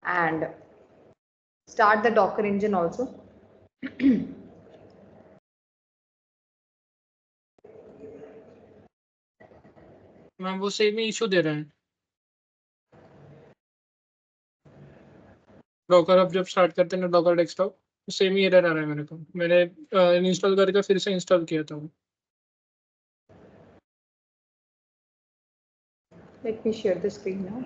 and start the Docker engine also. Ma'am वो same ही issue दे रहा है। डॉकर अब जब स्टार्ट करते हैं ना डॉकर डेस्कटॉप, सेम ही एरर आ रहा है मेरे को। मैंने इंस्टॉल करके फिर से इंस्टॉल किया था। Let me share the screen now.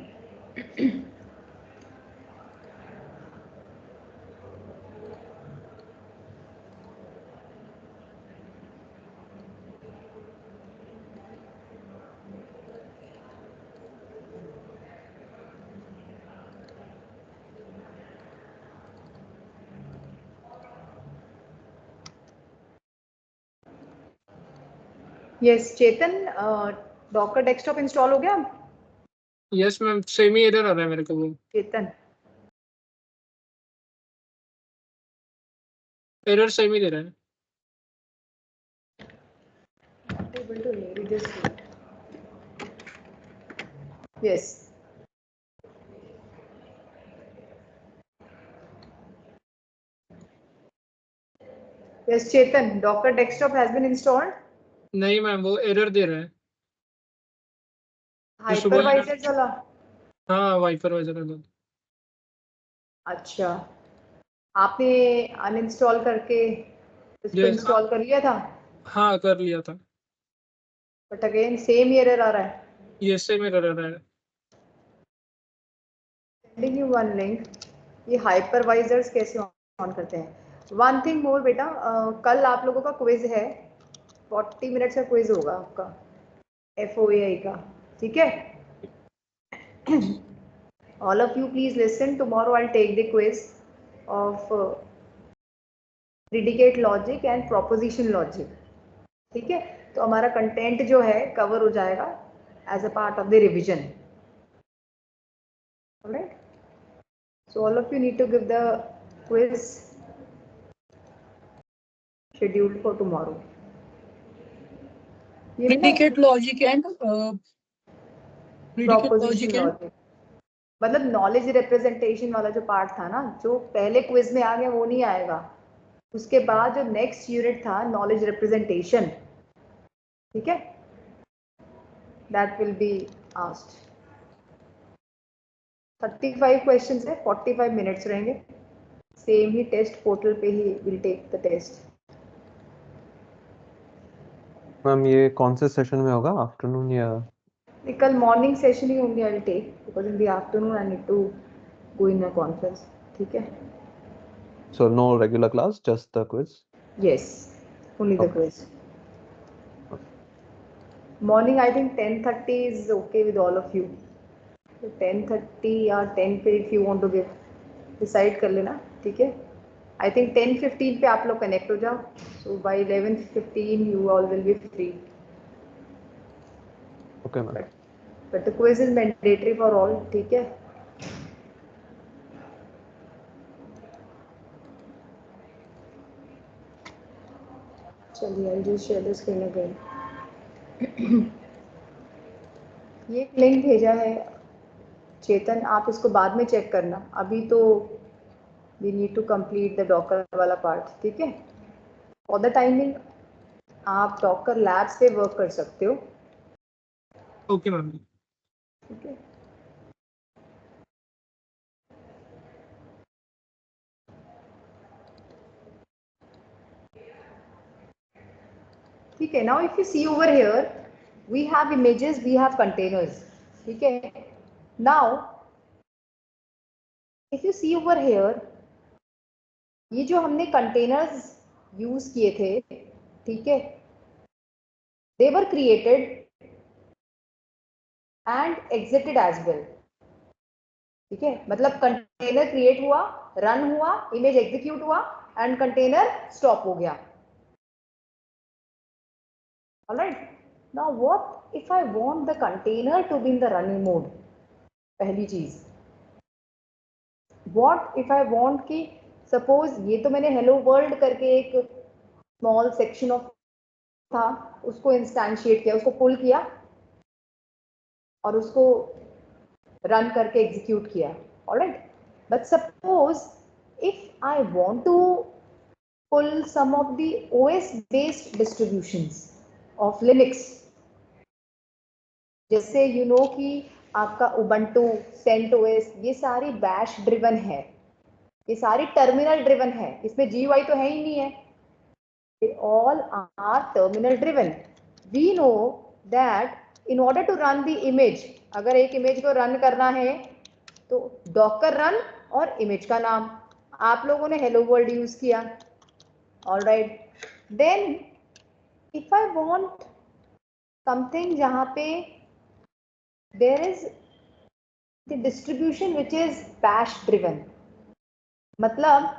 Yes, Chetan, Docker desktop install हो गया? यस मैम, सेम ही एरर आ रहा है मेरे को वो। चेतन, एरर सेम ही दे रहा है। not able to hear you, just wait. Yes. Yes, Chetan, Docker desktop has been installed. नहीं मैम, वो एरर दे रहा है। हाइपरवाइजर वाला? हाँ, हाइपरवाइजर वाला। अच्छा, आपने अनइंस्टॉल करके इसको Yes, इंस्टॉल कर लिया था? हाँ कर लिया था। बट अगेन सेम एरर आ रहा है। ये सेम एरर आ रहा है। Sending you one link. ये हाइपरवाइजर्स कैसे ऑन करते हैं? वन थिंग मोर बेटा, कल आप लोगों का क्विज है, 40 मिनट्स का क्विज होगा आपका FOAI का, ठीक है? All of you please listen. Tomorrow I'll take the quiz of predicate logic and proposition logic. ठीक है, तो हमारा कंटेंट जो है कवर हो जाएगा as a part of the revision. Alright, so all of you need to give the quiz scheduled for tomorrow. Predicate logic and proposition logic, मतलब knowledge representation वाला जो पार्ट था ना, जो पहले क्विज में आ गया वो नहीं आएगा. उसके बाद जो नेक्स्ट यूनिट था नॉलेज रिप्रेजेंटेशन, ठीक है, that will be asked. 35 questions है, 45 मिनट्स रहेंगे. सेम ही टेस्ट पोर्टल पे ही will take the test. Ma'am ये कौन से सेशन में होगा, आफ्टरनून या? कल मॉर्निंग सेशन ही होंगे. I will take because in the afternoon I need to go in a conference. ठीक है, so no regular class, just the quiz? Yes, only the quiz. Morning I think 10:30 is okay with all of you. 10:30 या 10 पे if you want to give, decide कर लेना. ठीक है, I think 10:15 पे आप लोग कनेक्ट हो जाओ. So by 11:15 you all will be free. Okay ma'am. But the quiz is mandatory for all. ठीक है, चलिए I just share the screen again. ये एक लिंक भेजा है चेतन, आप इसको बाद में चेक करना. अभी तो we need to complete the Docker वाला पार्ट. ठीक है, फॉर द टाइमिंग आप डॉकर लैब्स पे वर्क कर सकते हो. Okay ma'am. ठीक है, ठीक है. Now if you see over here we have images, we have containers. ठीक है, now if you see over here, ये जो हमने कंटेनर्स यूज किए थे, ठीक है, they were created and exited as well. ठीक है, मतलब कंटेनर क्रिएट हुआ, रन हुआ, इमेज एग्जीक्यूट हुआ एंड कंटेनर स्टॉप हो गया. Alright, now what if I want the container to be in the running mode? पहली चीज, व्हाट इफ आई वांट कि सपोज ये तो मैंने हेलो वर्ल्ड करके एक स्मॉल सेक्शन ऑफ था, उसको इंस्टेंशिएट किया, उसको पुल किया और उसको रन करके एग्जीक्यूट किया. Alright, But suppose if I want to pull some of the OS based distributions of Linux, जैसे you know कि आपका Ubuntu, CentOS ये सारी बैश ड्रिवन है, ये सारी टर्मिनल ड्रिवन है, इसमें GUI तो है ही नहीं है, they all are terminal driven. We know that in order to run the image, अगर एक इमेज को रन करना है तो docker run और इमेज का नाम, आप लोगों ने hello world यूज किया, all right. Then if I want something जहाँ पे there is the distribution which is bash driven, मतलब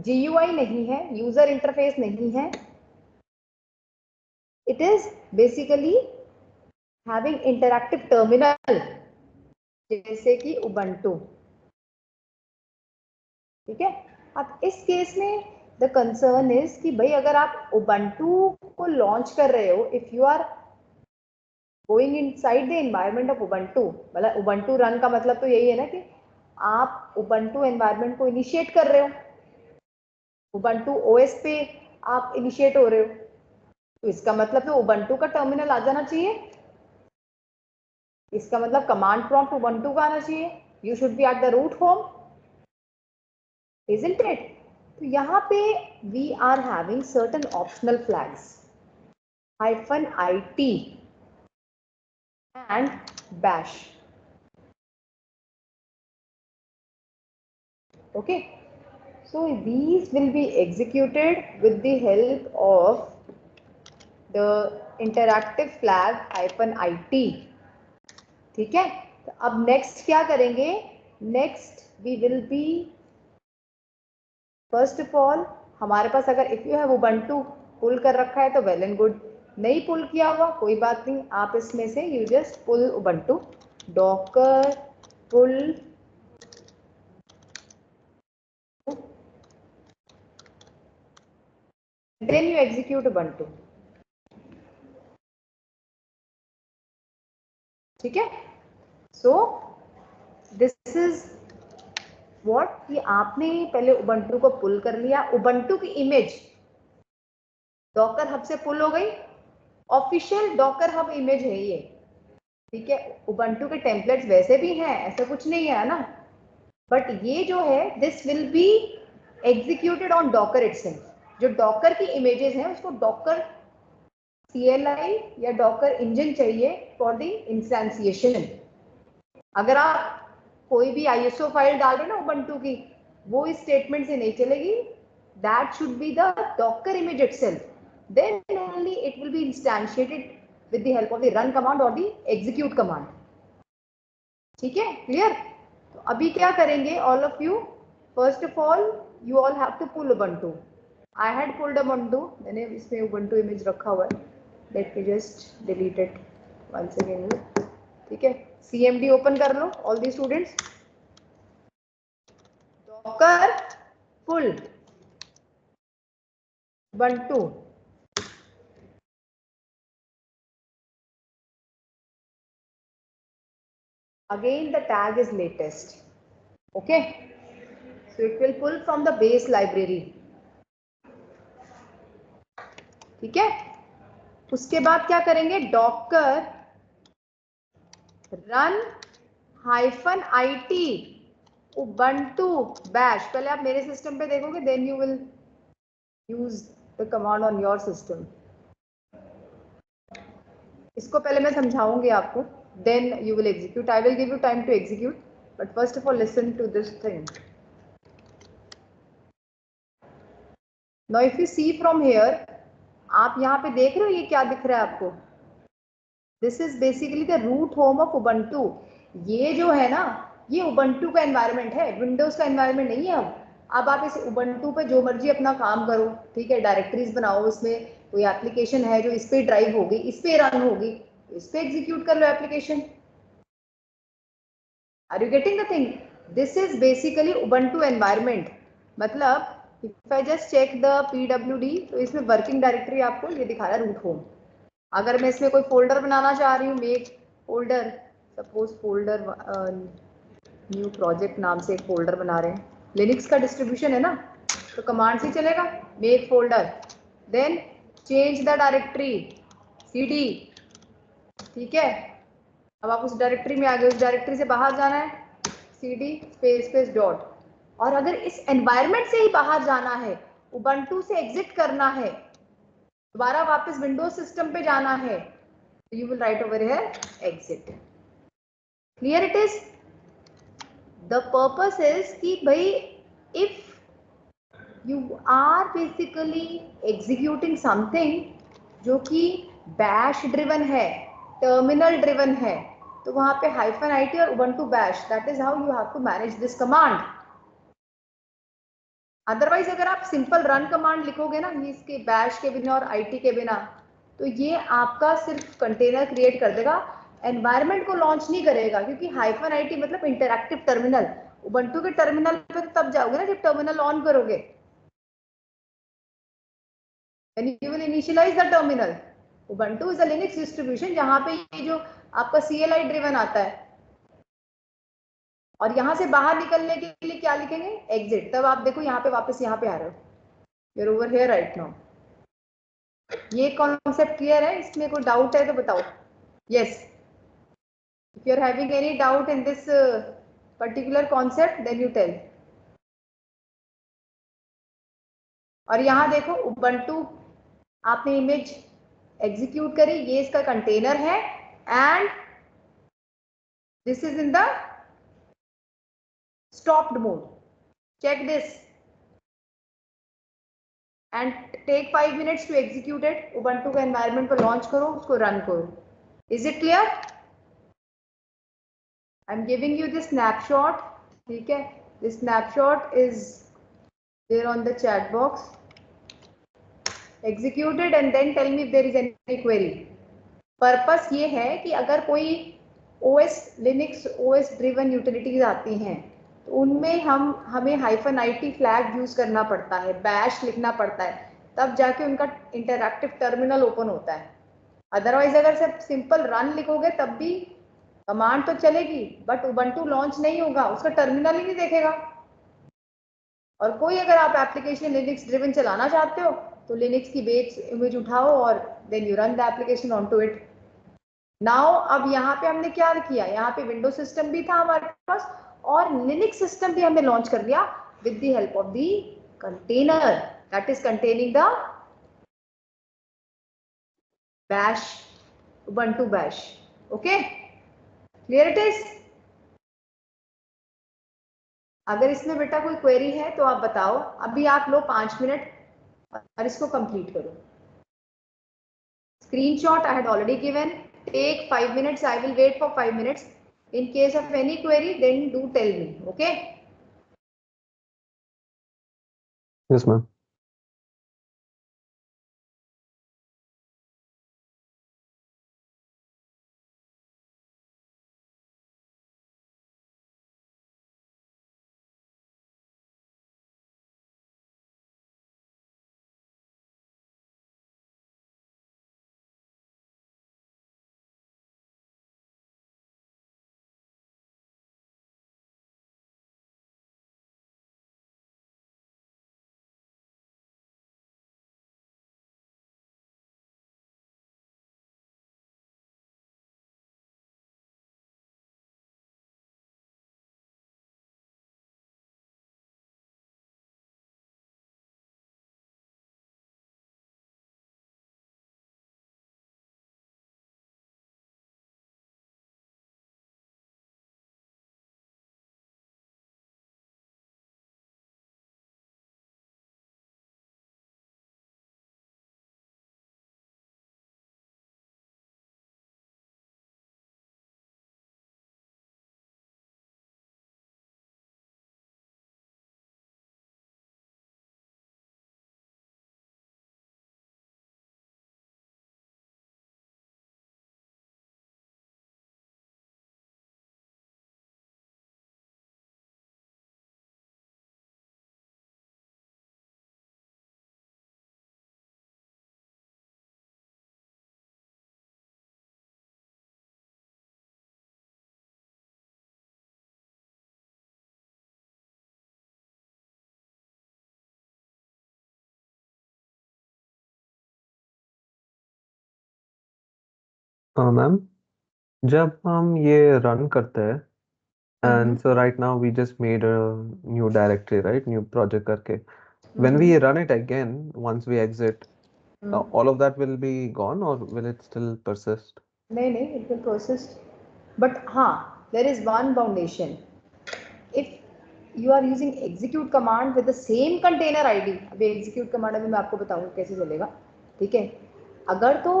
GUI नहीं है, यूजर इंटरफेस नहीं है, it is basically having interactive terminal जैसे कि Ubuntu, ठीक है. अब इस केस में the concern is कि भाई अगर आप Ubuntu को लॉन्च कर रहे हो, if you are going inside the environment of Ubuntu, मतलब Ubuntu रन का मतलब तो यही है ना कि आप Ubuntu environment को इनिशिएट कर रहे हो, Ubuntu OS पे आप इनिशिएट हो रहे हो, तो इसका मतलब तो Ubuntu का टर्मिनल आ जाना चाहिए, इसका मतलब कमांड प्रॉम्प्ट Ubuntu का आना चाहिए, you should be at the root home, isn't it? तो यहाँ पे we are having certain optional flags -it and bash. Okay, so these will be executed with the help of the interactive flag -it. ठीक है, तो अब next क्या करेंगे, next we will be first of all हमारे पास अगर if you have Ubuntu pull कर रखा है तो वेल एंड गुड, नहीं पुल किया हुआ कोई बात नहीं, आप इसमें से you just pull Ubuntu, docker pull then you execute Ubuntu, ठीक है. सो दिस इज व्हाट कि आपने पहले Ubuntu को पुल कर लिया, Ubuntu की इमेज डॉकर हब से पुल हो गई, ऑफिशियल डॉकर हब इमेज है ये, ठीक है. Ubuntu के टेम्पलेट्स वैसे भी हैं, ऐसा कुछ नहीं है ना, बट ये जो है this will be executed on Docker itself. जो डॉकर की इमेजेस हैं उसको डॉकर CLI या डॉकर इंजन चाहिए फॉर द इंस्टेंसिएशन. अगर आप कोई भी ISO फाइल डाल रहे हो ना Ubuntu की, वो इस स्टेटमेंट से नहीं चलेगी, that should be the Docker image itself, then only it will be instantiated with the help of the run command और द एग्जीक्यूट कमांड. ठीक है, क्लियर. तो अभी क्या करेंगे all of you, first of all you all have to pull Ubuntu. I had pulled Ubuntu, मैंने इसमें Ubuntu image रखा हुआ है, let me just delete it once again. ठीक है, CMD ओपन कर लो all the students, docker pull Ubuntu. Again the tag is latest. Okay, so it will pull from the base library. ठीक है, उसके बाद क्या करेंगे, docker run -it Ubuntu bash. पहले आप मेरे सिस्टम पे देखोगे, then you will use the command on your system. इसको पहले मैं समझाऊंगी आपको, then you will execute. I will give you time to execute, but first of all listen to this thing. Now if you see from here, आप यहाँ पे देख रहे हो ये क्या दिख रहा है आपको, this is basically the root home of Ubuntu. ये जो है ना, ये Ubuntu का एनवायरनमेंट है, विंडोज का एनवायरनमेंट नहीं है. अब आप इस Ubuntu पे जो मर्जी अपना काम करो, ठीक है, डायरेक्टरीज बनाओ, उसमें कोई एप्लीकेशन है जो इस पे ड्राइव होगी, इस पे रन होगी, इस पे एग्जीक्यूट कर लो application. Are you getting the thing? This is basically Ubuntu environment. मतलब if I just check the PWD, तो इसमें वर्किंग डायरेक्टरी आपको ये दिखा रहा है रूट होम. अगर मैं इसमें कोई फोल्डर बनाना चाह रही हूँ, make folder, suppose folder new project नाम से एक फोल्डर बना रहे हैं। लिनक्स का डिस्ट्रीब्यूशन है ना, तो कमांड से चलेगा, make folder, then change the directory cd, ठीक है। अब आप उस डायरेक्टरी में आ गए, उस डायरेक्टरी से बाहर जाना है, cd स्पेस डॉट। और अगर इस एनवायरनमेंट से ही बाहर जाना है, उबंटू से एग्जिट करना है, दोबारा वापस विंडोज सिस्टम पे जाना है, तो you will write over here exit. Clear it is? The purpose is कि भाई if you are basically executing something जो कि बैश ड्रिवन है, टर्मिनल ड्रिवन है, तो वहां पे हाइफन आईटी और Ubuntu bash, that is how you have to manage this command. Otherwise अगर आप सिंपल रन कमांड लिखोगे ना, इसके बैश के बिना और आईटी के बिना, तो ये आपका सिर्फ कंटेनर क्रिएट कर देगा, एनवायरनमेंट को लॉन्च नहीं करेगा, क्योंकि हाइफन आईटी मतलब इंटरैक्टिव टर्मिनल। उबंटू के टर्मिनल पे तो तब जाओगे ना जब टर्मिनल ऑन करोगे, when you will initialize the terminal. Ubuntu is a Linux distribution जहां पे ये जो आपका CLI ड्रिवन आता है, और यहां से बाहर निकलने के लिए क्या लिखेंगे, एग्जिट। तब आप देखो यहाँ पे वापस यहाँ पे आ रहे हो, you're over here right now। ये कॉन्सेप्ट क्लियर है? इसमें कोई डाउट है तो बताओ। yes, if you're having any doubt in this particular concept then you tell। और यहाँ देखो उबंटू आपने इमेज एग्जीक्यूट करी, ये इसका कंटेनर है, and this is in the stopped mode. Check this and take 5 minutes to execute it. Ubuntu का environment पर लॉन्च करो, उसको रन करो। Is it clear? I am giving you this snapshot, ठीक है। This snapshot is there on the chat box. Execute it and then tell me if there is any query. Purpose ये है कि अगर कोई OS Linux OS driven utilities आती हैं, तो उनमें हमें हाइफन आईटी फ्लैग यूज करना पड़ता है, बैश लिखना पड़ता है, तब जाके उनका इंटरैक्टिव टर्मिनल ओपन होता है। अदरवाइज अगर सिर्फ सिंपल रन लिखोगे तब भी कमांड तो चलेगी, बट उबंटू लॉन्च नहीं होगा, उसका टर्मिनल ही नहीं देखेगा। और कोई अगर आप एप्लीकेशन लिनक्स ड्रिवन चलाना चाहते हो, तो लिनक्स की बेस इमेज उठाओ और then you run the application on to it. Now अब यहाँ पे हमने क्या किया, यहाँ पे विंडो सिस्टम भी था हमारे पास, और लिनक्स सिस्टम भी हमने लॉन्च कर लिया with the help of the container that is containing the bash, Ubuntu bash. Okay, clear it is? अगर इसमें बेटा कोई क्वेरी है तो आप बताओ। अभी आप लो 5 मिनट और इसको कंप्लीट करो। Screenshot I had already given. Take 5 minutes. I will wait for 5 minutes. In case of any query, then do tell me. Okay? Yes, ma'am. Ma'am जब हम ये रन करते हैं and so right now we just made a new directory, right? New project करके when we run it again once we exit all of that will be gone or will it still persist? नहीं नहीं, it will persist. But हाँ, there is one foundation. If you are using execute command with the same container ID, अभी execute command अभी मैं आपको बताऊंगा कैसे चलेगा, ठीक है? अगर तो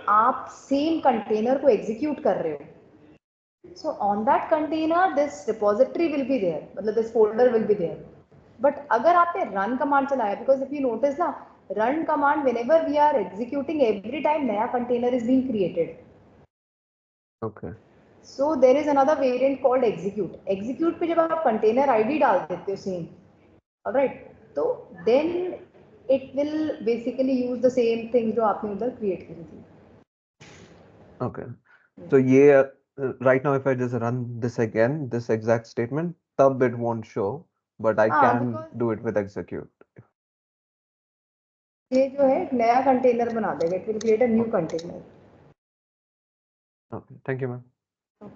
आप सेम कंटेनर को एग्जीक्यूट कर रहे हो, so on that container this repository will be there, मतलब this folder will be there. But अगर आपने run command चलाया, because if you notice ना, run command whenever we are executing, every time नया container is being created. Okay. So there is another variant called execute. Execute पे जब आप container ID डाल देते हो same, alright, तो then it will basically use the same thing जो आपने उधर create करी थी. Okay. So yeah, right now if I just run this again, this exact statement, tub it won't show, but I can because do it with execute. ये जो है एक नया container बना देगा. It will create a new container. Okay. Thank you, ma'am. Okay.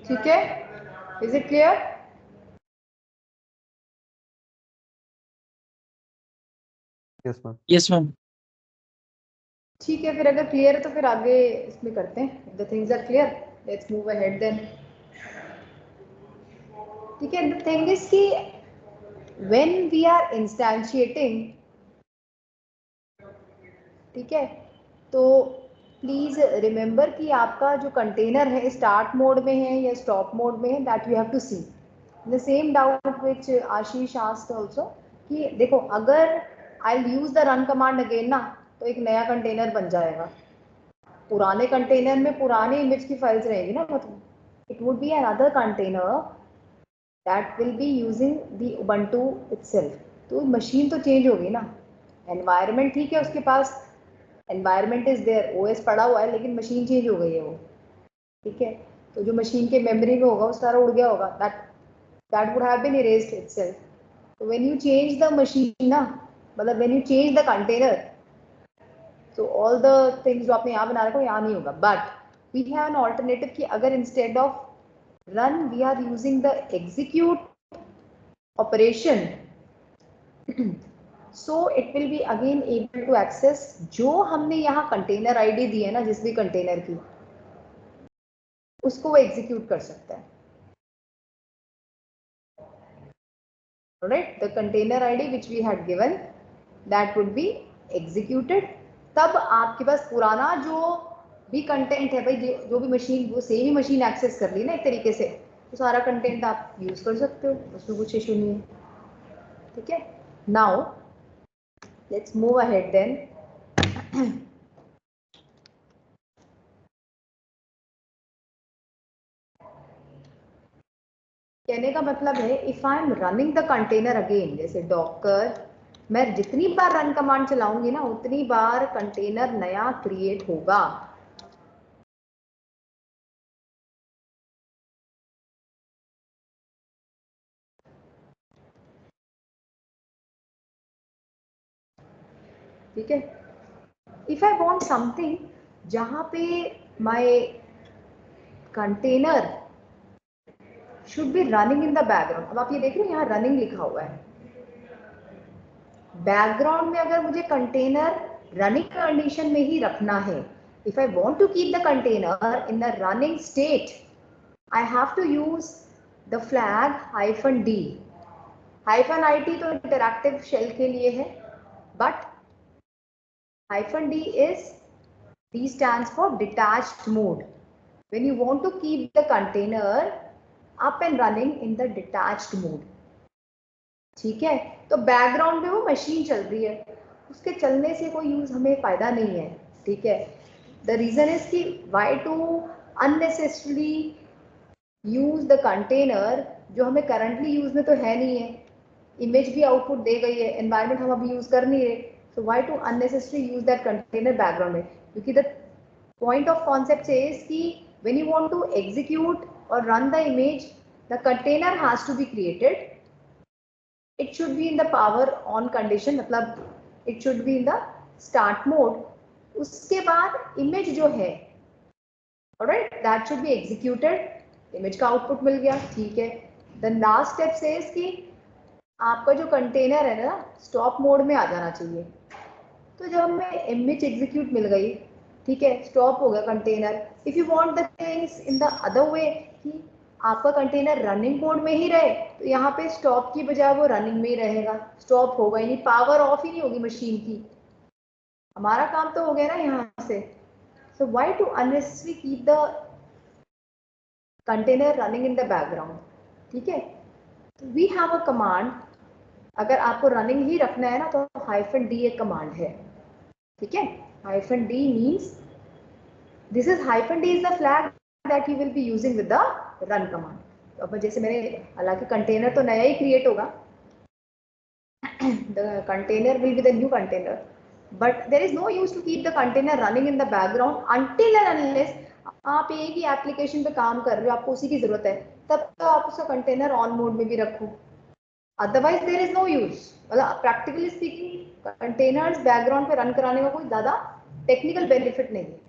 ठीक है, is it clear? Yes ma'am. Yes ma'am. ठीक है, फिर अगर क्लियर है तो फिर आगे इसमें करते हैं। The things are clear, let's move ahead then. ठीक है, द थिंग इज कि व्हेन वी आर इंस्टेंशिएटिंग, ठीक है, तो प्लीज रिमेंबर कि आपका जो कंटेनर है स्टार्ट मोड में है या स्टॉप मोड में है, that you have to see. The same doubt which Ashish asked also कि देखो अगर I use the run command again ना, तो एक नया कंटेनर बन जाएगा। पुराने कंटेनर में पुराने इमेज की फाइल्स रहेगी ना, मतलब it would be another container that will be using the Ubuntu itself. तो मशीन तो चेंज होगी ना, एनवायरनमेंट ठीक है उसके पास, एनवायरनमेंट इज देयर, ओएस पड़ा हुआ है, लेकिन मशीन चेंज हो गई है वो। ठीक है, तो जो मशीन के मेमोरी में होगा वो सारा उड़ गया होगा, that would have been erased itself. तो when you change the machine ना, मतलब when you change the container, तो ऑल द थिंग्स जो आपने यहाँ बना रखा हो यहाँ नहीं होगा। But we have an alternative कि अगर instead of run we are using the execute operation, so it will be again able to access जो हमने यहाँ कंटेनर आईडी दी है ना, जिस भी कंटेनर की, उसको वो एग्जीक्यूट कर सकता है। Right, the container ID which we had given that would be executed. तब आपके पास पुराना जो भी कंटेंट है भाई, जो भी मशीन, वो सेम ही मशीन एक्सेस कर ली ना एक तरीके से, तो सारा कंटेंट आप यूज कर सकते हो, उसमें कुछ इशू नहीं है। ठीक है, now let's move ahead then. कहने का मतलब है if I am running the container again, जैसे डॉकर, मैं जितनी बार रन कमांड चलाऊंगी ना उतनी बार कंटेनर नया क्रिएट होगा। ठीक है, इफ आई वांट समथिंग जहां पे my container should be running in the background. अब आप ये देख रहे हो यहाँ रनिंग लिखा हुआ है, बैकग्राउंड में अगर मुझे कंटेनर रनिंग कंडीशन में ही रखना है, if I want to keep the container in the running state, I have to use the flag -d। -it तो इंटरैक्टिव शेल के लिए है, but -d is D stands for detached mode, when you want to keep the container up and running in the detached mode। ठीक है, तो background में वो machine चल रही है, उसके चलने से कोई यूज हमें फायदा नहीं है। ठीक है, द रीजन इज कि why to unnecessarily use the container जो हमें करंटली यूज में तो है नहीं है, इमेज भी आउटपुट दे गई है, एनवायरनमेंट हम अभी यूज कर नहीं रहे, so why to unnecessary use that container background में। क्योंकि the point of concept is कि when you want to execute और run the image, the container has to be created, it should be in the power on condition, मतलब it should be in the start mode. उसके बाद image जो है, alright, that should be executed, image का output मिल गया। ठीक है, द लास्ट स्टेप से कि आपका जो कंटेनर है ना स्टॉप मोड में आ जाना चाहिए। तो जब हमें इमेज एग्जीक्यूट मिल गई, ठीक है, स्टॉप हो गया container. If you want the things in the other way कि आपका कंटेनर रनिंग मोड में ही रहे, तो यहाँ पे स्टॉप की बजाय वो रनिंग में ही रहेगा, स्टॉप होगा ही नहीं, पावर ऑफ ही नहीं होगी मशीन की, हमारा काम तो हो गया ना यहाँ से। So why to unnecessary keep the container running in the background. ठीक है, वी हैव अ कमांड, अगर आपको रनिंग ही रखना है ना तो -d एक कमांड है। ठीक है, -d means this is -d is the flag that you will be using with the run command. तो अब जैसे मैंने, हालांकि कंटेनर तो नया ही क्रिएट होगा, the container will be the new container, but there is no use to keep the container running in the background until and unless आप एक ही एप्लीकेशन पे काम कर रहे हो, आपको उसी की जरूरत है, तब तो आप उसका कंटेनर ऑन मोड में भी रखो, otherwise there is no use. मतलब प्रैक्टिकली स्पीकिंग कंटेनर्स बैकग्राउंड पे रन कराने का कोई ज्यादा टेक्निकल बेनिफिट नहीं है।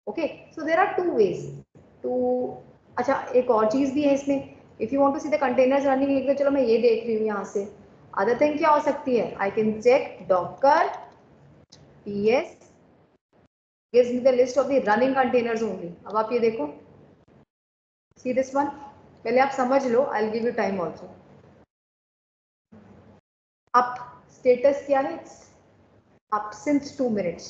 Okay, so there are two ways to अच्छा एक और चीज भी है इसमें, if you want to see the containers running लिख दो, चलो मैं ये देख रही हूँ यहाँ से। अदर थिंग क्या हो सकती है, I can check docker ps gives me the list of the running containers only। अब आप ये देखो, सी दिस वन, पहले आप समझ लो, I will give you time also. Up status क्या है, up since 2 minutes।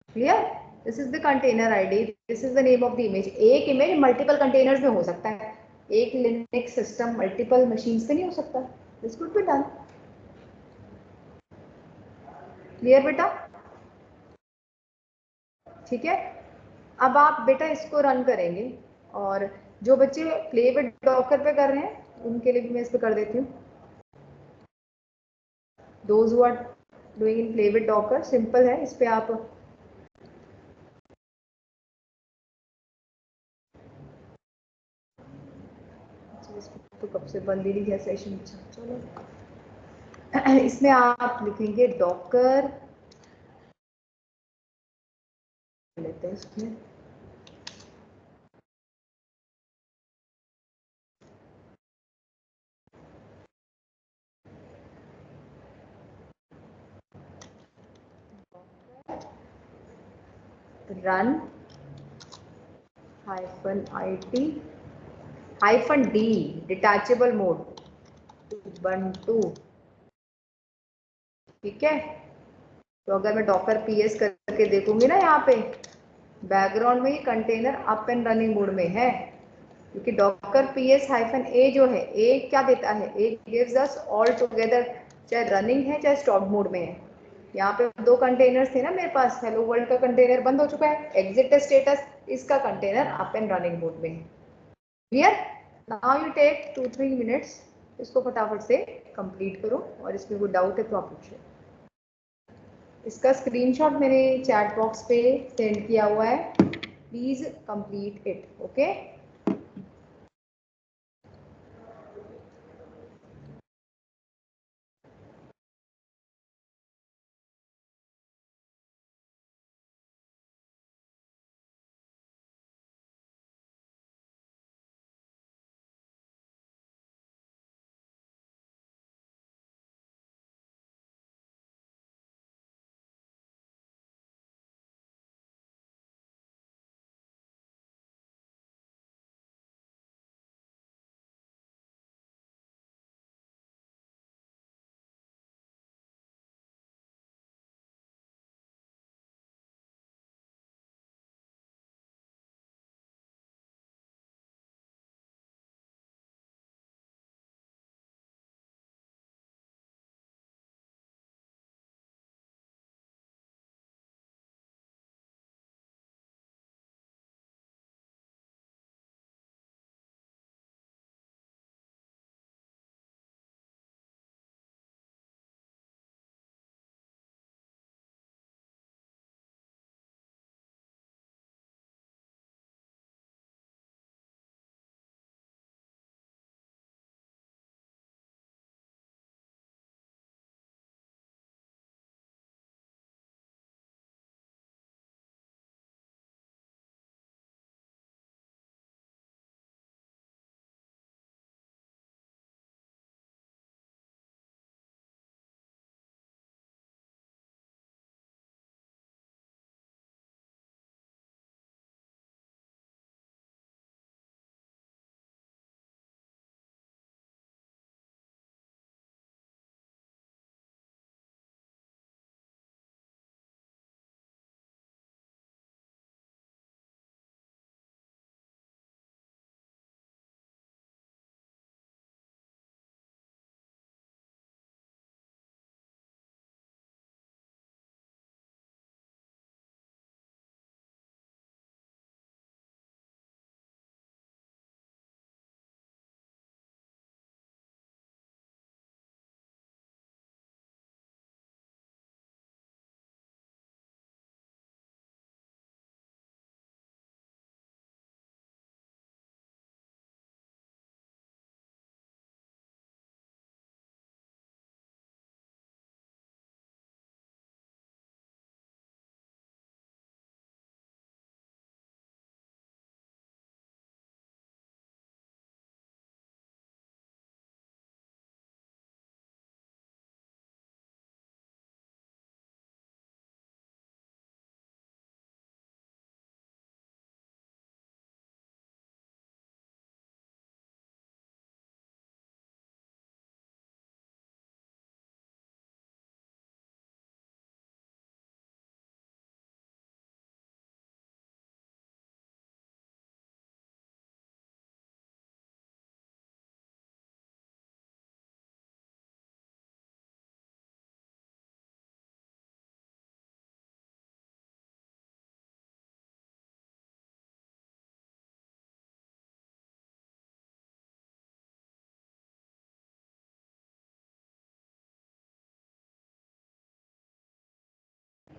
Clear, this is the container ID, this is the name of the image. एक इमेज मल्टीपल कंटेनर्स में हो सकता है, एक लिनक्स सिस्टम मल्टीपल मशीन्स पे नहीं हो सकता। This could be done. Clear बेटा, ठीक है। अब आप बेटा इसको रन करेंगे, और जो बच्चे प्ले विद डॉकर पे कर रहे हैं उनके लिए भी मैं इस पे कर देती हूँ। Those who are doing in play with docker, simple है, इस पे आप तो कब से बंद ही नहीं किया सेशन। चलो इसमें आप लिखेंगे डॉकर, लेते हैं इसमें run -it -d detachable mode ubuntu। ठीक है, तो अगर मैं डॉकर पीएस करके देखूंगी ना, यहाँ पे बैकग्राउंड में ये container up and running mode में है, क्योंकि डॉकर पीएस -a जो है, ए क्या देता है, A gives us all together, चाहे रनिंग है चाहे स्टॉप मोड में है। यहाँ पे 2 कंटेनर्स थे ना मेरे पास, हेलो वर्ल्ड का कंटेनर बंद हो चुका है, एग्जिट स्टेटस, इसका container up and running mode में है। Clear, now you take 2-3 minutes, इसको फटाफट से कंप्लीट करो, और इसमें कोई डाउट है तो आप पूछो। इसका स्क्रीनशॉट मैंने चैट बॉक्स पे सेंड किया हुआ है, please complete it. Okay.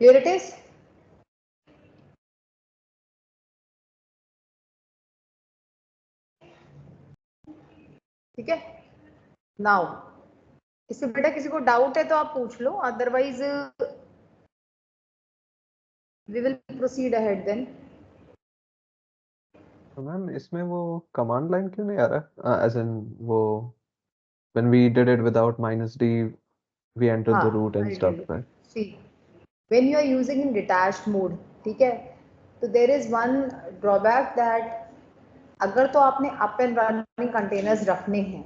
Here it is. ठीक है, नाउ इससे बेटा किसी को डाउट है तो आप पूछ लो, otherwise we will proceed ahead then. तो मैम इसमें वो कमांड लाइन क्यों नहीं आ रहा, एज इन वो when we did it without -d we entered the root and stuff, right? See, when you are using in detached mode, ठीक है, तो there is one drawback that अगर तो आपने अप एंड रनिंग कंटेनर्स रखने हैं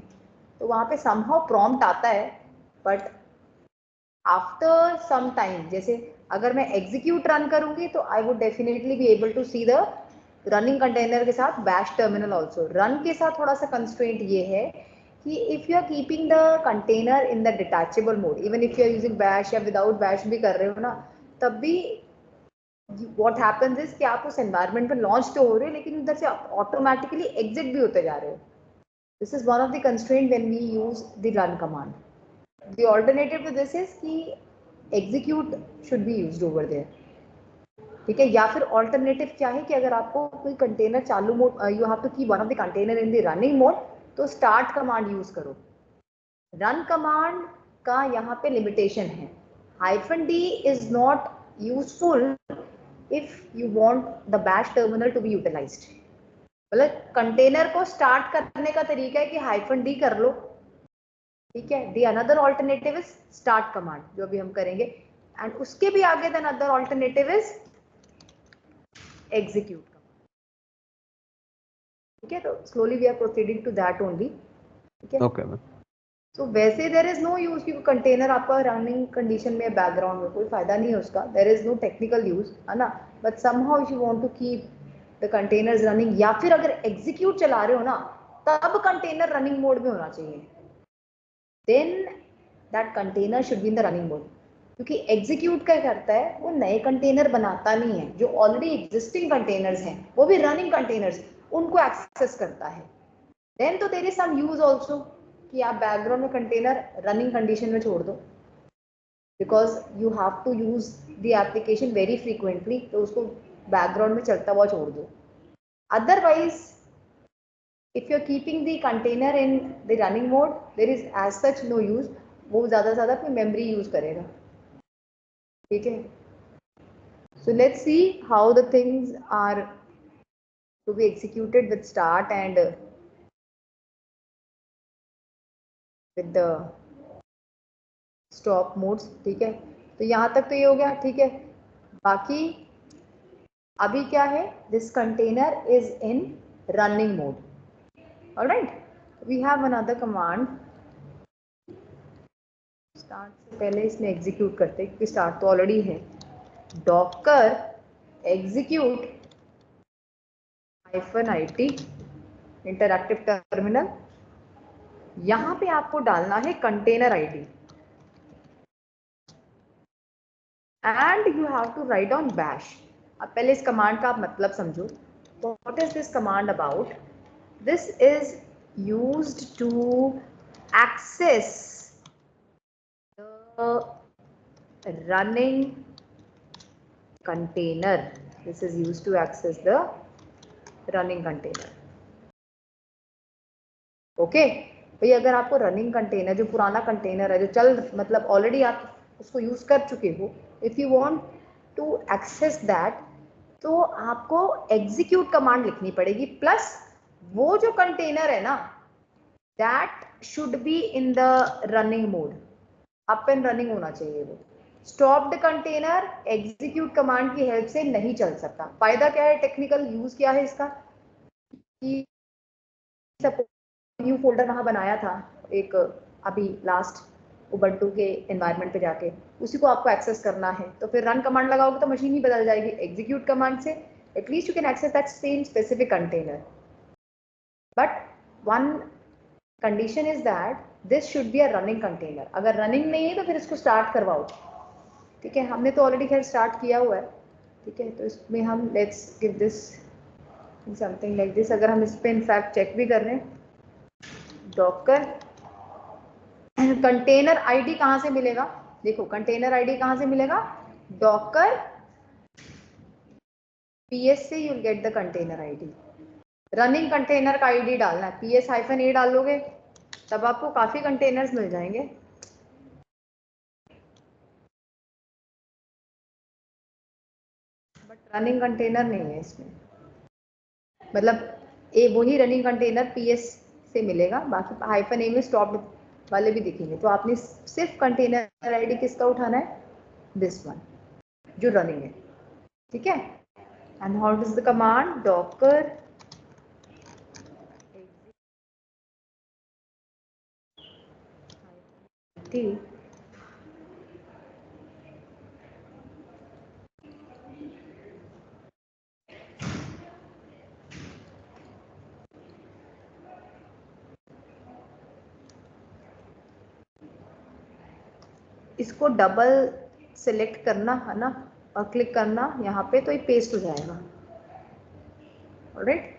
तो वहां पे somehow prompt आता है, बट आफ्टर सम टाइम, जैसे अगर मैं एग्जीक्यूट रन करूंगी तो I would definitely be able to see the running container के साथ बैश टर्मिनल ऑल्सो। रन के साथ थोड़ा सा कंस्ट्रेंट ये है कि if you are keeping the container in the detachable mode, even if you are using bash या विदाउट बैश भी कर रहे हो ना, तब भी व्हाट हैपेंस इज कि आप उस एनवायरनमेंट में लॉन्च तो हो रहे हो लेकिन उधर से ऑटोमेटिकली एग्जिट भी होते जा रहे हो। This is one of the constraint when we use the run command. The alternative to this is कि execute should be used over there, ठीक है। या फिर alternative क्या है कि अगर आपको कोई कंटेनर चालू mode, you have to keep one of the container in the running mode, तो start command यूज करो। run command का यहाँ पे limitation है, -d is not useful if you want the bash terminal to be utilized। मतलब container को start करने का तरीका है कि -d कर लो, ठीक है। The another alternative is start command, जो भी हम करेंगे, एंड उसके भी आगे then other alternative is execute command, ठीक है। तो slowly we are proceeding to that only, ठीक है। Okay ma'am. सो वैसे देयर इज नो यूज कि कंटेनर आपका रनिंग कंडीशन में बैकग्राउंड में, कोई फायदा नहीं है उसका, there is no technical use, है ना। But somehow if you want to keep the containers running, या फिर अगर एग्जीक्यूट चला रहे हो ना, तब कंटेनर रनिंग मोड में होना चाहिए, then that container should be in the running mode। क्योंकि एग्जीक्यूट क्या करता है, वो नए कंटेनर बनाता नहीं है, जो ऑलरेडी एग्जिस्टिंग कंटेनर्स हैं वो भी रनिंग कंटेनर्स, उनको एक्सेस करता है। देन तो there is some use also कि आप बैकग्राउंड में कंटेनर रनिंग कंडीशन में छोड़ दो, because you have to use the application very frequently, तो उसको बैकग्राउंड में चलता हुआ छोड़ दो। Otherwise if you're keeping the container in the running mode, there is as such no use, वो ज़्यादा से ज़्यादा अपनी मेमोरी यूज करेगा, ठीक है। So let's see how the things are to be executed with start and with the stop modes, ठीक है। तो यहाँ तक तो ये हो गया, ठीक है। बाकी अभी क्या है, this container is in running mode। All right, we have another command। Start से पहले इसमें एग्जीक्यूट करते हैं क्योंकि स्टार्ट तो ऑलरेडी है। docker execute -it interactive terminal, यहां पे आपको डालना है container ID and you have to write on bash. अब पहले इस कमांड का आप मतलब समझो। What is this command about? This is used to access the running container। This is used to access the running container। Okay भाई, अगर आपको रनिंग कंटेनर, जो पुराना कंटेनर है, जो चल मतलब ऑलरेडी आप उसको यूज कर चुके हो, if you want to access that, तो आपको एग्जीक्यूट कमांड लिखनी पड़ेगी, प्लस वो जो कंटेनर है ना, that should be in the running mode, up and running होना चाहिए वो। स्टॉप्ड कंटेनर एग्जीक्यूट कमांड की हेल्प से नहीं चल सकता। फायदा क्या है, टेक्निकल यूज क्या है इसका, कि न्यू फोल्डर वहां बनाया था एक, अभी लास्ट उबंटू के एनवायरनमेंट पे जाके, उसी को आपको एक्सेस करना है, तो फिर रन कमांड लगाओगे तो मशीन ही बदल जाएगी। एग्जीक्यूट कमांड से at least you can access that same specific container, but one condition is that this should be a running container. अगर रनिंग नहीं है तो फिर इसको स्टार्ट करवाओ, ठीक है। हमने तो ऑलरेडी खैर स्टार्ट किया हुआ है, ठीक है। तो इसमें हम let's give this something like this. अगर हम इस पे इनफैक्ट चेक भी कर रहे हैं, डॉकर कंटेनर आईडी कहाँ से मिलेगा, देखो कंटेनर आईडी कहाँ से मिलेगा, डॉकर PS से you'll get the container ID. Running container का आईडी डालना है, PS-A डालोगे तब आपको काफी कंटेनर्स मिल जाएंगे। बट रनिंग कंटेनर नहीं है इसमें, मतलब वही रनिंग कंटेनर PS से मिलेगा, बाकी -A में स्टॉप वाले भी दिखेंगे। तो आपने सिर्फ कंटेनर आईडी किसका उठाना है, दिस वन जो रनिंग है, ठीक है। And how is the command, Docker इसको डबल सेलेक्ट करना है ना और क्लिक करना यहाँ पे, तो ये पेस्ट हो जाएगा। ऑलराइट,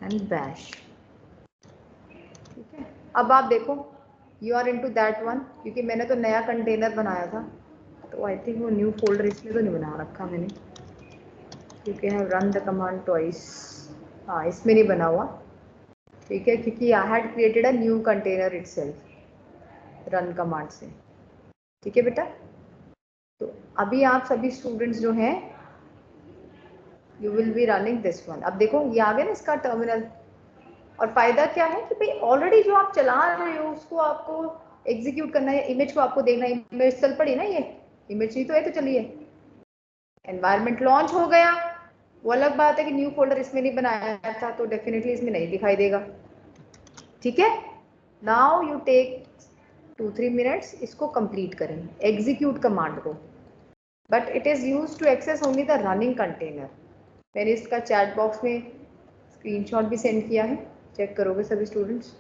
एंड बैश, ठीक है। अब आप देखो you are into that one, क्योंकि मैंने तो नया कंटेनर बनाया था, तो आई थिंक वो न्यू फोल्डर इसमें तो नहीं बना रखा मैंने, क्योंकि I have run the command twice. हाँ, इसमें नहीं बना हुआ, ठीक है, क्योंकि I had created a new container itself run command से, ठीक है बेटा। तो अभी आप सभी स्टूडेंट्स जो हैं you will B running this one. अब देखो ये आ गया ना इसका टर्मिनल, और फायदा क्या है कि भाई ऑलरेडी जो आप चला रहे हो उसको आपको एग्जीक्यूट करना है, इमेज को आपको देखना है। इमेज चल पड़ी ना, ये इमेज नहीं तो है, तो चलिए एनवायरनमेंट लॉन्च हो गया। वो अलग बात है कि न्यू फोल्डर इसमें नहीं बनाया था, तो डेफिनेटली इसमें नहीं दिखाई देगा, ठीक है। नाउ यू टेक 2-3 मिनट्स इसको कंप्लीट करें, एग्जीक्यूट कमांड को, but it is use to access only the running container. मैंने इसका चैट बॉक्स में स्क्रीनशॉट भी सेंड किया है, चेक करोगे सभी students.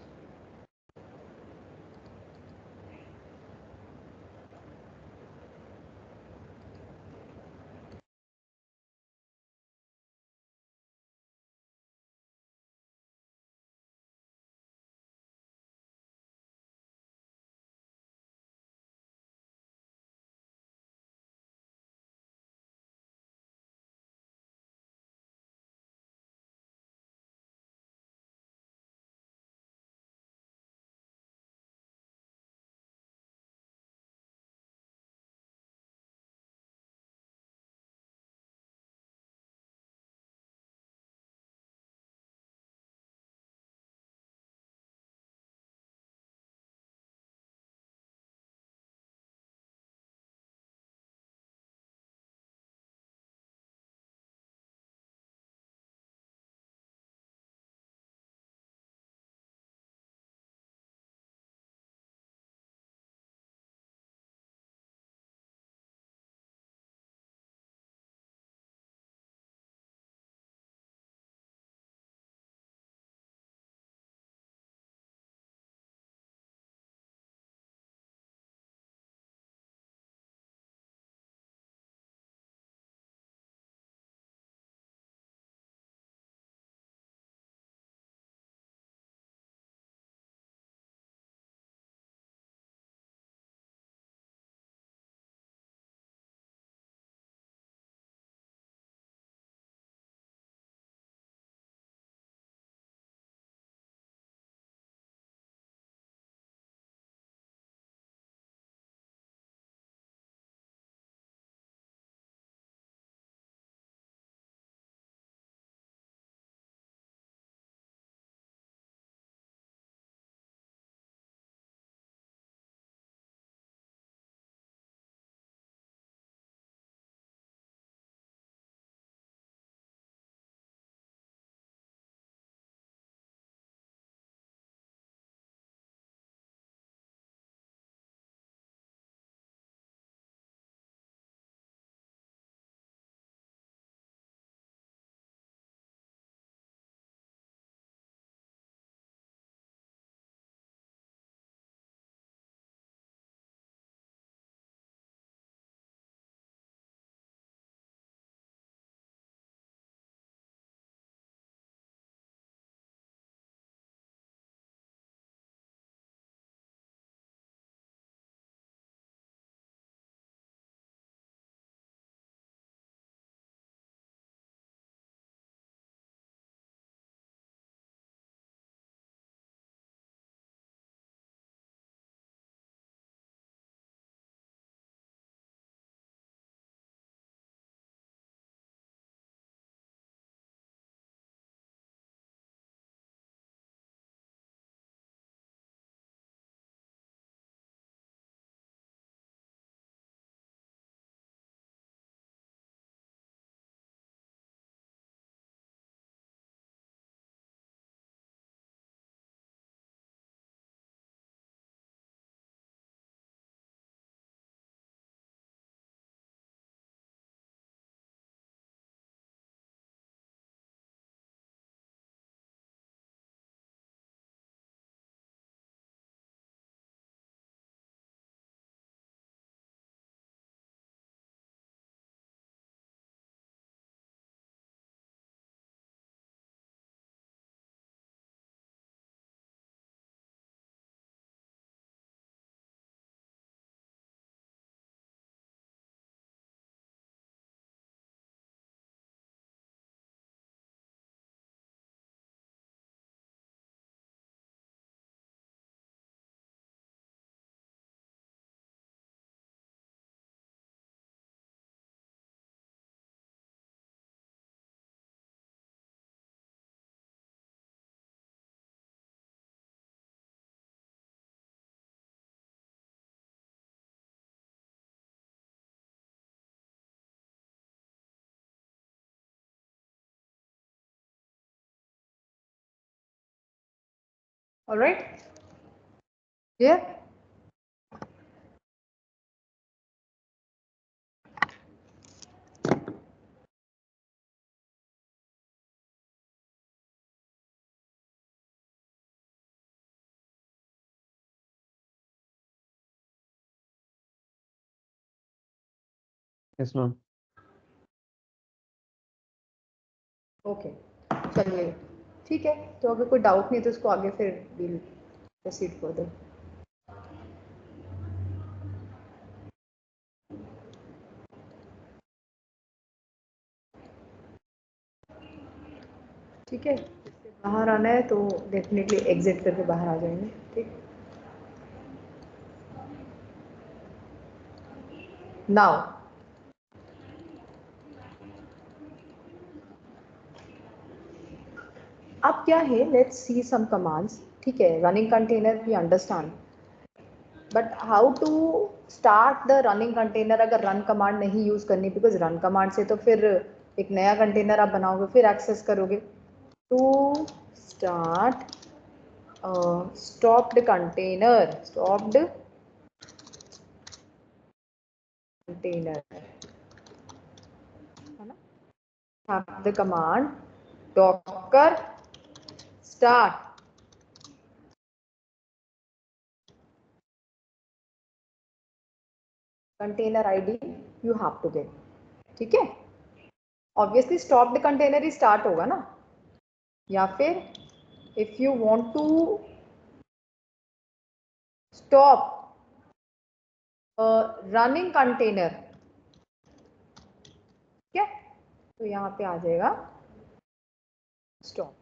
Alright, clear? Yes, ma'am. Okay, चलिए ठीक है। तो अगर कोई डाउट नहीं तो इसको आगे फिर विल प्रोसीड फर्दर। ठीक है, बाहर आना है तो डेफिनेटली एग्जिट करके बाहर आ जाएंगे। ठीक, नाउ अब क्या है, लेट्स सी सम कमांड्स। ठीक है, running container we understand, but how to start the running container अगर रन कमांड नहीं यूज करनी, बिकॉज रन कमांड से तो फिर एक नया कंटेनर आप बनाओगे फिर एक्सेस करोगे। To start stopped container, stopped container है ना, have the command docker start container id you have to get। ठीक है, ऑब्वियसली स्टॉप्ड कंटेनर ही स्टार्ट होगा ना, या फिर if you want to stop running container, ठीक है, तो यहाँ पे आ जाएगा स्टॉप।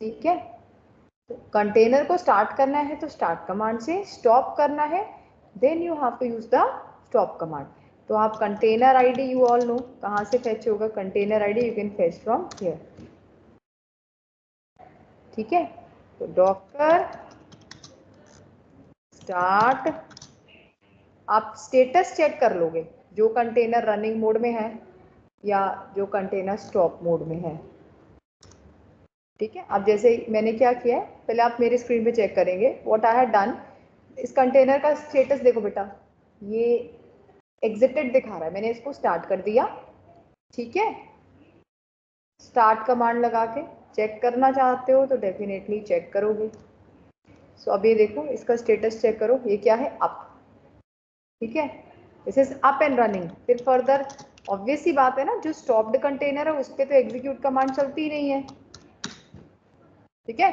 ठीक है, तो कंटेनर को स्टार्ट करना है तो स्टार्ट कमांड से, स्टॉप करना है then you have to use the stop command. तो आप container ID you all know कहाँ से फेच होगा, container ID you can fetch from here. ठीक है, तो डॉकर स्टार्ट, आप स्टेटस चेक कर लोगे जो कंटेनर रनिंग मोड में है या जो कंटेनर स्टॉप मोड में है। ठीक है, अब जैसे मैंने क्या किया है, पहले आप मेरे स्क्रीन पे चेक करेंगे व्हाट आई हैव डन। इस कंटेनर का स्टेटस देखो बेटा, ये एग्जिटेड दिखा रहा है, मैंने इसको स्टार्ट कर दिया। ठीक है, स्टार्ट कमांड लगा के चेक करना चाहते हो तो डेफिनेटली चेक करोगे। सो अब ये देखो इसका स्टेटस चेक करो, ये क्या है, अप। ठीक है, this is up and running. फिर फर्दर ऑब्वियस सी बात है ना, जो स्टॉप्ड कंटेनर है उस पर तो एग्जीक्यूट कमांड चलती ही नहीं है। ठीक है,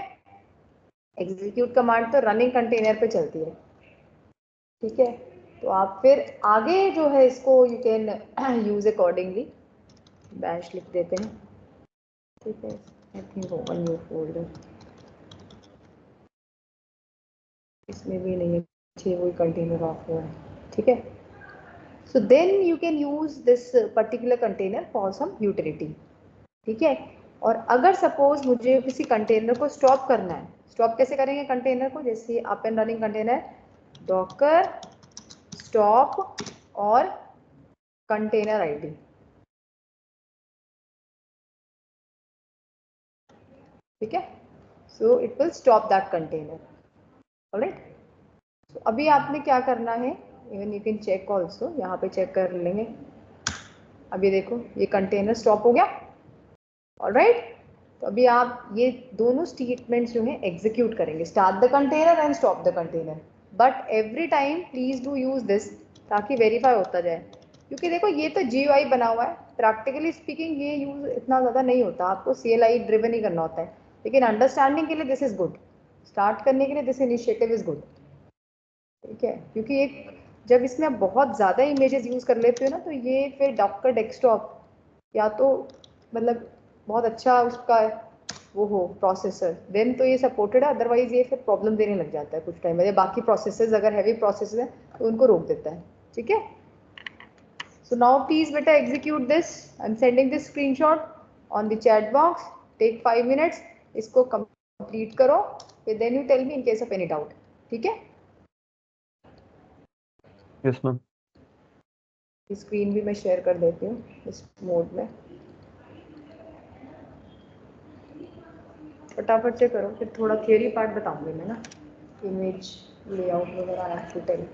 एग्जीक्यूट कमांड तो रनिंग कंटेनर पे चलती है। ठीक है, तो आप फिर आगे जो है इसको you can use accordingly. Bash लिख देते हैं। ठीक है, I think open new folder, इसमें भी नहीं है, वही कंटेनर ऑफ हुआ है। ठीक है, so then you can use this particular container for some utility. ठीक है, और अगर सपोज मुझे किसी कंटेनर को स्टॉप करना है, स्टॉप कैसे करेंगे कंटेनर को, जैसे up and running container docker stop और कंटेनर आईडी। ठीक है, so it will stop that container. Alright, तो अभी आपने क्या करना है, even you can check also, यहाँ पे चेक कर लेंगे। अभी देखो ये कंटेनर स्टॉप हो गया। ऑलराइट, तो अभी आप ये दोनों स्टेटमेंट्स जो है एग्जीक्यूट करेंगे, start the container and stop the container. But every time please do use this ताकि वेरीफाई होता जाए, क्योंकि देखो ये तो GUI बना हुआ है, प्रैक्टिकली स्पीकिंग ये यूज इतना ज़्यादा नहीं होता, आपको CLI ड्रिवन ही करना होता है, लेकिन अंडरस्टैंडिंग के लिए दिस इज गुड, स्टार्ट करने के लिए दिस इनिशिएटिव इज गुड। ठीक है, क्योंकि एक जब इसमें आप बहुत ज़्यादा इमेजेस यूज़ कर लेते हो ना, तो ये फिर डॉकर डेस्कटॉप या तो मतलब बहुत अच्छा उसका वो हो प्रोसेसर, देन तो ये सपोर्टेड है, अदरवाइज ये फिर प्रॉब्लम देने लग जाता है कुछ टाइम बाद। बाकी प्रोसेसर्स अगर हैवी प्रोसेसर है तो उनको रोक देता है। ठीक है, सो नाउ प्लीज बेटा execute this, I am sending this screenshot on the chat box, take 5 minutes, इसको कंप्लीट करो, फिर then you tell me in case of any doubt. ठीक है, Yes, ma'am. स्क्रीन भी मैं शेयर कर देती हूँ इस मोड में। फटाफट से करो, फिर थोड़ा थियरी पार्ट बताऊंगी मैं ना, इमेज लेआउट वगैरह आई हैव टू टेल।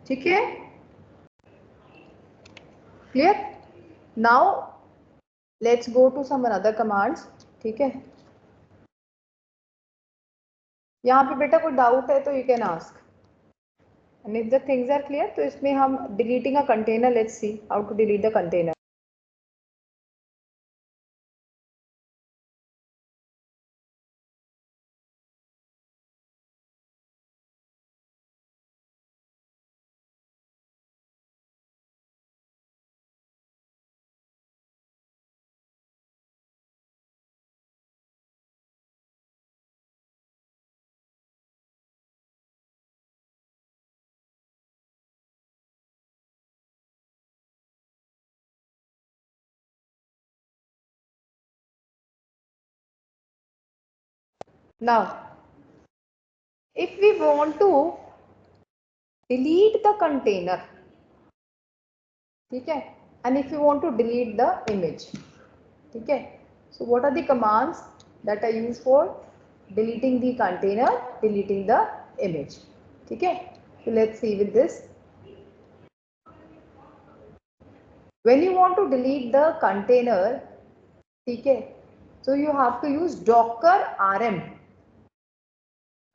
ठीक है, clear? Now let's go to some other commands. ठीक है, यहाँ पे बेटा कोई डाउट है तो you can ask, and if the things are clear तो इसमें हम deleting a container, let's see how to delete the container. Now, if we want to delete the container, ठीक है, and if you want to delete the image. ठीक है, so what are the commands that are used for deleting the container, deleting the image? ठीक है, so let's see with this. When you want to delete the container, ठीक है, so you have to use docker rm,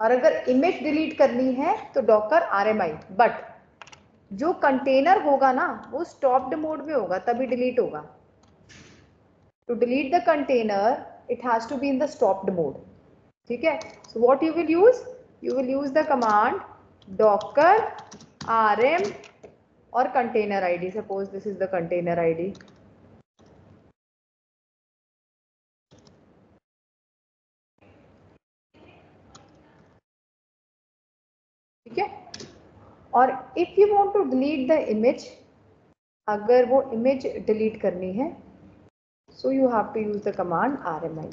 और अगर image delete करनी है तो docker rmi, but जो कंटेनर होगा ना वो स्टॉप्ड मोड में होगा तभी डिलीट होगा. To delete the container it has to be in the stopped mode. ठीक है, so what you will use the command docker rm और container ID. Suppose this is the container ID. ठीक है, और if you want to delete the image, अगर वो image delete करनी है so you have to use the command rmi.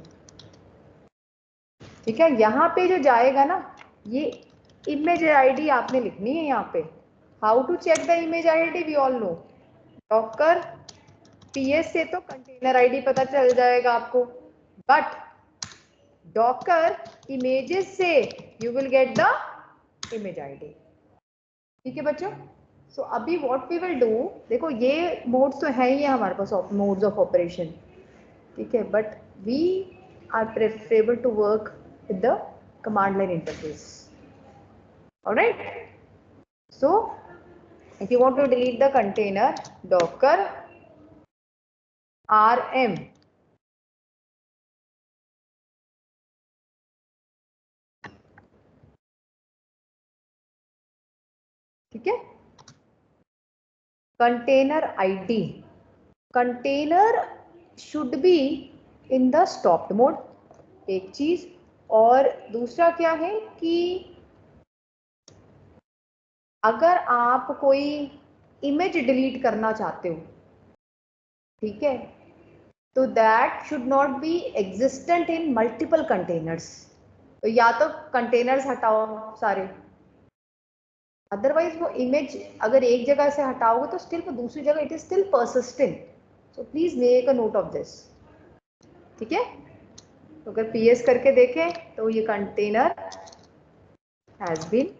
ठीक है, यहाँ पे जो जाएगा ना ये इमेज आईडी आपने लिखनी है यहाँ पे. How to check the image ID we all know. Docker ps से तो कंटेनर आईडी पता चल जाएगा आपको, बट डॉकर इमेजेस से you will get the image ID. ठीक है बच्चों, सो अभी व्हाट वी विल डू, देखो ये मोड्स तो है ही है हमारे पास, मोड्स ऑफ ऑपरेशन. ठीक है, but we are preferable to work with the command line interface. Alright, so if you want to delete the container, docker rm ठीक है, container ID, container should be in the stopped mode, एक चीज. और दूसरा क्या है कि अगर आप कोई इमेज डिलीट करना चाहते हो, ठीक है, तो that should not be existent in multiple containers. तो या तो कंटेनर्स हटाओ सारे, अदरवाइज वो इमेज अगर एक जगह से हटाओगे तो स्टिल वो दूसरी जगह it is still persistent. So please make a note of this. ठीक है, तो अगर पीएस करके देखें तो ये कंटेनर हैज बीन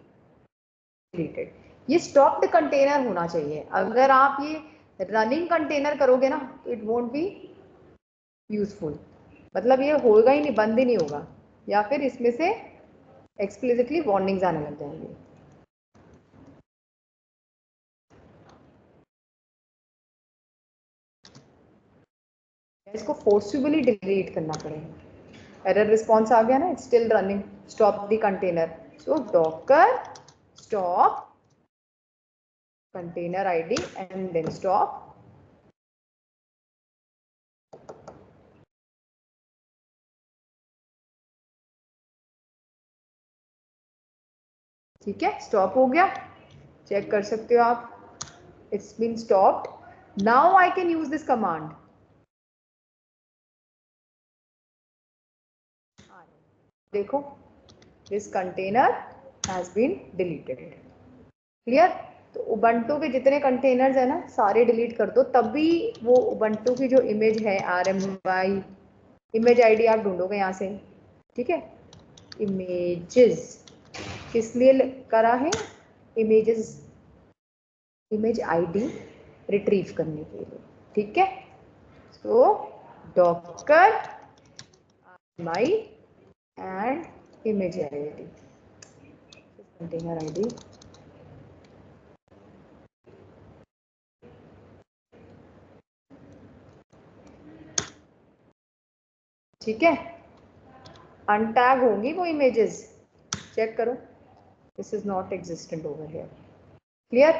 डिलीटेड. ये स्टॉप्ड कंटेनर होना चाहिए. अगर आप ये रनिंग कंटेनर करोगे ना तो इट वोंट बी यूजफुल. मतलब ये होगा ही नहीं, बंद ही नहीं होगा, या फिर इसमें से एक्सप्लिसिटली वार्निंग्स आने लग जाएंगी. इसको फोर्सफुली डिलीट करना पड़ेगा. एरर रिस्पॉन्स आ गया ना, it's still running, stop the container. So Docker stop container id and then stop. ठीक है, स्टॉप हो गया, चेक कर सकते हो आप. It's been stopped. Now I can use this command. देखो, this container has been deleted. Clear. तो उबंटू के जितने कंटेनर्स है ना सारे डिलीट कर दो, तभी वो उबंटू की जो इमेज है rmi इमेज आईडी आप ढूंढोगे यहाँ से. ठीक है, इमेजेस किस लिए करा है, इमेजेस इमेज आईडी रिट्रीव करने के लिए. ठीक है, so Docker rmi and image ID, container ID. ठीक है, अनटैग होंगी वो इमेजेस, चेक करो. This is not existent over here. Clear.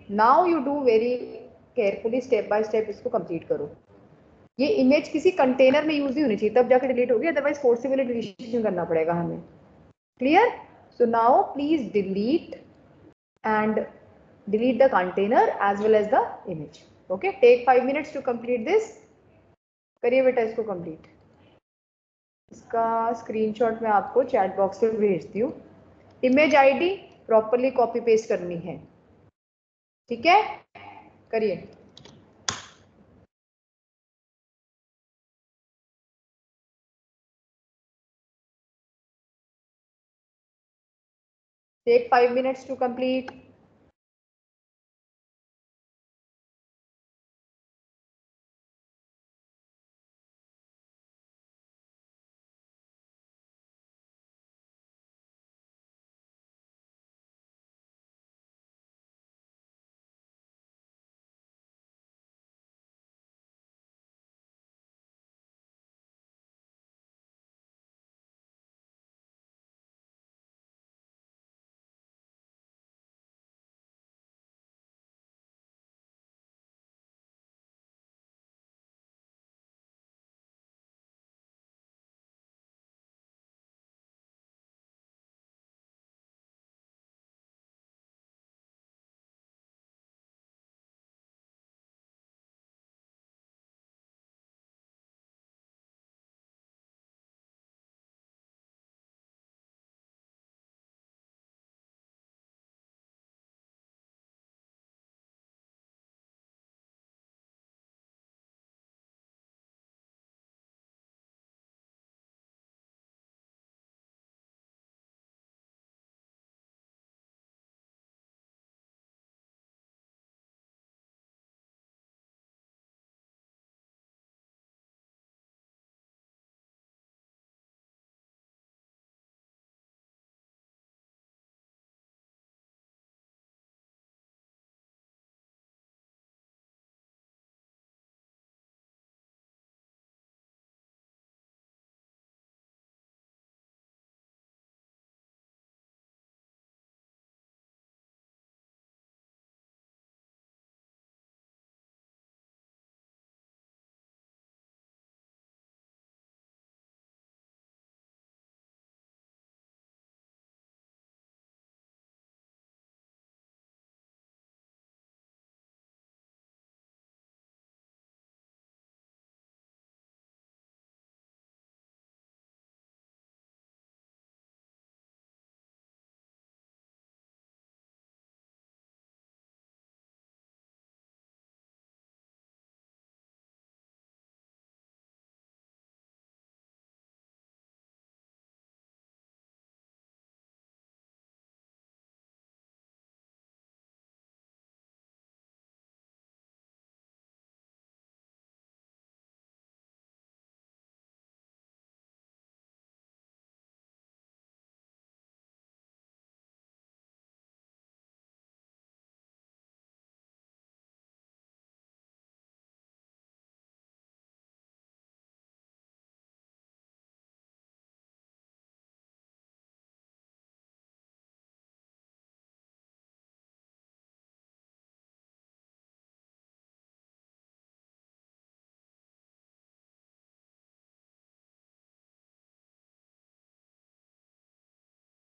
Now you do very carefully, step by step इसको कंप्लीट करो. ये इमेज किसी कंटेनर में यूज ही होनी चाहिए, तब जाकर डिलीट होगी, अदरवाइज फोर्सिबली डिलीशन करना पड़ेगा हमें. Clear. So now please delete and delete the container as well as the image. Okay, take 5 minutes to complete this. करिए बेटा इसको कंप्लीट. इसका स्क्रीनशॉट मैं आपको चैट बॉक्स में भेजती हूँ. Image ID properly copy paste करनी है. ठीक है, करिए. Take 5 minutes to complete.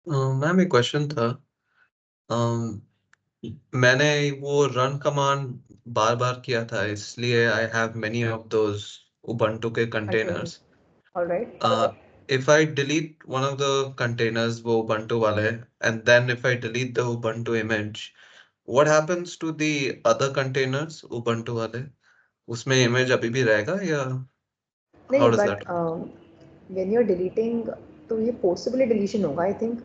Ma'am एक क्वेश्चन था। मैंने वो रन कमांड बार बार किया था, इसलिए I have many of those Ubuntu के containers. All right. If I delete one of the containers वो उबंटू वाले, and then if I delete the Ubuntu image, what happens to the other containers Ubuntu वाले? उसमें image अभी भी रहेगा या नहीं, how does but that work? When you are deleting तो ये फोर्सिबली डिलीशन होगा। आई थिंक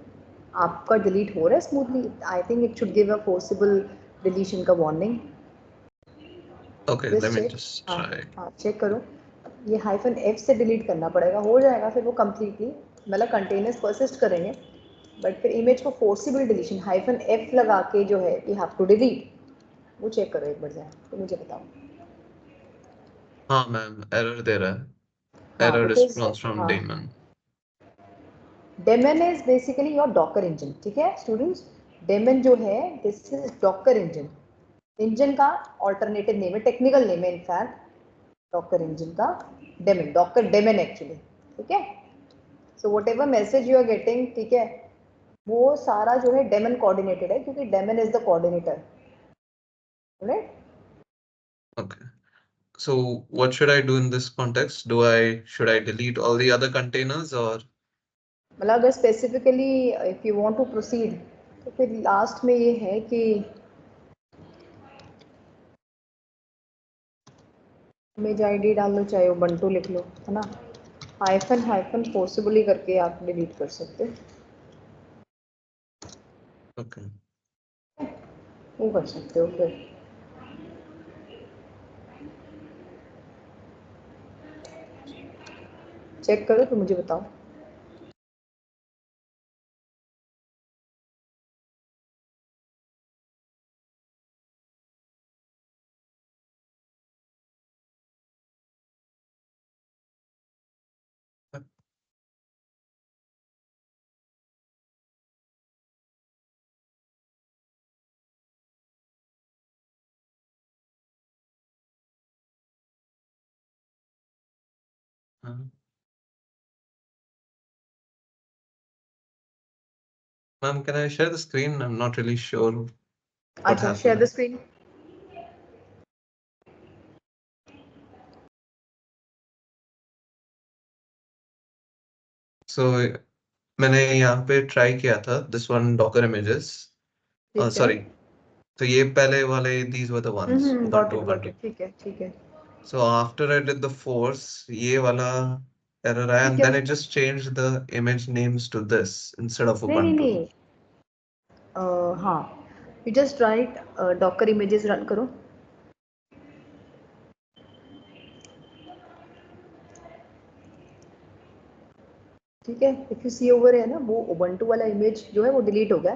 आपका डिलीट हो रहा है smoothly. I think it should give a forcible deletion का warning. Okay, let just me check. just हाँ try. हाँ, चेक करो। ये हाइफन एफ से डिलीट करना पड़ेगा, हो जाएगा फिर वो कम्प्लीटली। मतलब कंटेनर्स परसिस्ट करेंगे, बट फिर इमेज को फोर्सिबल डिलीशन हाइफन एफ लगा के जो है यू हैव टू डिलीट, वो चेक करो एक बार जाए तो मुझे बताओ। हाँ मैम, एरर दे रहा है। हाँ, एरर बिकॉज रिस्पॉन्स फ्रॉम हाँ, daemon. Daemon is basically your docker engine. ठीक है स्टूडेंट्स, डेमन जो है this is docker engine. Engine का ऑल्टरनेटिव नेम है, टेक्निकल नेम है इनफैक्ट डॉकर इंजन का डेमन, डॉकर डेमन एक्चुअली। ठीक है, so whatever message you are getting, ठीक है, वो सारा जो है डेमन कोऑर्डिनेटेड है क्योंकि daemon is the coordinator, right? Okay. So what should I do in this context? Should I delete all the other containers or? मतलब अगर specifically if you want to proceed तो फिर लास्ट में ये है कि इमेज आईडी डाल लो, चाहे उबंटू लिख लो, है ना। हाइफन हाइफन फोर्सिबली करके आप डिलीट कर सकते हो। Okay. वो कर सकते हो फिर। चेक करो तो मुझे बताओ। Ma'am, can I share the screen? I'm not really sure what अच्छा, share the happened. Screen. So मैंने यहाँ पे ट्राई किया था this one Docker images. ठीक है। Sorry. तो ये पहले वाले these were the ones got Ubuntu it, Ubuntu. ठीक है ठीक है। So after I did the force, ये वाला error आया, ठीक and है। then it just changed the image names to this instead of नहीं नहीं Ubuntu. नहीं, हाँ, you just right Docker images run करो। ठीक है, इफ यू सी ओवर है ना, वो उबंटू वाला इमेज जो है वो डिलीट हो गया।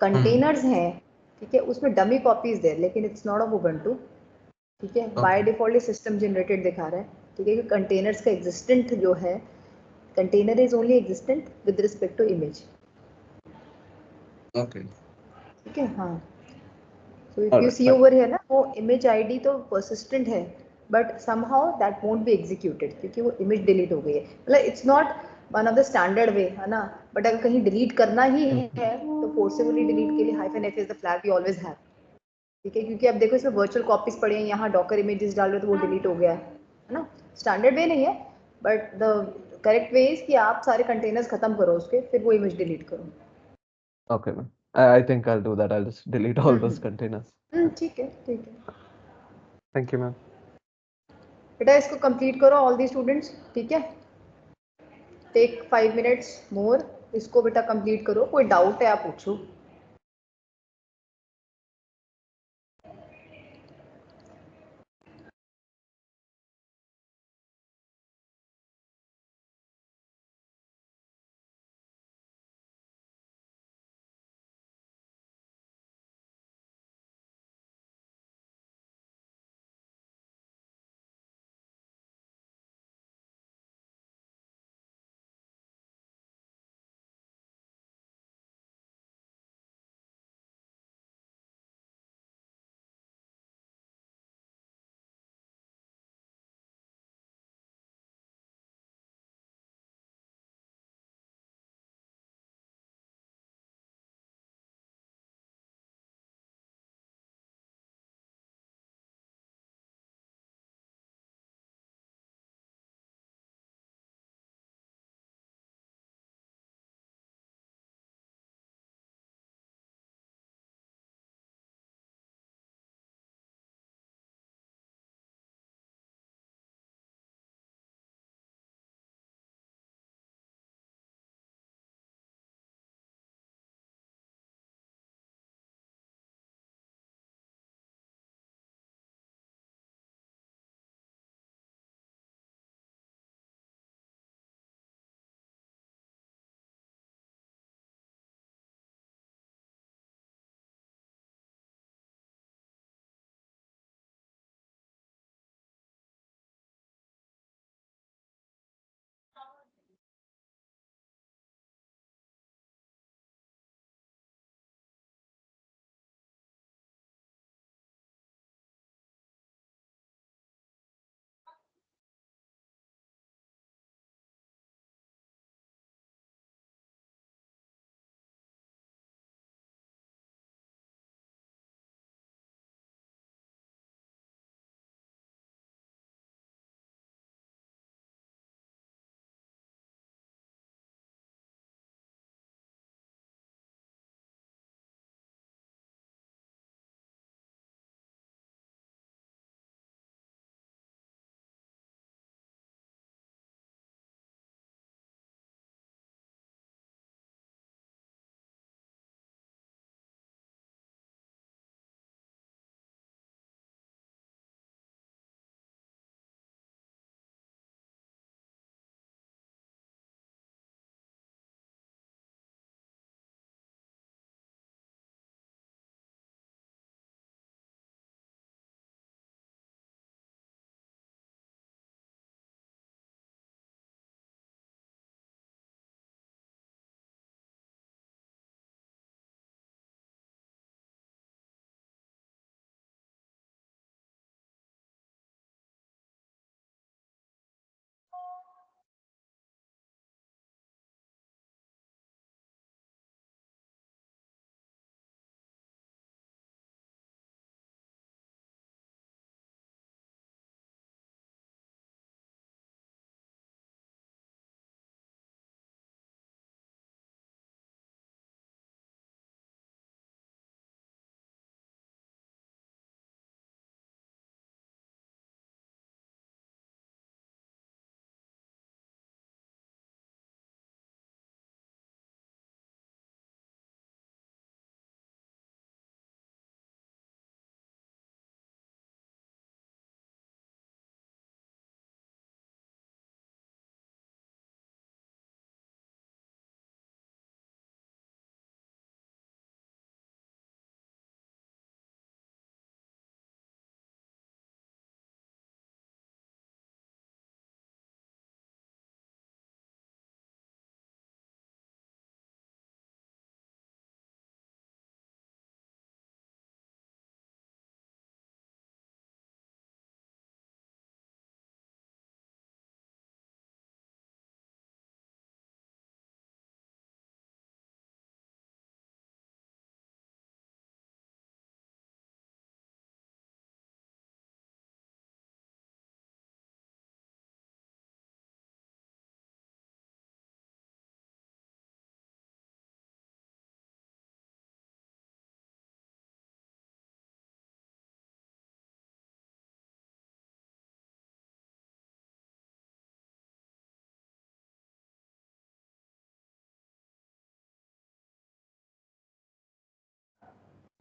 कंटेनर्स हैं, ठीक है, उसमें डमी कॉपीज दे, लेकिन इट्स नॉट ऑफ उबंटू। ठीक है, बाय डिफॉल्ट सिस्टम जनरेटेड दिखा रहा है। ठीक है, कि कंटेनर्स का एग्जिस्टेंट जो है, container is only existent with respect to image. Okay. ठीक है, हाँ। तो if you Alright, see fine. Over है ना, वो इमेज आईडी तो परसिस्टेंट है, but somehow that won't be executed, क्योंकि वो इमेज डिलीट हो गई है। मतलब it's not one of the standard way, है ना, बट अगर कहीं डिलीट करना ही है तो फोर्सेबली डिलीट के लिए hyphen F is the flag we always have. ठीक है, क्योंकि अब देखो इसमें वर्चुअल कॉपीज पड़े हैं, यहाँ डॉकर इमेजेस डाल रहे हो तो वो डिलीट हो गया है ना। स्टैंडर्ड वे नहीं है, but the correct way is कि आप सारे कंटेनर्स खत्म करो उसके, फिर वो इमेज डिलीट करो। Okay, ma'am. I think I'll do that. I'll just delete all those containers. ठीक है ठीक है। Thank you, ma'am. बेटा इसको कंप्लीट करो ऑल दी स्टूडेंट्स। ठीक है, टेक 5 मिनट्स मोर, इसको बेटा कंप्लीट करो। कोई डाउट है आप पूछो।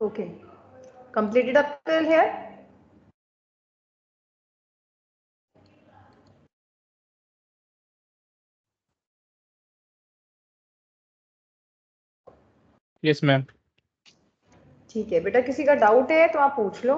Okay. Completed up till here? Yes, ma'am. ठीक है बेटा, किसी का डाउट है तो आप पूछ लो.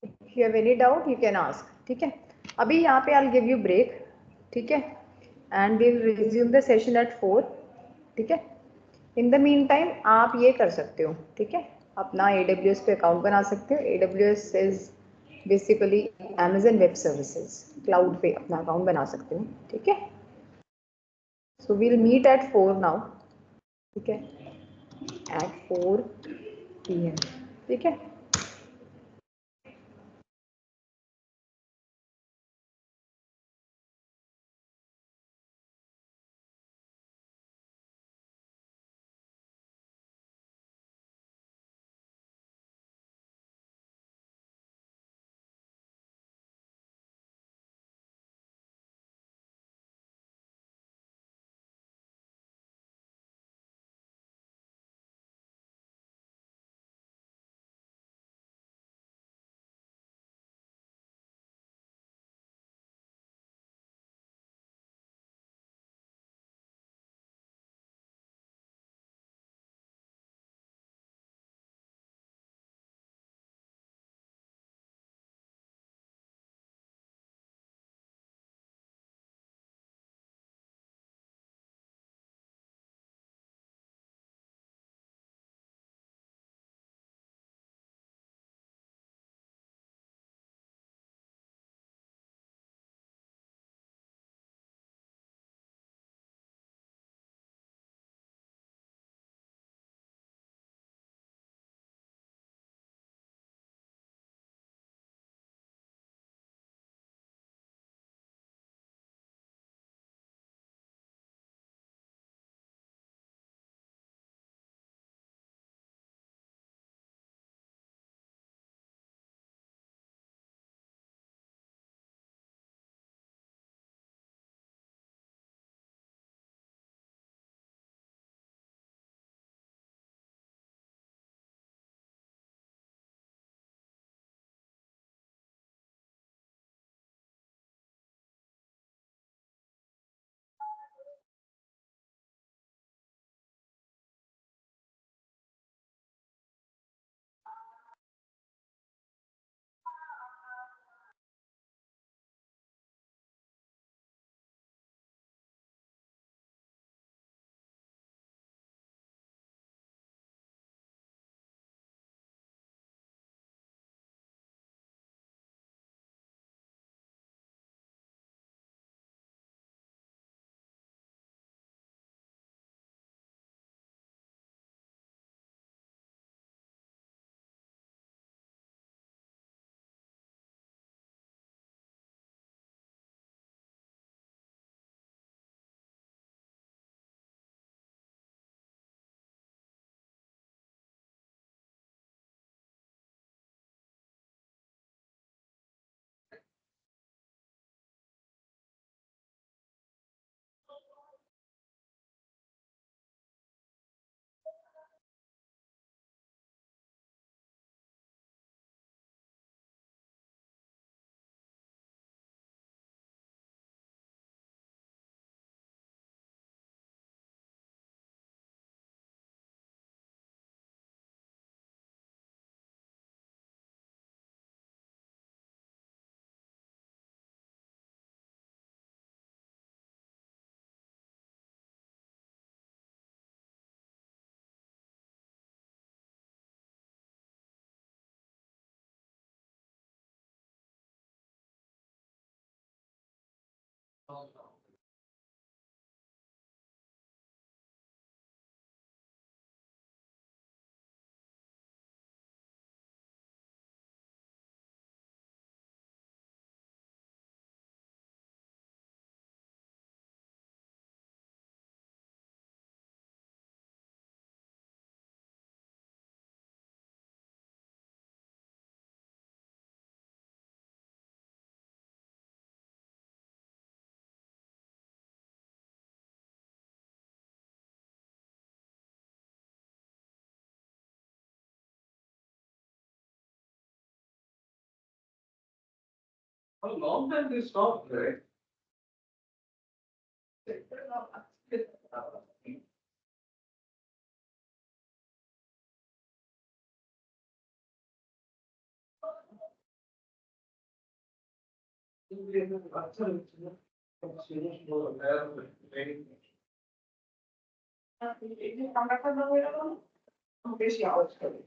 If you have any doubt, you can ask. ठीक है. अभी यहाँ पे I'll give you break. ठीक है. And we'll resume the session at 4. ठीक है. In the meantime, आप ये कर सकते हो. ठीक है. अपना AWS पे अकाउंट बना सकते हो. AWS is basically Amazon Web Services. Cloud पे अपना अकाउंट बना सकते हो. ठीक है. So we'll meet at 4 now. ठीक है. At 4 PM. ठीक है. How long time they stopped, right? বেশি আওয়াজ করে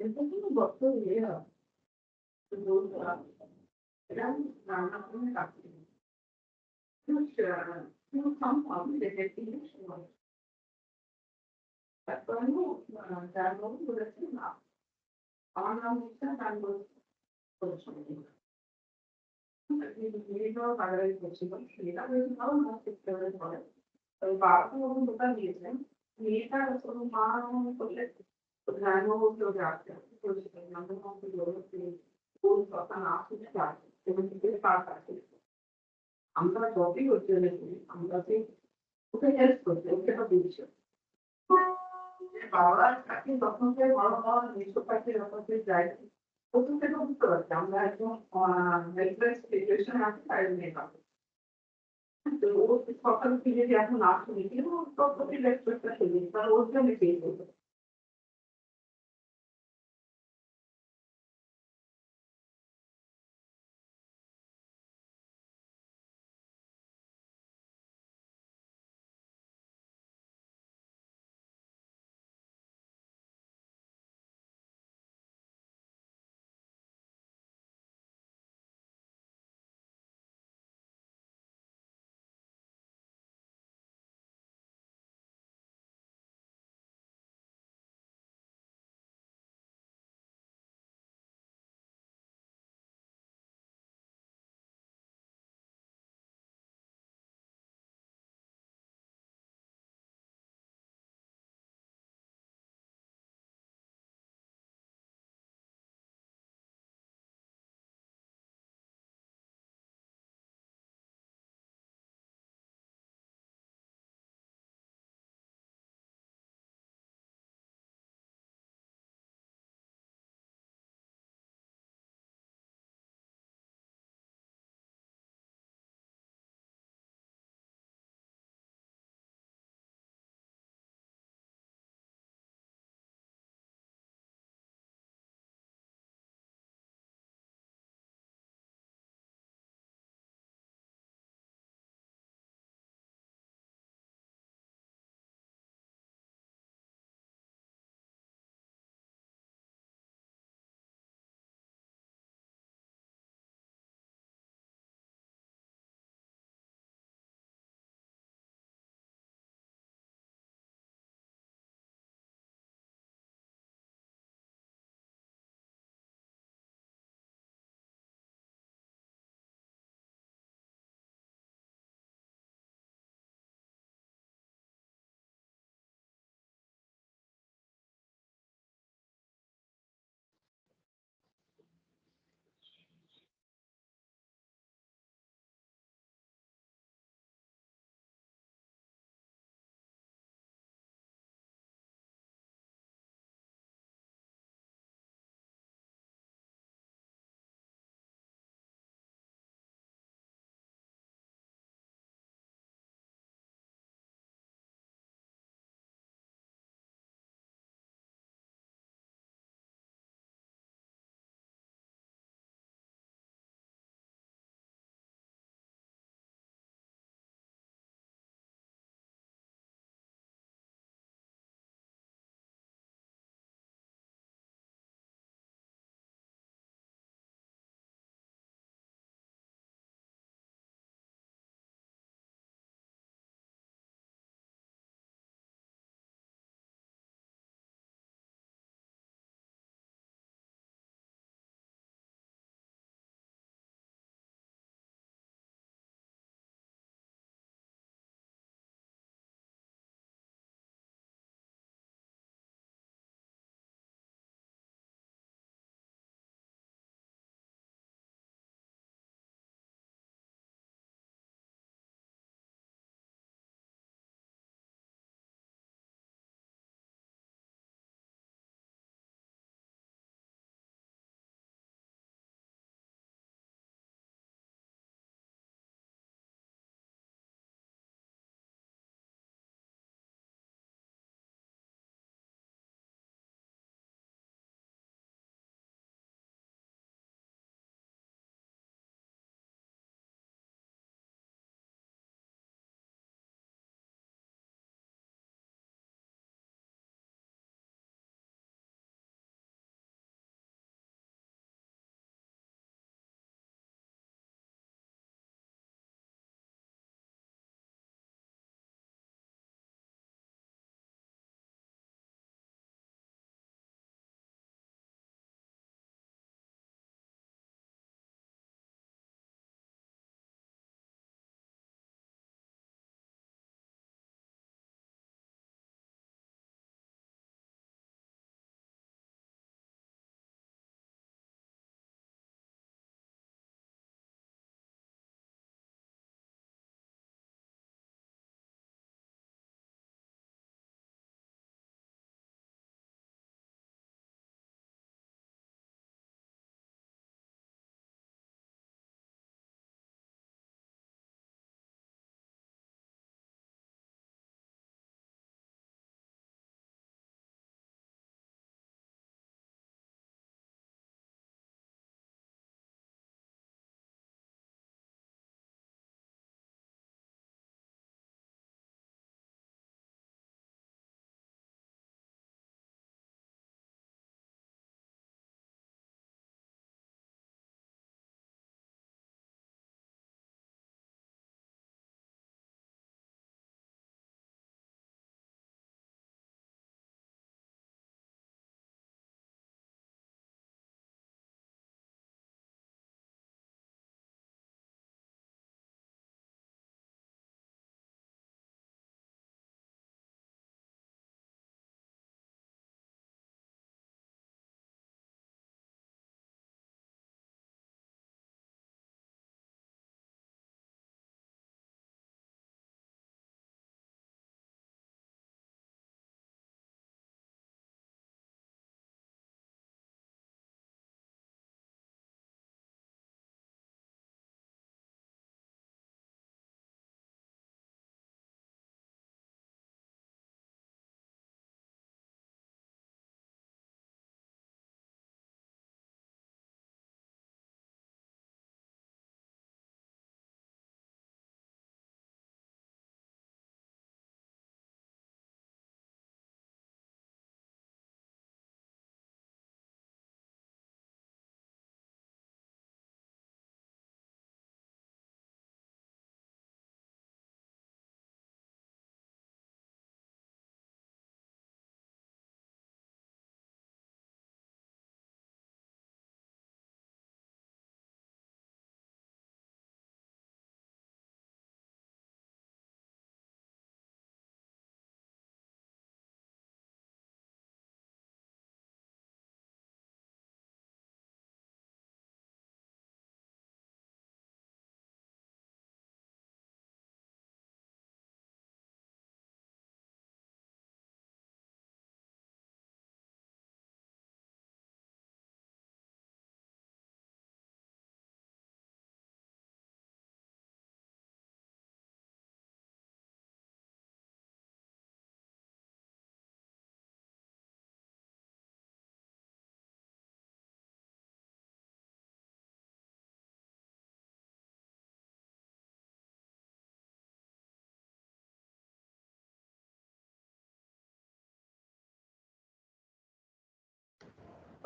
Entonces, doctor, idea. আমরা যতই হচ্ছে আমরা যে ওকে হেল্প করতে ওকে একটা দিচ্ছি বাবা তাকে তখন থেকে বড় বড় নিশ্চয় পাখি ব্যাপারে যাই প্রথম থেকে বুঝতে পারছি আমরা একদম হেল্পলেস সিচুয়েশন আছে তাই নিয়ে পাবো তো ও সকাল থেকে যদি এখন আসুনি কিন্তু তখন লেকচারটা শুনি তার ওর জন্য পেয়ে করবো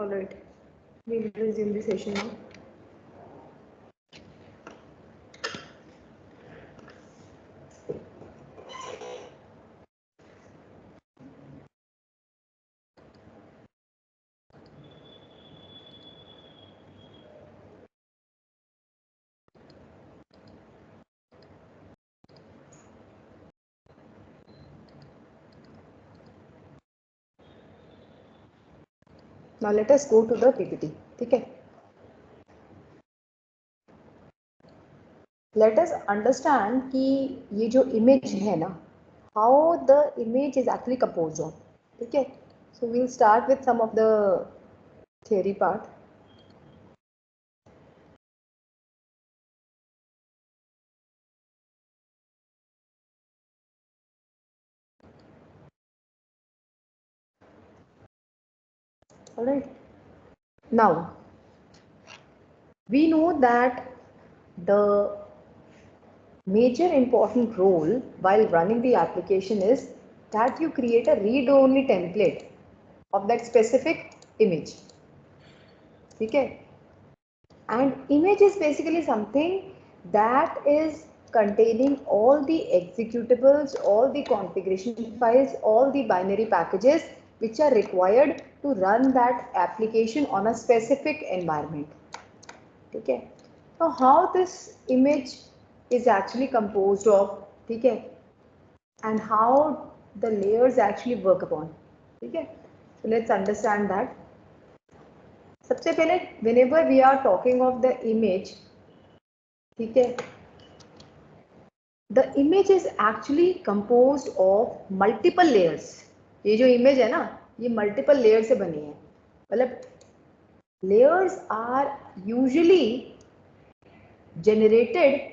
All right, we will resume the session now. Now let us go to the PPT. ठीक है? Let us understand कि ये जो image है ना, how the image is actually composed of. ठीक है? So we'll start with some of the theory part. All right. Now we know that the major important role while running the application is that you create a read-only template of that specific image. Okay? And image is basically something that is containing all the executables, all the configuration files, all the binary packages which are required to run that application on a specific environment. Okay? So how this image is actually composed of, okay, and how the layers actually work upon. Okay? So let's understand that. सबसे पहले whenever we are talking of the image, ठीक है, the image is actually composed of multiple layers. ये जो image है ना, ये multiple layers से बनी है. मतलब layers are usually generated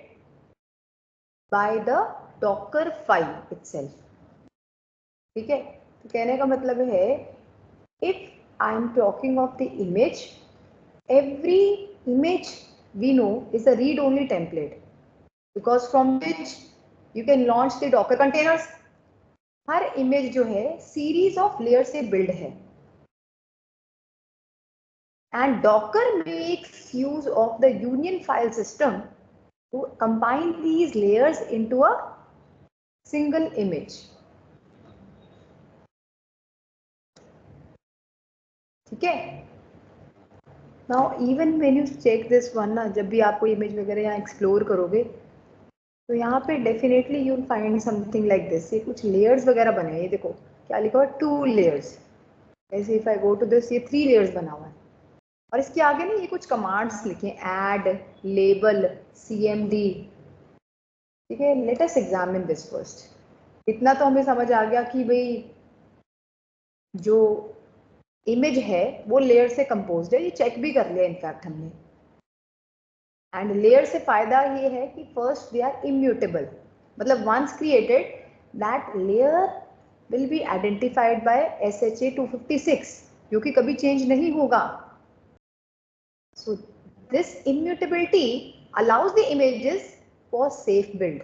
by the Docker file itself. ठीक है? तो कहने का मतलब है, if I am talking of the image, every image we know is a read-only template because from which you can launch the Docker containers. Her image जो है series of layers से build है. And Docker makes use of the union file system to combine these layers into a single image. ठीक है? Now even when you check this one ना, जब भी आपको image वगैरह यहाँ explore करोगे तो यहाँ पे definitely you'll find something like this. ये कुछ layers वगैरह बने हैं. ये देखो क्या लिखा हुआ है, 2 layers. ऐसे if I go to this, ये 3 layers बना हुआ है. और इसके आगे ना ये कुछ commands लिखे हैं, add, label, cmd. ठीक है? Let us examine this first. इतना तो हमें समझ आ गया कि भाई जो इमेज है वो लेयर से कंपोज्ड है. ये चेक भी कर लिया इनफैक्ट हमने. एंड लेयर से फायदा ये है कि फर्स्ट दे आर इम्यूटेबल, मतलब once created that layer will be identified by SHA 256, जो कि कभी चेंज नहीं होगा. So this immutability allows the images for safe build.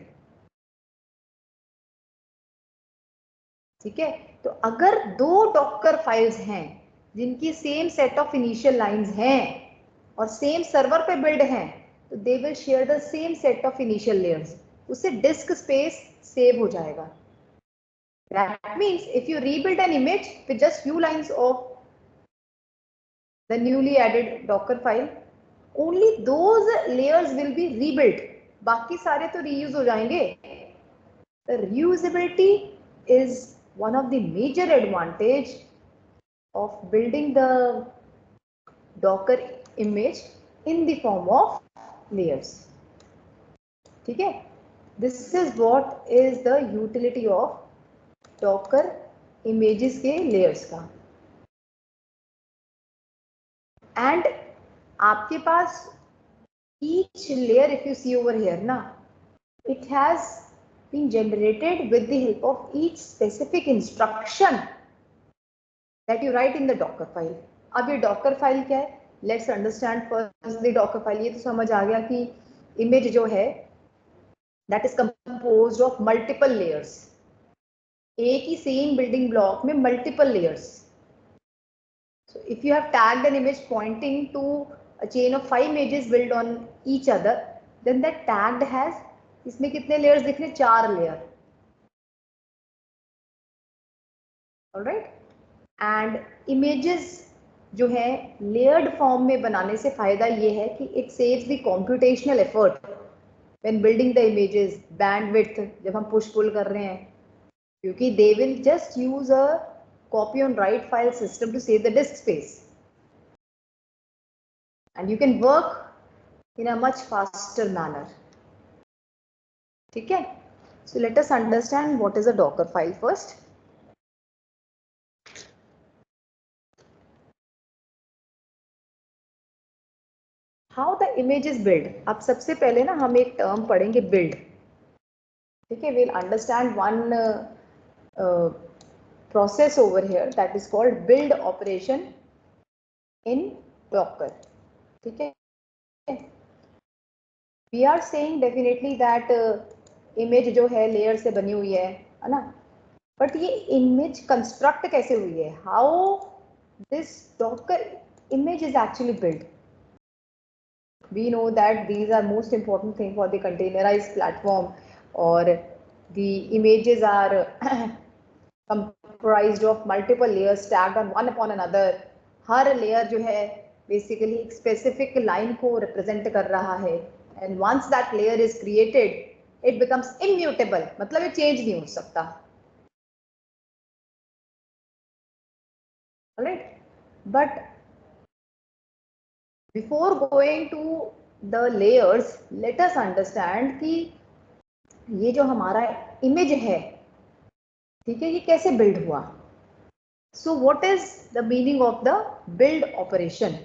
ठीक है? तो अगर 2 डॉकर फाइल्स हैं जिनकी same set of initial lines हैं और सेम सर्वर पे बिल्ड हैं, तो they will share the same set of initial layers. उससे डिस्क स्पेस सेव हो जाएगा. That means if you rebuild an image with just few lines of the newly added docker file, only those layers will be rebuild. बाकी सारे तो reuse हो जाएंगे. The reusability is one of the major advantage of building the Docker image in the form of layers. ठीक है? This is what is the utility of Docker images के layers का. And आपके पास each layer, if you see over here ना, it has been generated with the help of each specific instruction that you write in the Docker file. अब ये Docker file क्या है? Let's understand first the Docker file. ये तो समझ आ गया कि image जो है that is composed of multiple layers. एक ही same building block में multiple layers. So if you have tagged an image pointing to a chain of 5 images built on each other, then that tagged has, इसमें कितने layers दिख रहे हैं? 4 layer. Alright, and images जो है layered form में बनाने से फायदा ये है कि it saves the computational effort when building the images, bandwidth जब हम push pull कर रहे हैं, क्योंकि they will just use a copy on write file system to save the disk space, and you can work in a much faster manner. ठीक है? So let us understand what is a Docker file first. How the image is built. अब सबसे पहले ना हम एक term पढ़ेंगे build. ठीक है? We'll understand one process over here that is called build operation in Docker. ठीक है? We are saying definitely that image जो है layer से बनी हुई है ना? But ये image construct कैसे हुई है? How this Docker image is actually built? We know that these are most important thing for the containerized platform, or the images are comprised of multiple layers stacked on one upon another. Her layer जो है basically एक specific line को represent कर रहा है, and once that layer is created, it becomes immutable. मतलब ये change नहीं हो सकता. Alright, but before going to the layers, let us understand कि ये जो हमारा image है, ठीक है, ये कैसे build हुआ. So what is the meaning of the build operation?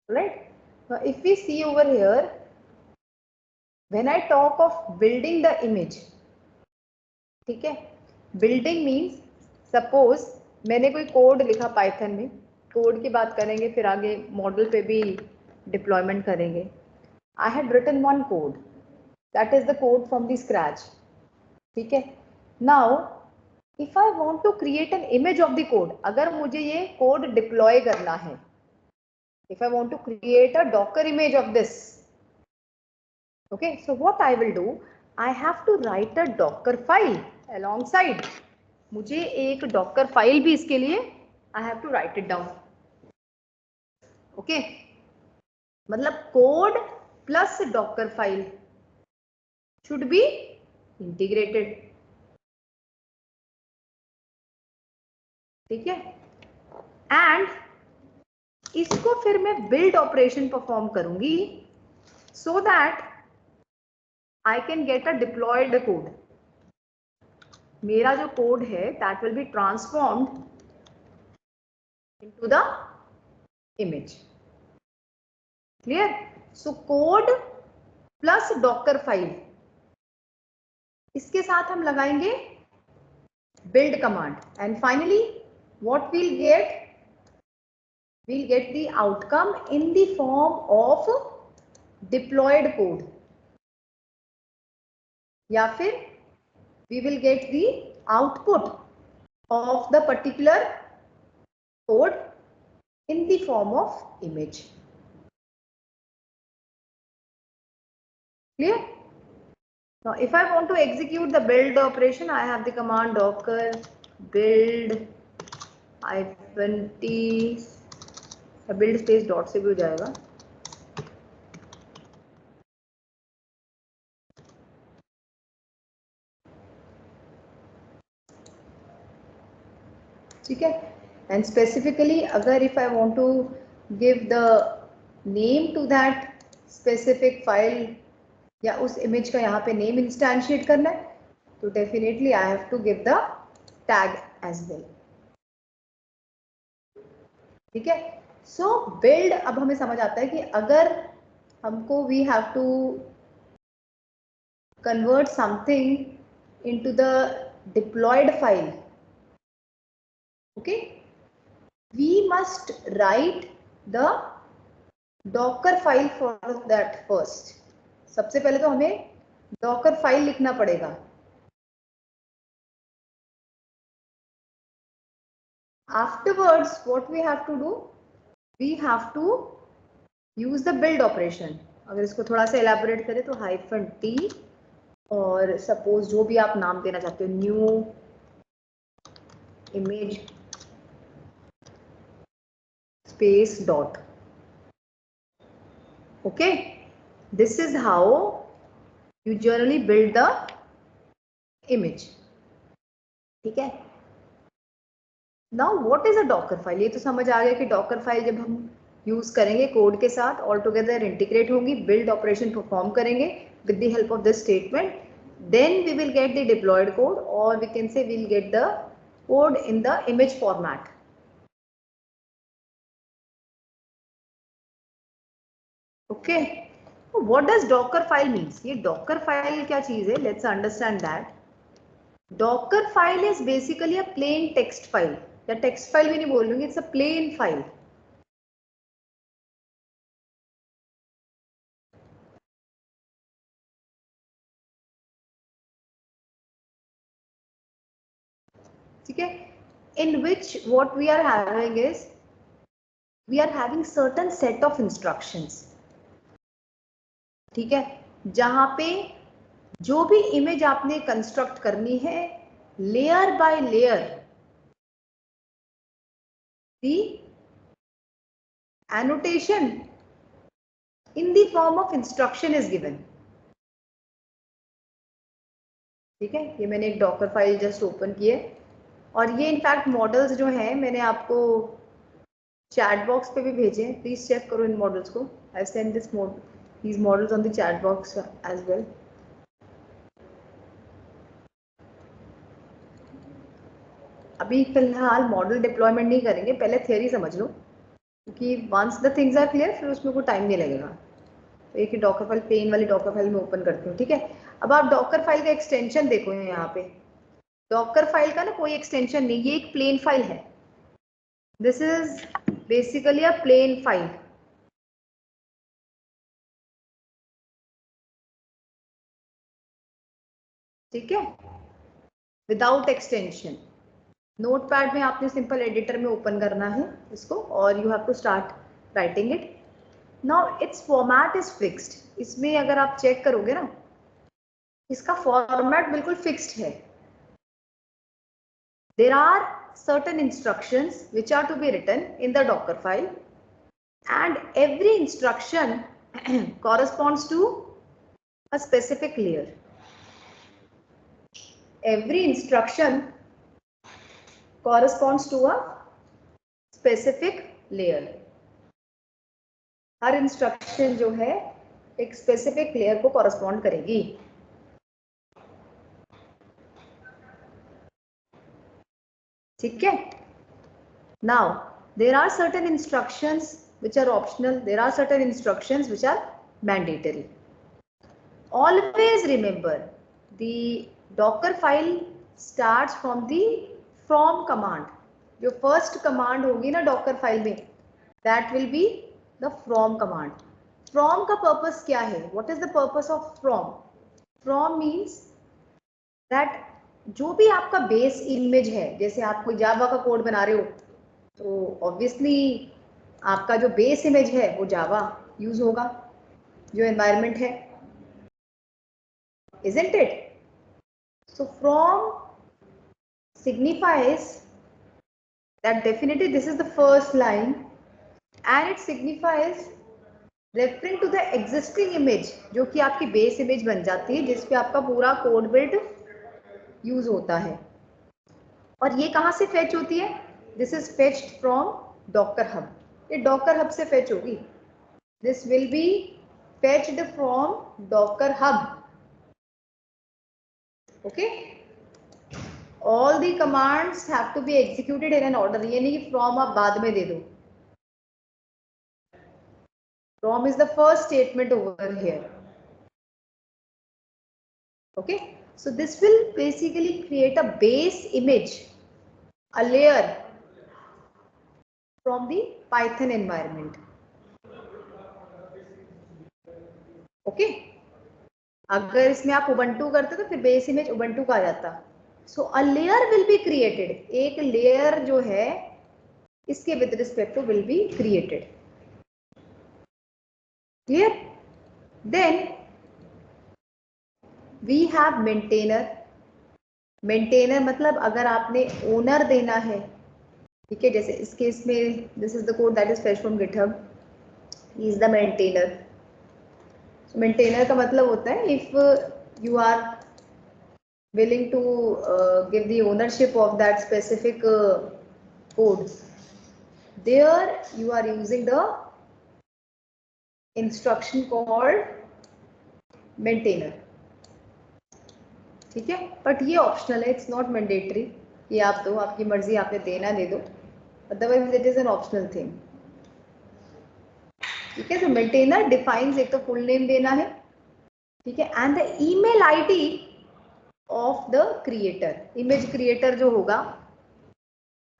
Right? Now if we see over here, when I talk of building the image, ठीक है, building means suppose मैंने कोई कोड लिखा पाइथन में, कोड की बात करेंगे फिर आगे मॉडल पे भी डिप्लॉयमेंट करेंगे. I had written one code, that is the code from the scratch. ठीक है. Now if I want to create an image of the code, अगर मुझे ये कोड डिप्लॉय करना है, if I want to create a Docker image of this, okay, so what I will do, I have to write a Docker file alongside. मुझे एक Docker file भी इसके लिए I have to write it down. Okay, मतलब code plus Docker file should be integrated. ठीक है, and इसको फिर मैं बिल्ड ऑपरेशन परफॉर्म करूंगी so that I can get a deployed code. मेरा जो कोड है that will be transformed into the image. Clear? So code plus docker file, इसके साथ हम लगाएंगे build command, and finally what we'll get the outcome in the form of deployed code, या फिर we will get the output of the particular code in the form of image. Clear? Now if I want to execute the build operation, I have the command docker build -t, build space dot से भी हो जाएगा. ठीक है, and specifically अगर if I want to give the name to that specific file या उस image का यहाँ पे name instantiate करना है, तो definitely I have to give the tag as well. ठीक है, so build अब हमें समझ आता है कि अगर हमको we have to convert something into the deployed file, okay, we must write the docker file for that first. सबसे पहले तो हमें docker file लिखना पड़ेगा. afterwards what we have to do, we have to use the build operation. अगर इसको थोड़ा सा elaborate करें तो -t और सपोज जो भी आप नाम देना चाहते हो, new image space dot. Okay, this is how you generally build the image. ठीक है. Now what is a docker file? ये तो समझ आ गया कि docker file जब हम यूज करेंगे कोड के साथ ऑल टुगेदर इंटीग्रेट होंगी, बिल्ड ऑपरेशन परफॉर्म करेंगे with the help of this statement, then we will get the deployed code, or we can say we'll get the code in the image format. Okay. What does docker file means? ये docker file क्या चीज है? Let's understand that. Docker file is basically a plain text file. या text file भी नहीं बोल लूंगी, it's a plain file. ठीक है. In which what we are having is we are having certain set of instructions. ठीक है. जहां पे जो भी इमेज आपने कंस्ट्रक्ट करनी है, layer by layer the annotation in the form of instruction is given. ठीक है. ये मैंने एक डॉकर फाइल जस्ट ओपन की है और ये इनफैक्ट मॉडल्स जो हैं मैंने आपको चैट बॉक्स पे भी भेजे हैं, प्लीज चेक करो इन मॉडल्स को. I send these models on the chat box as well. अभी फिलहाल मॉडल डिप्लॉयमेंट नहीं करेंगे, पहले थियरी समझ लो, क्योंकि once the things are clear फिर उसमें कोई टाइम नहीं लगेगा. तो एक ही डॉकर फाइल, प्लेन वाली डॉकर फाइल में ओपन करती हूँ. ठीक है. अब आप डॉकर फाइल का एक्सटेंशन देखो यहाँ पे. डॉकर फाइल का ना कोई एक्सटेंशन नहीं, ये एक प्लेन फाइल है. This is basically a plain file. ठीक है. Without extension. नोटपैड में आपने सिंपल एडिटर में ओपन करना है इसको और you have to start writing it. Now its format is fixed. इसमें अगर आप चेक करोगे ना, इसका फॉर्मेट बिल्कुल फिक्स्ड है. There are certain instructions which are to be written in the docker file, and every instruction corresponds to a specific layer. Every instruction corresponds to a specific layer. Her instruction जो है एक specific layer को correspond करेगी. ठीक है. Now there are certain instructions which are optional, there are certain instructions which are mandatory. Always remember the docker file starts from the from command. जो first command होगी ना डॉकर फाइल में, that will be the from command. From का purpose क्या है? What is the purpose of from? From means that जो भी आपका बेस इमेज है, जैसे आप कोई जावा का कोड बना रहे हो तो ऑब्वियसली आपका जो बेस इमेज है वो जावा यूज होगा, जो एनवायरनमेंट है, isn't it? So from signifies that definitely this is the first line and it signifies referring to the existing image जो कि आपकी बेस इमेज बन जाती है, जिस पे आपका पूरा कोड बिल्ड यूज होता है. और ये कहाँ से फेच होती है? This is fetched from Docker Hub. ये डॉकर हब से फेच होगी. This will be fetched from Docker Hub. Okay. All the commands have to be executed in an order. ये नहीं कि फ्रॉम आप बाद में दे दो. From is the first statement over here. Okay, so this will basically create a base image, a layer from the Python environment. Okay, अगर इसमें आप उबंटू करते तो फिर बेस इमेज उबंटू का आ जाता. So a layer will be created. एक layer जो है इसके with respect to will be created. Clear? Then we have maintainer. Maintainer मतलब अगर आपने ओनर देना है, ठीक है, जैसे इस केस में this is the code that is fetch from GitHub, he is the maintainer. Maintainer का मतलब होता है if you are willing to give the ownership of that specific code, there you are using the instruction called maintainer, ठीक है। But ये optional है, it's not mandatory कि आप दो, आपकी मर्जी, आपने देना दे दो, otherwise it is an optional thing, ठीक है। तो मेंटेनर डिफाइंस, एक तो फुल नेम देना है, ठीक है, and the email ID of the creator. Image creator जो होगा,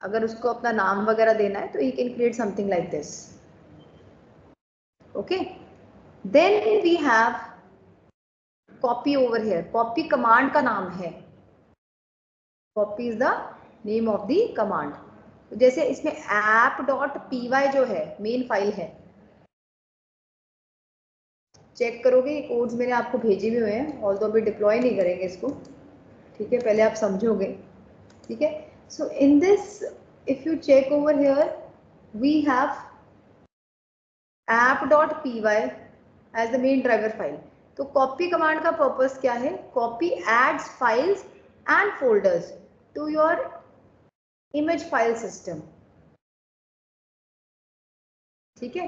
अगर उसको अपना नाम वगैरह देना है तो he can create something like this, okay. Then we have copy over here. Copy command का नाम है, copy is the name of the command. तो जैसे इसमें app.py जो है मेन फाइल है, चेक करोगे ये कोड्स मैंने आपको भेजे भी हुए हैं, ऑल्दो अभी डिप्लॉय नहीं करेंगे इसको, ठीक है, पहले आप समझोगे, ठीक है। So in this if you check over here we have app.py as the main driver file. तो कॉपी कमांड का पर्पस क्या है? Copy adds files and folders to your image file system, ठीक है।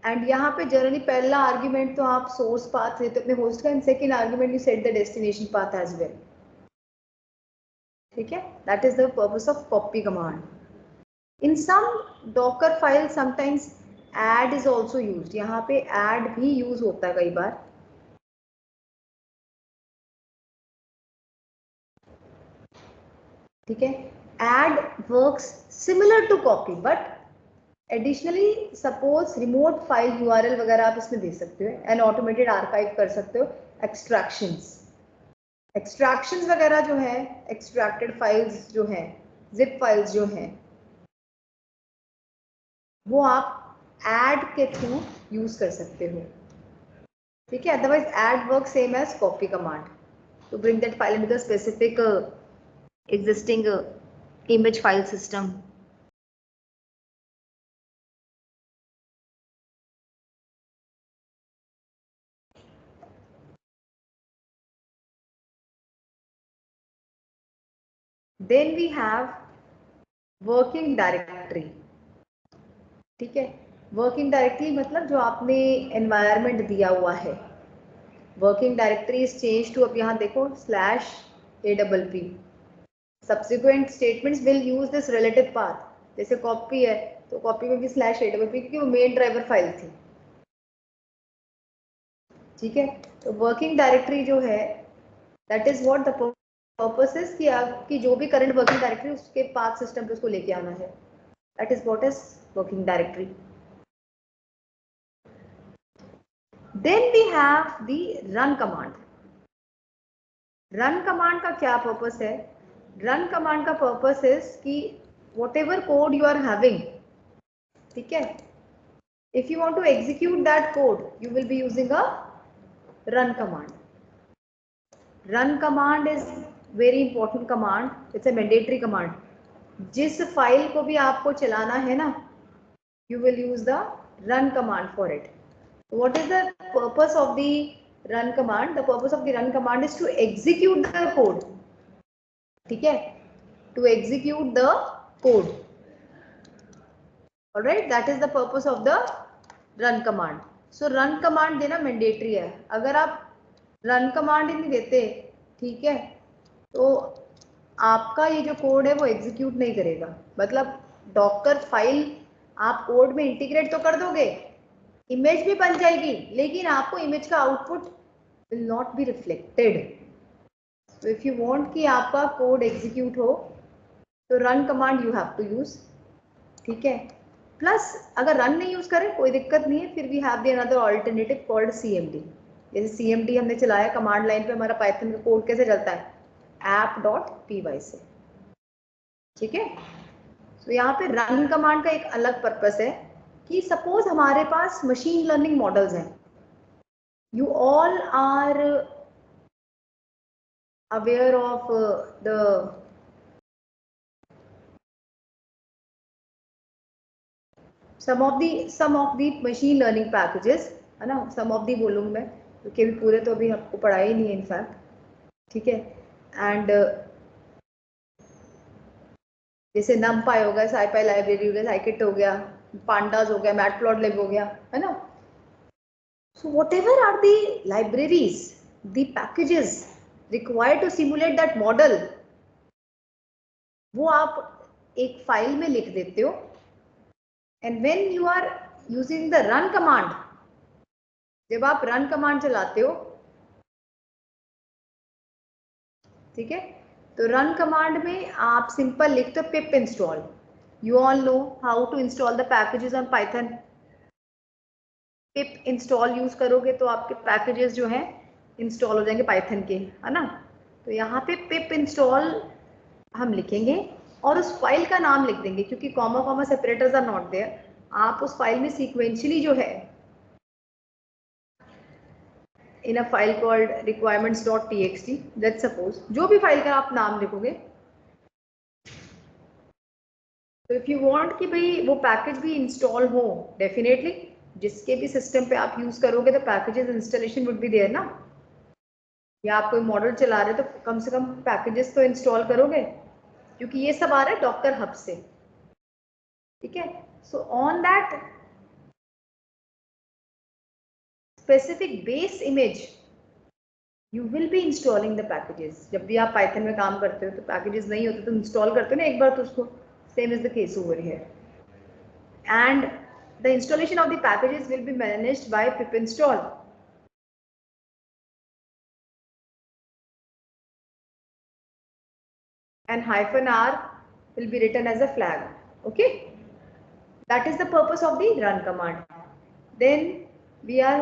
एंड यहाँ पे जनरली पहला argument तो आप सोर्स पाथ देते अपने होस्ट का, and second argument you set the destination path as well, ठीक है। That is the purpose of copy command. In some Docker file sometimes add is also used, यहाँ पे add भी यूज होता है कई बार, ठीक है। add works similar to copy but additionally suppose remote file URL वगैरह आप इसमें दे सकते हो, एंड ऑटोमेटेड आर्काइव कर सकते हो, एक्सट्रैक्शंस वगैरह जो है, एक्सट्रैक्टेड फाइल्स जो हैं, जिप फाइल्स जो हैं, वो आप add के थ्रू यूज कर सकते हो, ठीक है। Otherwise add work same as copy command to bring that file into the specific existing image file system. Then we have working directory, ठीक है। वर्किंग डायरेक्टरी मतलब जो आपने एनवायरनमेंट दिया हुआ है, working directory is change to, अब यहाँ देखो /APP, subsequent statements will use this relative path. जैसे कॉपी है तो कॉपी में भी /APP क्योंकि वो मेन ड्राइवर फाइल थी, ठीक है। तो वर्किंग डायरेक्टरी जो है that is what the purpose is कि आपकी जो भी करंट वर्किंग डायरेक्टरी उसके पाथ सिस्टम पे उसको लेके आना है, that is what is working directory. Then we have the run command. Run command का क्या पर्पस है? रन कमांड का पर्पस इज कि whatever code you are having, ठीक है, if you want to execute that code you will be using a run command. Run command is very important command, it's a mandatory command. जिस file को भी आपको चलाना है ना, you will use the run command for it. What is the purpose of the run command? The purpose of the run command is to execute the code, ठीक है, to execute the code. Alright, that is the purpose of the run command. So run command देना mandatory है। अगर आप run command ही नहीं देते, ठीक है, तो आपका ये जो कोड है वो एग्जीक्यूट नहीं करेगा। मतलब डॉकर फाइल आप कोड में इंटीग्रेट तो कर दोगे, इमेज भी बन जाएगी, लेकिन आपको इमेज का output will not be reflected. तो इफ यू वांट कि आपका कोड एग्जीक्यूट हो तो run command you have to use, ठीक है। प्लस अगर रन नहीं यूज करें कोई दिक्कत नहीं है, फिर we have the another alternative called CMD। जैसे CMD हमने चलाया कमांड लाइन पे, हमारा पाइथन का कोड कैसे चलता है? app.py से, ठीक है। तो यहाँ पे रन कमांड का एक अलग पर्पस है कि सपोज हमारे पास मशीन लर्निंग मॉडल्स हैं, you all are aware of the some of the machine learning packages, है ना, some of the बोलूँगी मैं क्योंकि अभी पूरे तो अभी आपको पढ़ा ही नहीं है इनफैक्ट, ठीक है। एंड जैसे numpy हो गया, scipy लाइब्रेरी हो गया, scikit हो गया, pandas हो गया, matplotlib हो गया, है ना। So whatever are the libraries, the packages required to simulate that model, वो आप एक फाइल में लिख देते हो, and when you are using the run command, जब आप रन कमांड चलाते हो, ठीक है, तो रन कमांड में आप सिंपल लिखते हो pip install. You all know how to install the packages on Python. Pip install use करोगे तो आपके पैकेजेस जो हैं इंस्टॉल हो जाएंगे पाइथन के, है ना। तो यहाँ पे पिप इंस्टॉल हम लिखेंगे और उस फाइल का नाम लिख देंगे, क्योंकि comma comma separators are not there. आप उस फाइल में सीक्वेंशियली जो है in a file called requirements.txt, let's suppose जो भी फाइल का आप नाम लिखोगे, तो इफ यू वांट कि भाई वो पैकेज भी इंस्टॉल हो, डेफिनेटली जिसके भी सिस्टम पे आप यूज करोगे तो packages installation would be there ना, या आप कोई मॉडल चला रहे तो कम से कम पैकेजेस तो इंस्टॉल करोगे, क्योंकि ये सब आ रहा है डॉकर हब से, ठीक है। So on that specific base image you will be installing the packages। जब भी आप पाइथन में काम करते हो तो पैकेजेस नहीं होते तो इंस्टॉल करते हो ना एक बार, तो उसको same is the case over here, and the installation of the packages will be managed by pip install। and -r will be written as a flag, okay, that is the purpose of the run command। then we are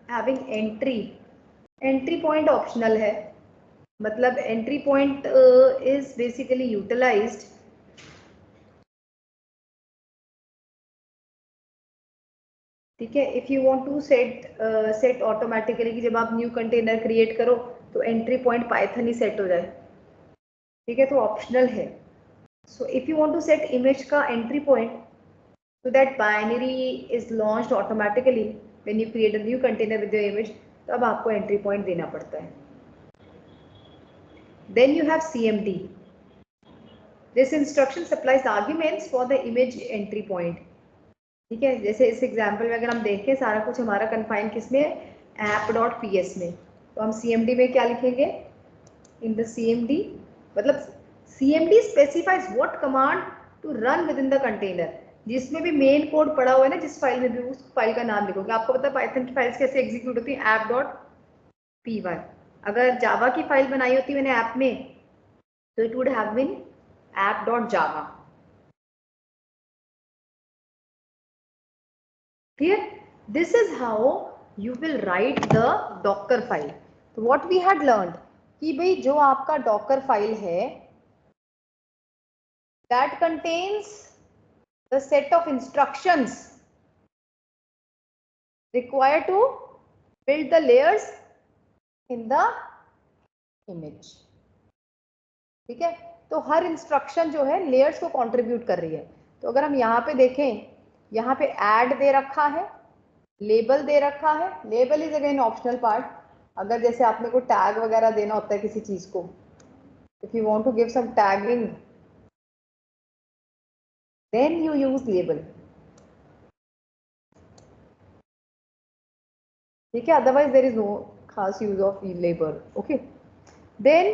having entry point optional है, मतलब entry point is basically utilised ठीक है, if you want to set automatically कि जब आप new container create करो तो entry point Python ही सेट हो जाए, ठीक है, तो ऑप्शनल है। So if you want to set image का entry point so that binary is launched automatically when you create a new container with your image, तब आपको एंट्री पॉइंट देना पड़ता है। then you have cmd, this instruction supplies arguments for the image entry point, ठीक है। जैसे इस example में अगर हम देखें सारा कुछ हमारा कन्फाइन किसमें है, app.ps में, तो हम cmd में क्या लिखेंगे, इन द cmd, मतलब cmd specifies what command to run within the container, जिसमें भी मेन कोड पड़ा हुआ है ना, जिस फाइल में भी उस फाइल का नाम लिखोगे। आपको पता है पाइथन की फाइल्स कैसे एग्जीक्यूट होती है, app.py। अगर जावा की फाइल बनाई होती मैंने ऐप में तो it would have been app.java, clear? This is how you will write the docker file। तो what we had learned कि भाई जो आपका docker file है that contains the set of instructions required to build the layers in the image, ठीक है। तो हर instruction जो है लेयर्स को कंट्रीब्यूट कर रही है। तो अगर हम यहाँ पे देखें, यहाँ पे ऐड दे रखा है, लेबल दे रखा है, label is again optional part. अगर जैसे आपने को टैग वगैरह देना होता है किसी चीज को, if you want to give some tagging then you use label, ठीक है, अदरवाइज देयर इज नो खास use of label, okay. Then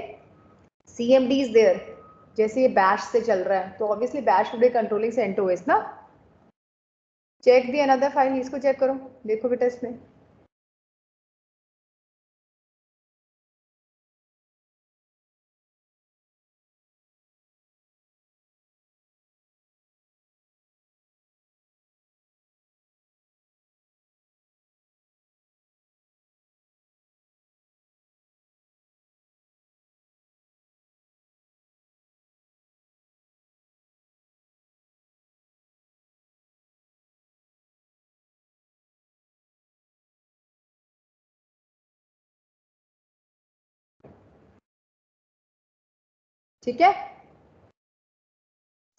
cmd is there, जैसे ये बैश से चल रहा है तो obviously bash would be controlling CentOS ना। चेक दी अनदर फाइल, इसको चेक करो, देखो बेटा इसमें ठीक है।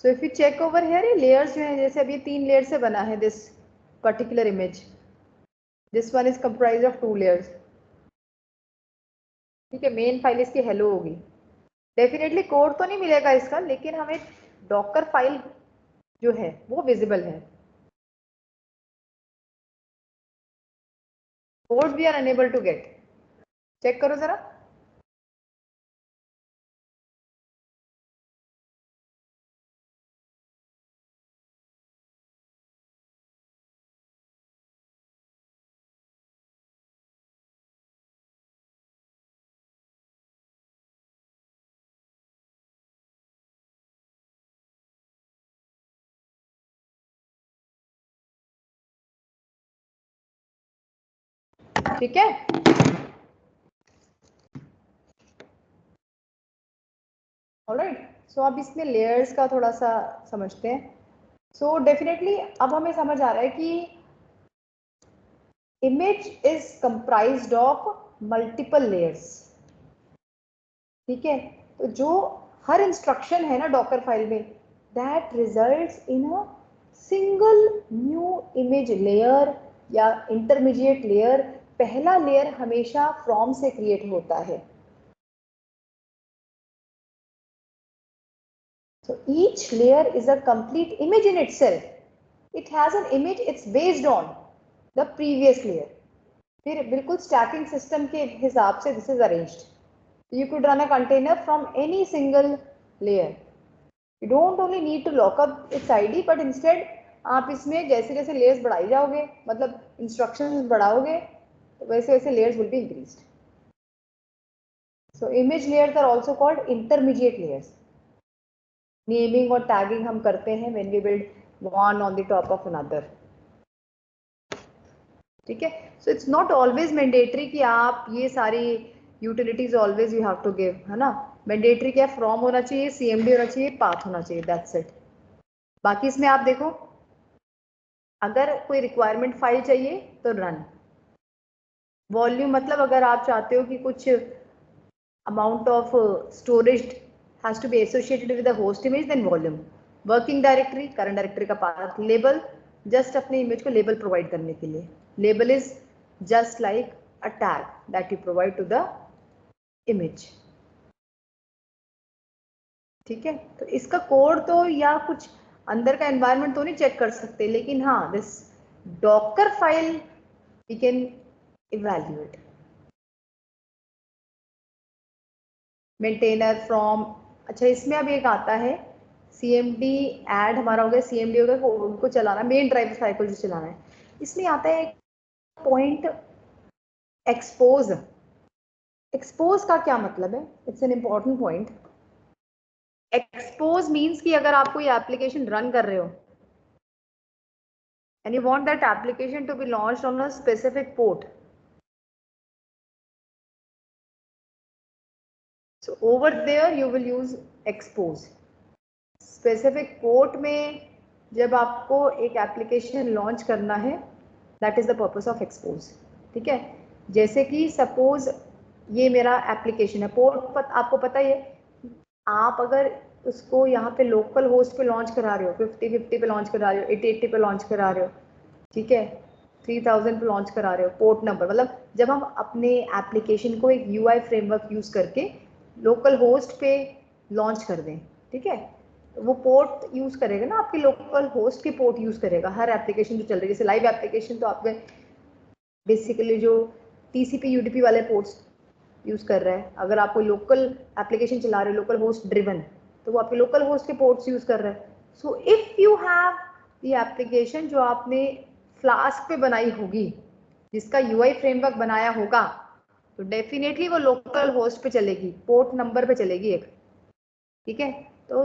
So if you check over here, ये लेयर्स जो है, जैसे अभी 3 लेयर से बना है this particular image, this one is comprise of 2 layers. ठीक है, मेन फाइल इसकी हेलो होगी। डेफिनेटली कोड तो नहीं मिलेगा इसका, लेकिन हमें डॉकर फाइल जो है वो विजिबल है। Code we are unable to get. Check करो जरा। ठीक है, ऑलराइट। सो अब इसमें लेयर्स का थोड़ा सा समझते हैं। सो डेफिनेटली अब हमें समझ आ रहा है कि image is comprised of multiple layers. ठीक है, तो जो हर इंस्ट्रक्शन है ना डॉकर फाइल में, that results in a single new image layer या इंटरमीडिएट लेयर। पहला लेयर हमेशा फ्रॉम से क्रिएट होता है। So each layer is a complete image in itself. It has an image, it's based on the previous layer. फिर बिल्कुल stacking system के हिसाब से this is arranged. You could run a container from any single layer. You don't only need to lock up its ID, but instead आप इसमें जैसे जैसे layers बढ़ाई जाओगे, मतलब इंस्ट्रक्शंस बढ़ाओगे, तो वैसे वैसे layers will be increased. So image layers are also called intermediate layers. Naming और टैगिंग हम करते हैं when we build one on the top of another. ठीक है, so it's not always mandatory कि आप ये सारी utilities always you have to give, है ना। मैंडेटरी क्या, फ्रॉम होना चाहिए, सीएमडी होना चाहिए, पाथ होना चाहिए, दैट्स इट। बाकी इसमें आप देखो, अगर कोई रिक्वायरमेंट फाइल चाहिए तो रन। वॉल्यूम मतलब अगर आप चाहते हो कि कुछ amount of storage has to be associated with the host image, then volume. Working directory, current directory का path. Label, just अपने image को label provide करने के लिए। Label is just like a tag that you provide to the image. ठीक है, तो इसका कोड तो या कुछ अंदर का एनवायरनमेंट तो नहीं चेक कर सकते, लेकिन हाँ this Docker file we can evaluate. Maintainer from, अच्छा इसमें अब एक आता है CMD ऐड, हमारा हो गया CMD हो गया, कोड को चलाना, मेन ड्राइव साइकिल जो चलाना है। इसमें आता है पॉइंट एक्सपोज। एक्सपोज का क्या मतलब है? It's an important point. Expose means कि अगर आप कोई एप्लीकेशन रन कर रहे हो and you want that application to be launched on a specific port, so over there you will use expose. Specific port में जब आपको एक एप्लीकेशन लॉन्च करना है, that is the purpose of expose. ठीक है, जैसे कि सपोज ये मेरा एप्लीकेशन है, पोर्ट आपको पता ही है। आप अगर उसको यहाँ पे लोकल होस्ट पे लॉन्च करा रहे हो, 5050 पे लॉन्च करा रहे हो, 8080 पे लॉन्च करा रहे हो, ठीक है, 3000 पे लॉन्च करा रहे हो, पोर्ट नंबर, मतलब जब हम अपने एप्लीकेशन को एक UI फ्रेमवर्क यूज करके लोकल होस्ट पे लॉन्च कर दें, ठीक है, वो पोर्ट यूज करेगा ना, आपके लोकल होस्ट के पोर्ट यूज करेगा हर एप्लीकेशन जो चल रही है। जैसे लाइव एप्लीकेशन तो आपके बेसिकली जो TCP UDP वाले पोर्ट्स यूज कर रहा है। अगर आप कोई लोकल एप्लीकेशन चला रहे हो, लोकल होस्ट ड्रिवन, तो वो आपके लोकल होस्ट के पोर्ट्स यूज कर रहा है। So if you have the application जो आपने फ्लास्क पे बनाई होगी, जिसका UI फ्रेमवर्क बनाया होगा, तो डेफिनेटली वो लोकल होस्ट पे चलेगी, पोर्ट नंबर पे चलेगी एक। ठीक है, तो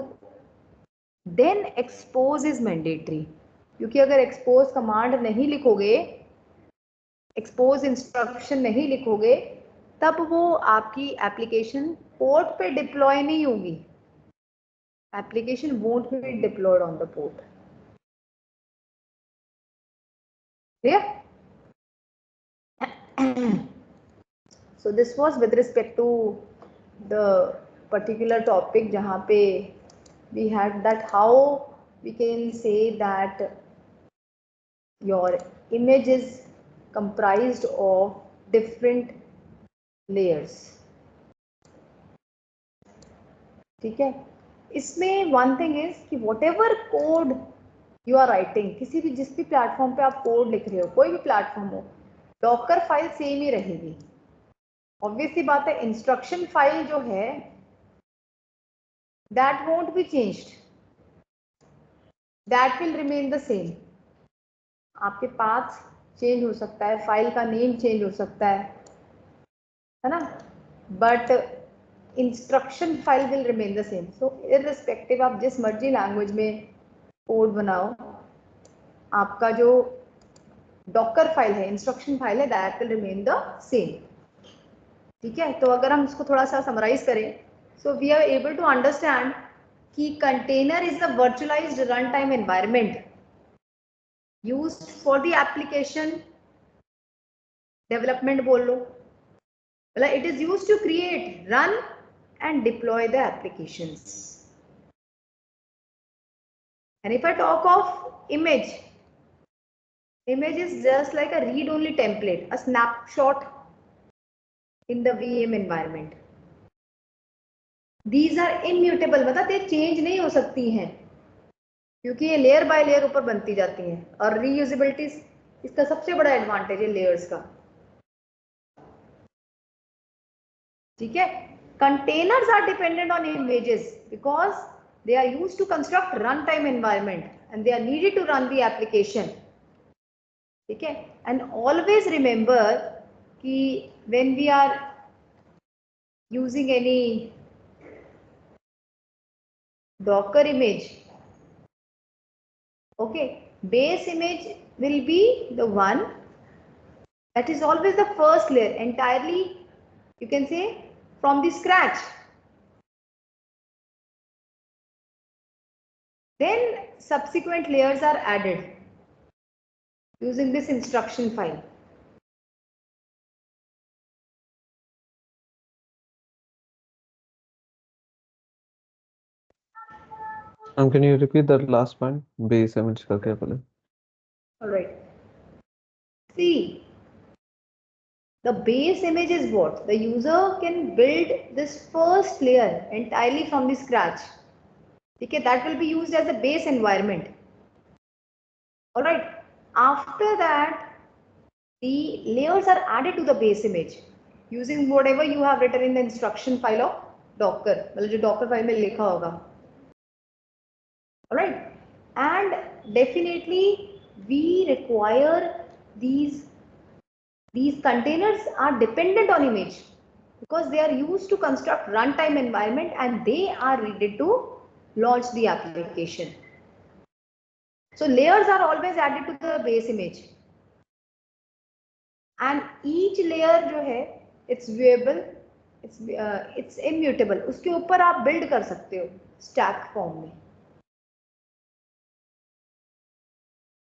देन एक्सपोज इज मैंडेटरी, क्योंकि अगर एक्सपोज कमांड नहीं लिखोगे, एक्सपोज इंस्ट्रक्शन नहीं लिखोगे, तब वो आपकी एप्लीकेशन पोर्ट पे डिप्लॉय नहीं होगी। Application won't be diploid on the port. Clear? So this was with respect to the particular topic जहाँ पे we had that how we can say that your image is comprised of different layers. ठीक है, इसमें one thing is कि whatever code you are writing, किसी भी जिस भी प्लेटफॉर्म पे आप कोड लिख रहे हो, कोई भी प्लेटफॉर्म हो, डॉकर फाइल सेम ही रहेगी. ऑब्वियसली बात है, इंस्ट्रक्शन फाइल जो है that won't be changed, that will remain the same. आपके पाथ चेंज हो सकता है, फाइल का नेम चेंज हो सकता है ना, but instruction file will remain the same. So irrespective आप जिस मर्जी लैंग्वेज में कोड बनाओ, आपका जो डॉकर फाइल है, इंस्ट्रक्शन फाइल है, that will remain the same. ठीक है, तो अगर हम इसको थोड़ा सा समराइज करें, so we are able to understand कि container is the virtualised run time environment used for the application development बोल लो, मतलब it is used to create, run and deploy the applications. And if I talk of image, image is just like a read-only template, a snapshot in the VM environment. These are immutable, मतलब ये change नहीं हो सकती हैं, क्योंकि ये layer by layer ऊपर बनती जाती हैं. और रीयूजेबिलिटी इसका सबसे बड़ा एडवांटेज है लेयर्स का. ठीक है, containers are dependent on images because they are used to construct run time environment and they are needed to run the application. ठीक है, एंड ऑलवेज रिमेंबर कि when we are using any Docker image, okay, base image will be the one that is always the first layer, entirely you can say from the scratch. Then subsequent layers are added using this instruction file. Can you repeat that last point? Base image का क्या बोले? All right. See, the base image is what the user can build this first layer entirely from the scratch. Okay, that will be used as a base environment. All right. After that, the layers are added to the base image using whatever you have written in the instruction file of Docker, मतलब जो Docker file में लिखा होगा. All right, and definitely we require these containers are dependent on image because they are used to construct runtime environment and they are needed to launch the application. So layers are always added to the base image and each layer जो है it's viewable, it's immutable. उसके ऊपर आप build कर सकते हो stack form में.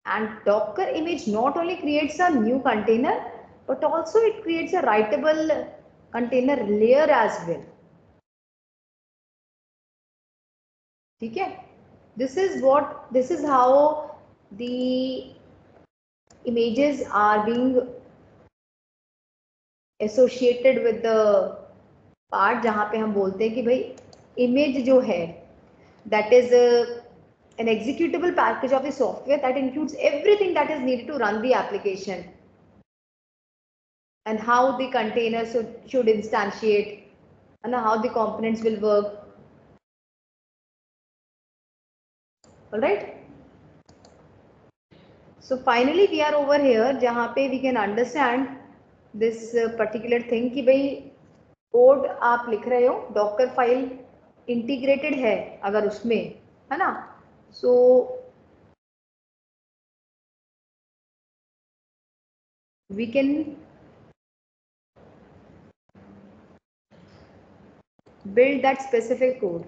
And Docker image not only creates a new container, but also it creates a writable container layer as well. ठीक है, this is how the images are being associated with the part जहाँ पे हम बोलते हैं कि भाई image जो है that is an executable package of the software that includes everything that is needed to run the application and how the containers should instantiate and how the components will work. All right. So finally we are over here जहाँ पे we can understand this particular thing कि भाई code आप लिख रहे हो, Docker file integrated है अगर उसमें, है ना, सो we can build that specific code.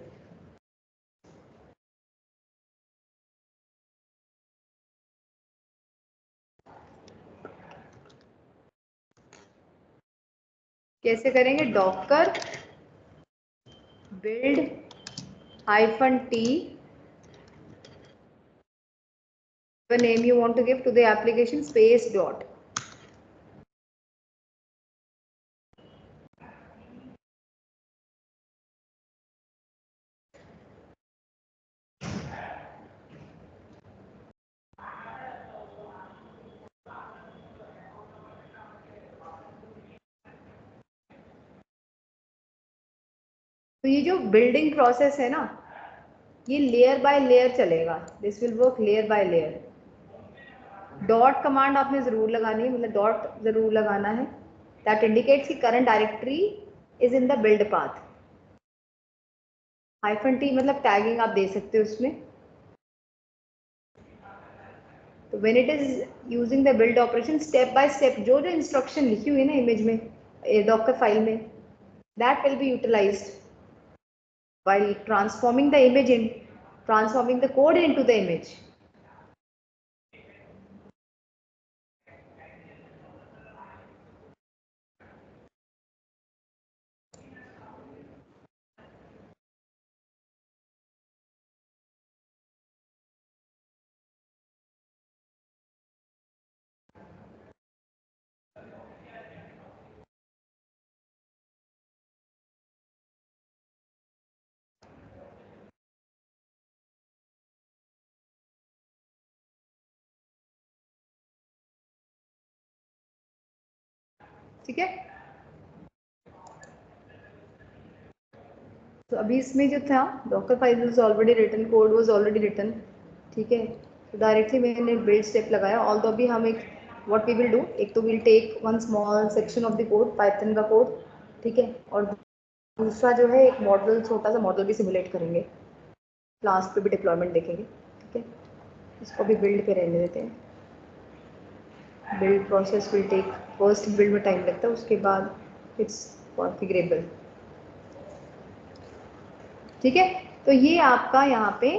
कैसे करेंगे? Docker build -t, the name you want to give to the application, space dot. तो ये जो बिल्डिंग प्रोसेस है ना, ये लेयर बाय लेयर चलेगा. This will work layer by layer. Dot command आपने जरूर लगानी है, मतलब डॉट जरूर लगाना है. दैट इंडिकेट्स कि current directory is in the build path. -t मतलब टैगिंग आप दे सकते हो उसमें. तो when it is using the build operation, step by step जो जो इंस्ट्रक्शन लिखी हुई है ना इमेज में, डॉकर फाइल में, that will B utilised while transforming the image in transforming the code into the image. ठीक है. तो अभी इसमें जो था Docker file was already written, code was already written. ठीक है. तो डायरेक्टली मैंने बिल्ड स्टेप लगाया. ऑल दो अभी हम एक व्हाट वी विल डू, एक तो will take one small section of the code, Python का कोड. ठीक है. और दूसरा जो है एक मॉडल, छोटा सा मॉडल भी सिमुलेट करेंगे. लास्ट पे भी डिप्लॉयमेंट देखेंगे. ठीक है. इसको भी बिल्ड पे रहने देते हैं. Build process will take, first build में टाइम लगता है, उसके बाद इट्स कॉन्फिगरेबल. ठीक है. तो ये आपका यहाँ पे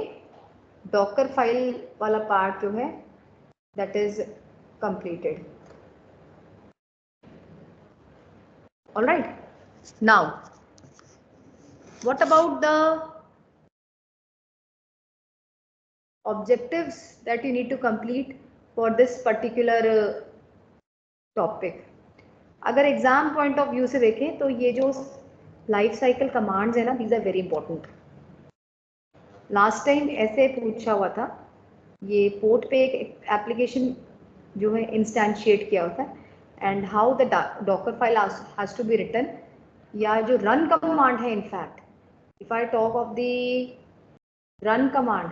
डॉकर फाइल वाला पार्ट जो है that is completed. Alright. Now what about the objectives that you need to complete for this particular topic. अगर एग्जाम पॉइंट ऑफ व्यू से देखें तो ये जो लाइफ साइकिल कमांड्स है ना, these are very important. Last time ऐसे पूछा हुआ था, ये पोर्ट पे एक एप्लीकेशन जो है इंस्टेंशिएट किया होता है, and how the Docker file has to be written, या जो रन कमांड है. In fact if I talk of the run command,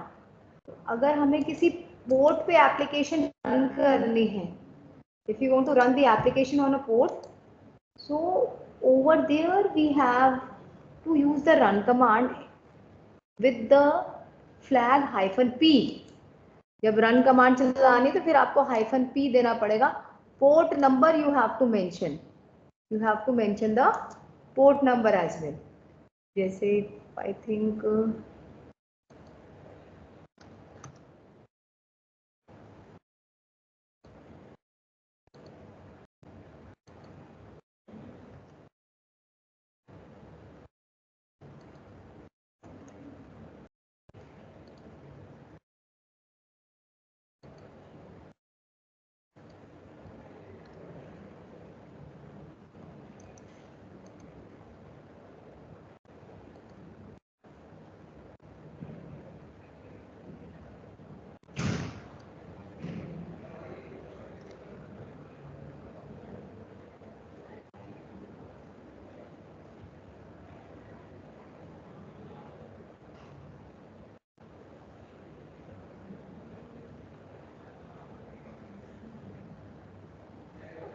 अगर हमें किसी पोर्ट पे एप्लीकेशन रन करनी है, if you want to run the application on a port, so over there we have to use the run command with the flag -p. जब run command चलानी तो फिर आपको -p देना पड़ेगा. Port number you have to mention, you have to mention the port number as well. जैसे I think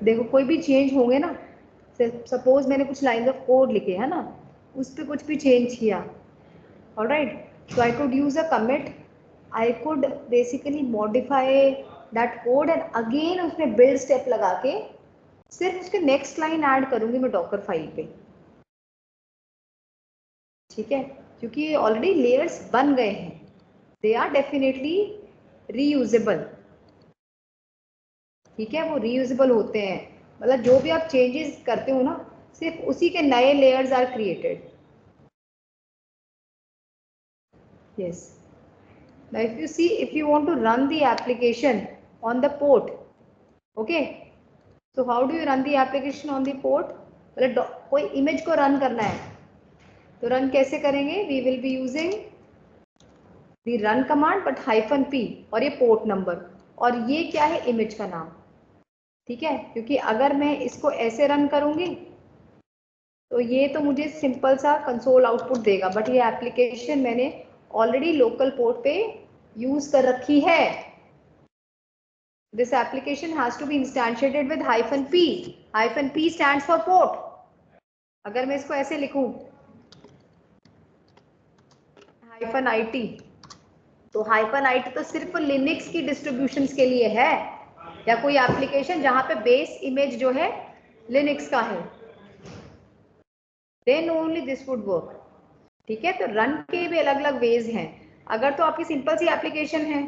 देखो कोई भी चेंज होंगे ना, सपोज मैंने कुछ लाइन ऑफ कोड लिखे है ना, उस पर कुछ भी चेंज किया. Alright. So I could use a commit, I could basically modify that code and again उसमें बिल्ड स्टेप लगा के सिर्फ उसके नेक्स्ट लाइन ऐड करूंगी मैं डॉकर फाइल पे. ठीक है. क्योंकि ऑलरेडी लेयर्स बन गए हैं, दे आर डेफिनेटली रीयूजेबल. ठीक है. वो रीयूजेबल होते हैं, मतलब जो भी आप चेंजेस करते हो ना, सिर्फ उसी के नए layers are created. Yes. Now if you see, if you want to run the application on the port, okay, so how do you run the application on the port? मतलब कोई इमेज को रन करना है तो run कैसे करेंगे? We will be using the run command but -p और ये पोर्ट नंबर और ये क्या है? इमेज का नाम, ठीक है? क्योंकि अगर मैं इसको ऐसे रन करूंगी तो ये तो मुझे सिंपल सा कंसोल आउटपुट देगा, बट ये एप्लीकेशन मैंने ऑलरेडी लोकल पोर्ट पे यूज कर रखी है. This application has to be instantiated with -p. -p stands for port. अगर मैं इसको ऐसे लिखूं -it, तो -it तो सिर्फ लिनक्स की डिस्ट्रीब्यूशंस के लिए है, या कोई एप्लीकेशन जहां पे बेस इमेज जो है लिनक्स का है, then only this would work. ठीक है, तो रन के भी अलग अलग वेज हैं. अगर तो आपकी सिंपल सी एप्लीकेशन है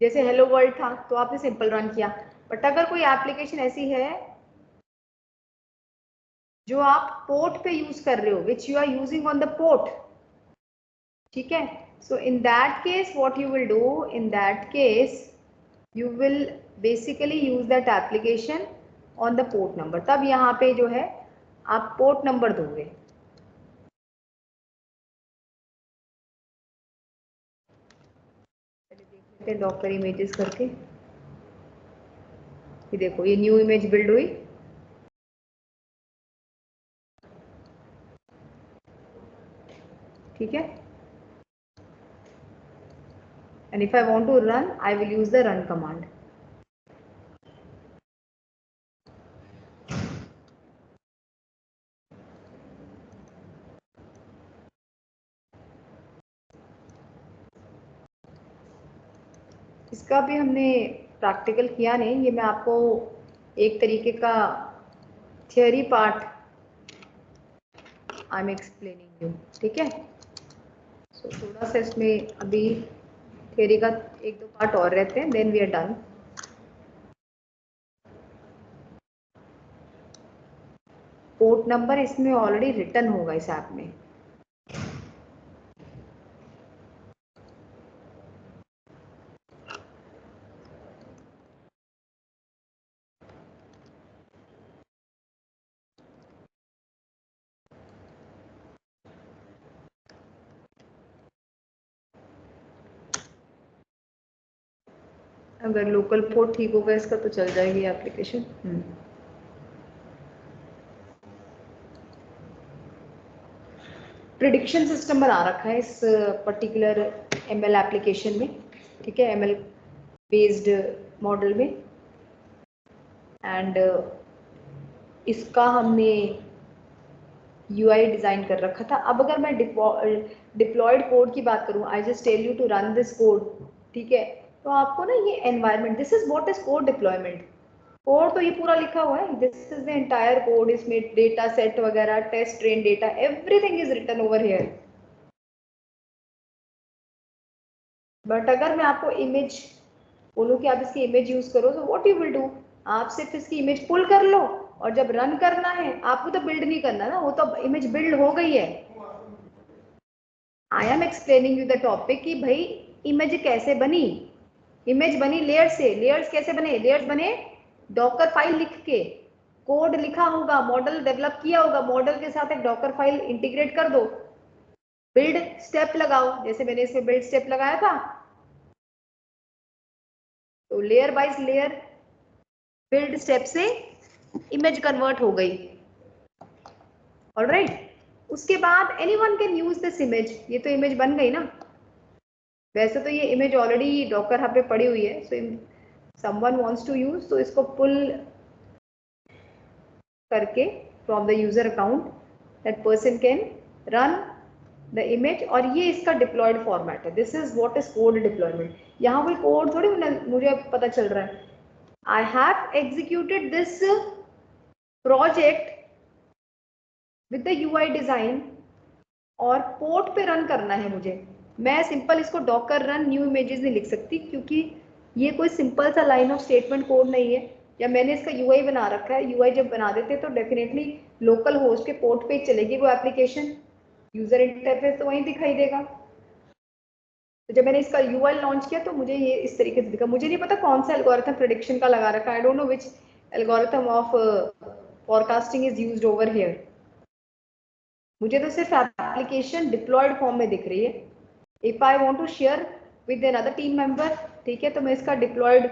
जैसे हेलो वर्ल्ड था तो आपने सिंपल रन किया, बट अगर कोई एप्लीकेशन ऐसी है जो आप पोर्ट पे यूज कर रहे हो, which you are using on the port, ठीक है, so in that case what you will do, in that case you will basically use that application on the port number. तब यहाँ पे जो है आप पोर्ट नंबर दोगे. देख लेते हैं डॉकर इमेजेस करके. ये देखो ये न्यू इमेज बिल्ड हुई. ठीक है, and if I want to run, I will use the run command. इसका भी हमने प्रैक्टिकल किया नहीं, ये मैं आपको एक तरीके का theory part I am explaining you. ठीक है, सो थोड़ा सा इसमें अभी थियोरी का एक दो पार्ट और रहते हैं, then we are done. Port number इसमें ऑलरेडी रिटर्न होगा इस ऐप में. अगर लोकल पोर्ट ठीक होगा इसका तो चल जाएगी एप्लीकेशन. प्रिडिक्शन सिस्टम बना रखा है इस पर्टिकुलर एमएल एप्लीकेशन में. ठीक है, एमएल बेस्ड मॉडल में, एंड इसका हमने यूआई डिजाइन कर रखा था. अब अगर मैं डिप्लॉयड कोड की बात करूं, I just tell you to run this code. ठीक है, तो आपको ना ये environment, this is what is code deployment. Code तो ये पूरा लिखा हुआ है, this is the entire code. इसमें डेटा सेट वगैरह, test train data, everything is written over here. But अगर मैं आपको इमेज बोलूं कि आप इसकी इमेज यूज करो, तो व्हाट यू विल डू, आप सिर्फ इसकी इमेज पुल कर लो और जब रन करना है, आपको तो बिल्ड नहीं करना ना, वो तो इमेज बिल्ड हो गई है. I am explaining you the topic कि भाई इमेज कैसे बनी. इमेज बनी लेयर से. लेयर्स कैसे बने? लेयर्स बने डॉकर फाइल लिख के, कोड लिखा होगा, मॉडल डेवलप किया होगा, मॉडल के साथ एक डॉकर फाइल इंटीग्रेट कर दो, बिल्ड स्टेप लगाओ, जैसे मैंने इसमें बिल्ड स्टेप लगाया था. तो layer by layer build step से इमेज कन्वर्ट हो गई. ऑलराइट, उसके बाद anyone can use this image. ये तो इमेज बन गई ना. वैसे तो ये इमेज ऑलरेडी डॉकर हब पे पड़ी हुई है, so someone wants to use, तो इसको पुल करके from the user account that person can run the image. और ये इसका डिप्लॉयड फॉर्मेट है. This is what is code deployment. यहाँ कोई कोड थोड़ी मुझे पता चल रहा है. I have executed this project with the UI design और पोर्ट पे रन करना है मुझे. मैं सिंपल इसको डॉकर रन न्यू इमेजेस नहीं लिख सकती, क्योंकि ये कोई सिंपल सा लाइन ऑफ स्टेटमेंट कोड नहीं है. या मैंने इसका यूआई बना रखा है. यूआई जब बना देते तो डेफिनेटली लोकल होस्ट के पोर्ट पे चलेगी वो एप्लीकेशन. यूजर इंटरफेस तो वहीं दिखाई देगा। तो जब मैंने इसका यूआई लॉन्च किया तो मुझे ये इस तरीके से दिखा। मुझे नहीं पता कौन सा एल्गोरिथम प्रेडिक्शन का लगा रखा है, I don't know which algorithm of forecasting is used over here. मुझे तो सिर्फ एप्लीकेशन डिप्लॉयड फॉर्म में दिख रही है। If I want to share with another team member, ठीक है, तो मैं इसका डिप्लॉयड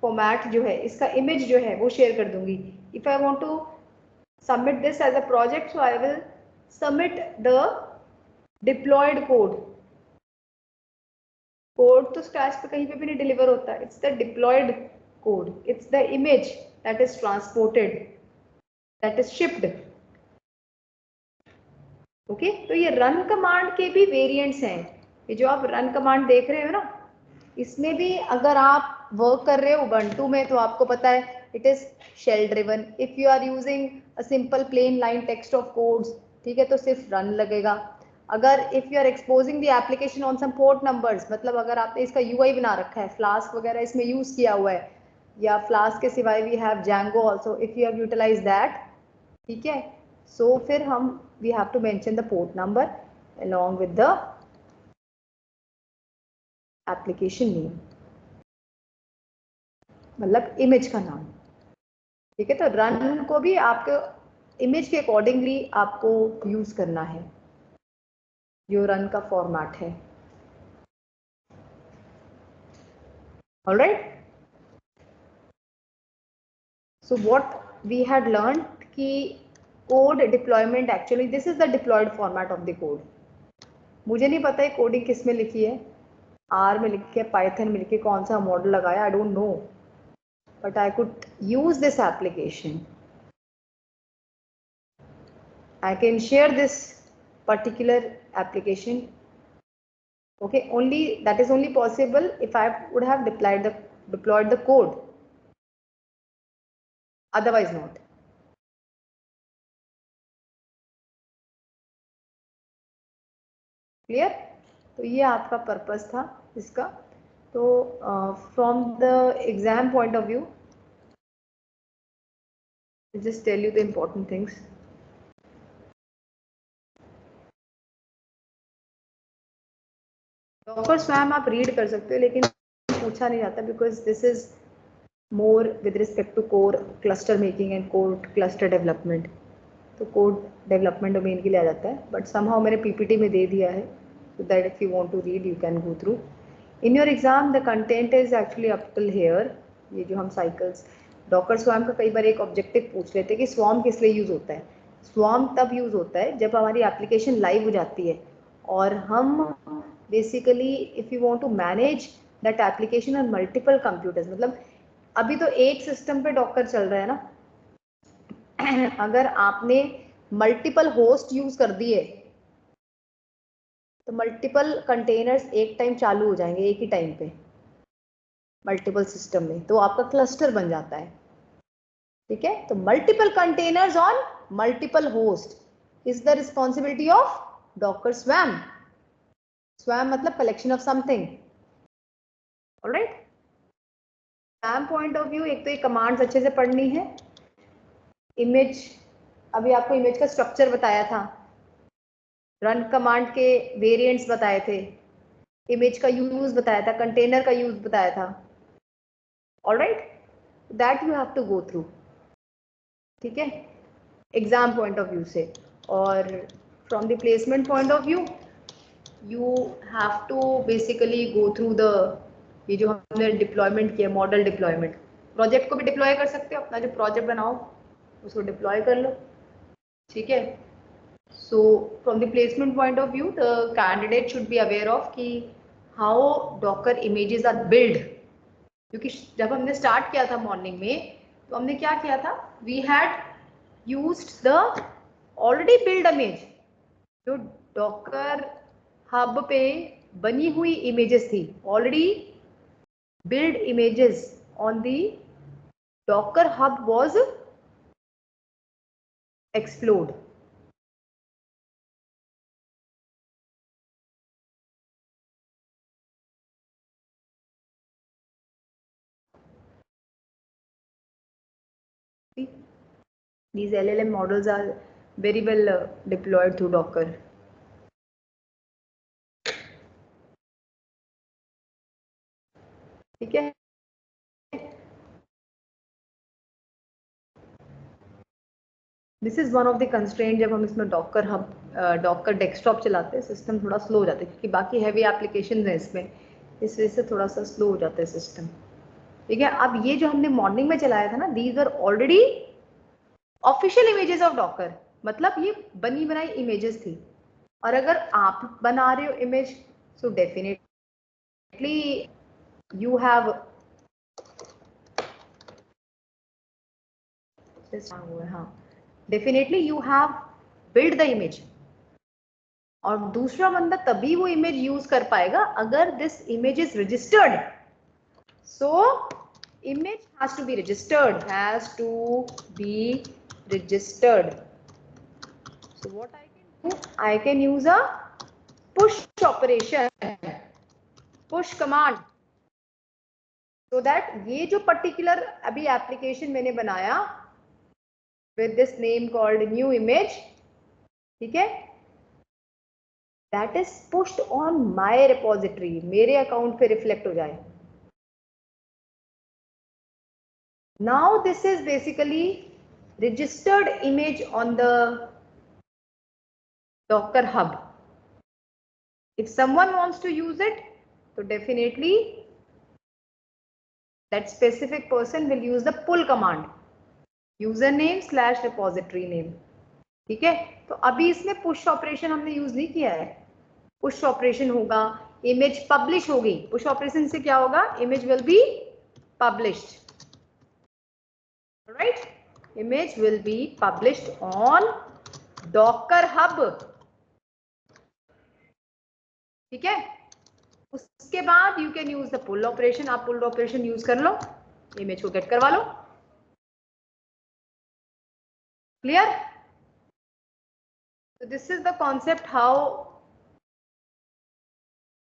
फॉर्मेट जो है, इसका इमेज जो है वो शेयर कर दूंगी। If I want to submit this as a project, so I will submit the deployed code. Code तो स्क्रैच पे कहीं पे भी नहीं डिलीवर होता है, it's the deployed code, it's the image that is transported, that is shipped. Okay, तो ये रन कमांड के भी वेरिएंट्स हैं। ये जो आप रन कमांड देख रहे हो ना, इसमें भी अगर आप वर्क कर रहे हो उबंटू में तो आपको पता है it is shell driven. If you are using a simple plain line text of codes, ठीक है, तो सिर्फ रन लगेगा। अगर if you are exposing the application on some port numbers, मतलब अगर आपने इसका यूआई बना रखा है, फ्लास्क वगैरह इसमें यूज किया हुआ है, या फ्लास्क के सिवाय we have Django also, if you have utilize that, ठीक है, सो फिर हम we have to mention the port number along with the application name, मतलब इमेज का नाम, ठीक है। तो रन को भी आपके इमेज के अकॉर्डिंगली आपको यूज करना है, जो रन का फॉर्मेट है। Alright, so what we had learn कि code deployment, actually this is the deployed format of the code. मुझे नहीं पता है कोडिंग किस में लिखी है, आर में लिखी है, पाइथन में लिखी है, कौन सा मॉडल लगाया, I don't know, but I could use this application. I can share this particular application. Okay, only that is only possible if I would have deployed the code. Otherwise not. Clear? तो ये आपका purpose था इसका। तो from the exam point of view, I'll just tell you the important things. Docker स्वयं आप read कर सकते हो, लेकिन पूछा नहीं जाता because this is more with respect to core cluster making and core cluster development. तो कोड डेवलपमेंट डोमेन के लिए आ जाता है, बट समहाउ मैंने पीपीटी में दे दिया है so that if you want to read you can go through. In your exam the content is actually up till here. ये जो हम साइकिल्स, डॉकर स्वार्म का कई बार एक ऑब्जेक्टिव पूछ लेते हैं कि स्वार्म किस लिए यूज होता है। स्वार्म तब यूज होता है जब हमारी एप्लीकेशन लाइव हो जाती है और हम basically if you want to manage that application on multiple computers, मतलब अभी तो एक सिस्टम पे डॉकर चल रहा है ना, अगर आपने मल्टीपल होस्ट यूज कर दिए तो मल्टीपल कंटेनर्स एक टाइम चालू हो जाएंगे एक ही टाइम पे मल्टीपल सिस्टम में, तो आपका क्लस्टर बन जाता है, ठीक है। तो multiple containers on multiple host is the responsibility of Docker swarm. Swarm मतलब collection of something, alright. Swarm point of view, एक तो ये कमांड्स अच्छे से पढ़नी है। इमेज, अभी आपको इमेज का स्ट्रक्चर बताया था, रन कमांड के वेरिएंट्स बताए थे, इमेज का यूज बताया था, कंटेनर का यूज बताया था, alright, that you have to go through, ठीक है, एग्जाम पॉइंट ऑफ व्यू से। और from the placement point of view you have to basically go through the, ये जो हमने डिप्लॉयमेंट किया, मॉडल डिप्लॉयमेंट, प्रोजेक्ट को भी डिप्लॉय कर सकते हो, अपना जो प्रोजेक्ट बनाओ उसको डिप्लॉय कर लो, ठीक है। So from the placement point of view, the candidate should be aware of कि how Docker images are built. क्योंकि जब हमने स्टार्ट किया था मॉर्निंग में तो हमने क्या किया था, we had used the already built image, जो Docker hub पे बनी हुई images थी, already built images on the Docker hub was explored. These LLM models are very well deployed through Docker. ठीक है, this is one of the constraint जब हम इसमें डॉकर हब डॉकर डेस्कटॉप चलाते हैं, सिस्टम थोड़ा स्लो हो जाता है क्योंकि बाकी हैवी एप्लीकेशन है इसमें, इस वजह से थोड़ा सा स्लो हो जाता है सिस्टम। ठीक है, अब ये जो हमने मॉर्निंग में चलाया था ना, these are already official images of Docker, मतलब ये बनी बनाई इमेजेस थी। और अगर आप बना रहे हो image, so definitely you have हाँ, definitely you have build the image. और दूसरा बंदा तभी वो इमेज यूज कर पाएगा अगर this image is registered. So image has to be registered, so what I can do, I can use a push operation, push command, so that ये जो particular अभी application मैंने बनाया with this name called new image, ठीक है, that is pushed on my repository, मेरे account पे reflect हो जाए। Now this is basically registered image on the Docker hub. If someone wants to use it, so definitely that specific person will use the pull command, username / repository name. ठीक है, तो अभी इसमें push operation हमने use नहीं किया है। Push operation होगा, इमेज पब्लिश होगी, पुश ऑपरेशन से क्या होगा, image will be published, right? Image will be published on Docker hub. ठीक है, उसके बाद you can use the pull operation, आप पुल ऑपरेशन यूज कर लो, इमेज को गेट करवा लो। Clear? So this is the concept, how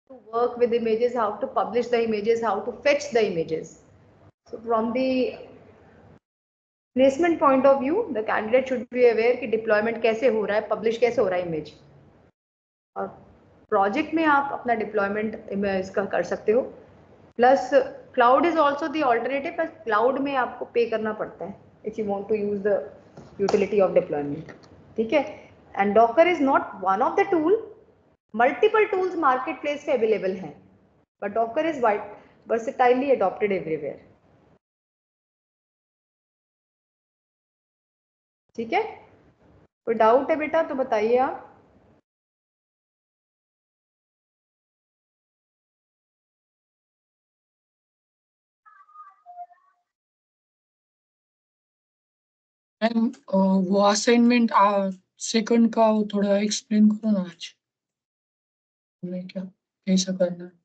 to work with images, how to publish the images, how to fetch the images. So from the placement point of view, the candidate should be aware कि deployment कैसे हो रहा है, publish कैसे हो रहा है image. और प्रोजेक्ट में आप अपना डिप्लॉयमेंट इमेज का कर सकते हो। Plus cloud is also the alternative, बस क्लाउड में आपको पे करना पड़ता है if you want to use the utility of deployment. ठीक है, and Docker is not one of the tool, multiple tools marketplace पे अवेलेबल हैं, but Docker is versatilely adopted everywhere. ठीक है, कोई डाउट है बेटा तो बताइए आप। मैम वो असाइनमेंट सेकंड का वो थोड़ा एक्सप्लेन करो ना आज, हमें क्या कैसा करना है।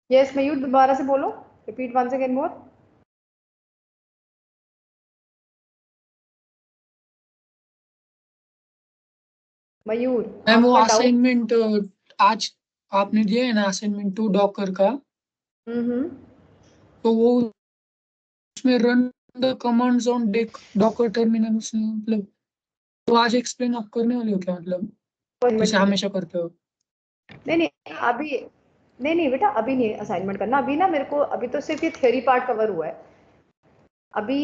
यस मयूर, दोबारा से बोलो, रिपीट वंस अगेन मोर। मयूर, मैम वो आपका डाउट। असाइनमेंट आज आपने दिया है ना, असाइनमेंट 2 डॉकर का, तो वो उसमें run the commands on Docker terminal, मतलब तो आज एक्सप्लेन आप करने वाले हो क्या, मतलब जैसे हमेशा करते हो? नहीं नहीं अभी नहीं बेटा, अभी नहीं असाइनमेंट करना, अभी ना मेरे को अभी तो सिर्फ ये थ्योरी पार्ट कवर हुआ है। अभी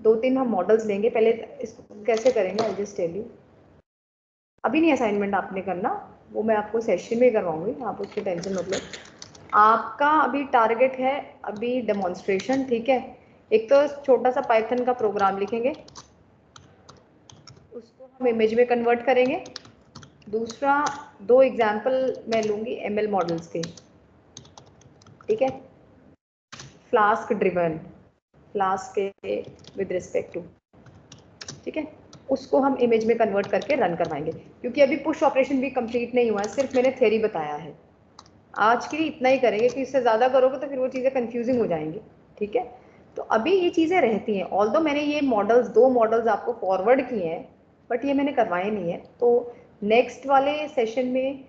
2-3 हम मॉडल्स लेंगे, पहले इसको कैसे करेंगे आई जस्ट टेल यू। अभी नहीं असाइनमेंट आपने करना, वो मैं आपको सेशन में करवाऊंगी, आप उसकी टेंशन मत लो। आपका अभी टारगेट है अभी डेमोन्स्ट्रेशन। ठीक है, एक तो छोटा सा पाइथन का प्रोग्राम लिखेंगे, उसको हम इमेज में कन्वर्ट करेंगे। दूसरा 2 एग्जाम्पल मैं लूंगी एमएल मॉडल्स के। ठीक है, फ्लास्क ड्रिवन, फ्लास्क के विद रिस्पेक्ट टू, ठीक है, उसको हम इमेज में कन्वर्ट करके रन करवाएंगे। क्योंकि अभी पुश ऑपरेशन भी कंप्लीट नहीं हुआ है, सिर्फ मैंने थ्योरी बताया है। आज के लिए इतना ही करेंगे, कि इससे ज़्यादा करोगे तो फिर वो चीज़ें कंफ्यूजिंग हो जाएंगी। ठीक है, तो अभी ये चीज़ें रहती हैं। ऑल्दो मैंने ये मॉडल्स 2 मॉडल्स आपको फॉरवर्ड किए हैं, बट ये मैंने करवाए नहीं है। तो नेक्स्ट वाले सेशन में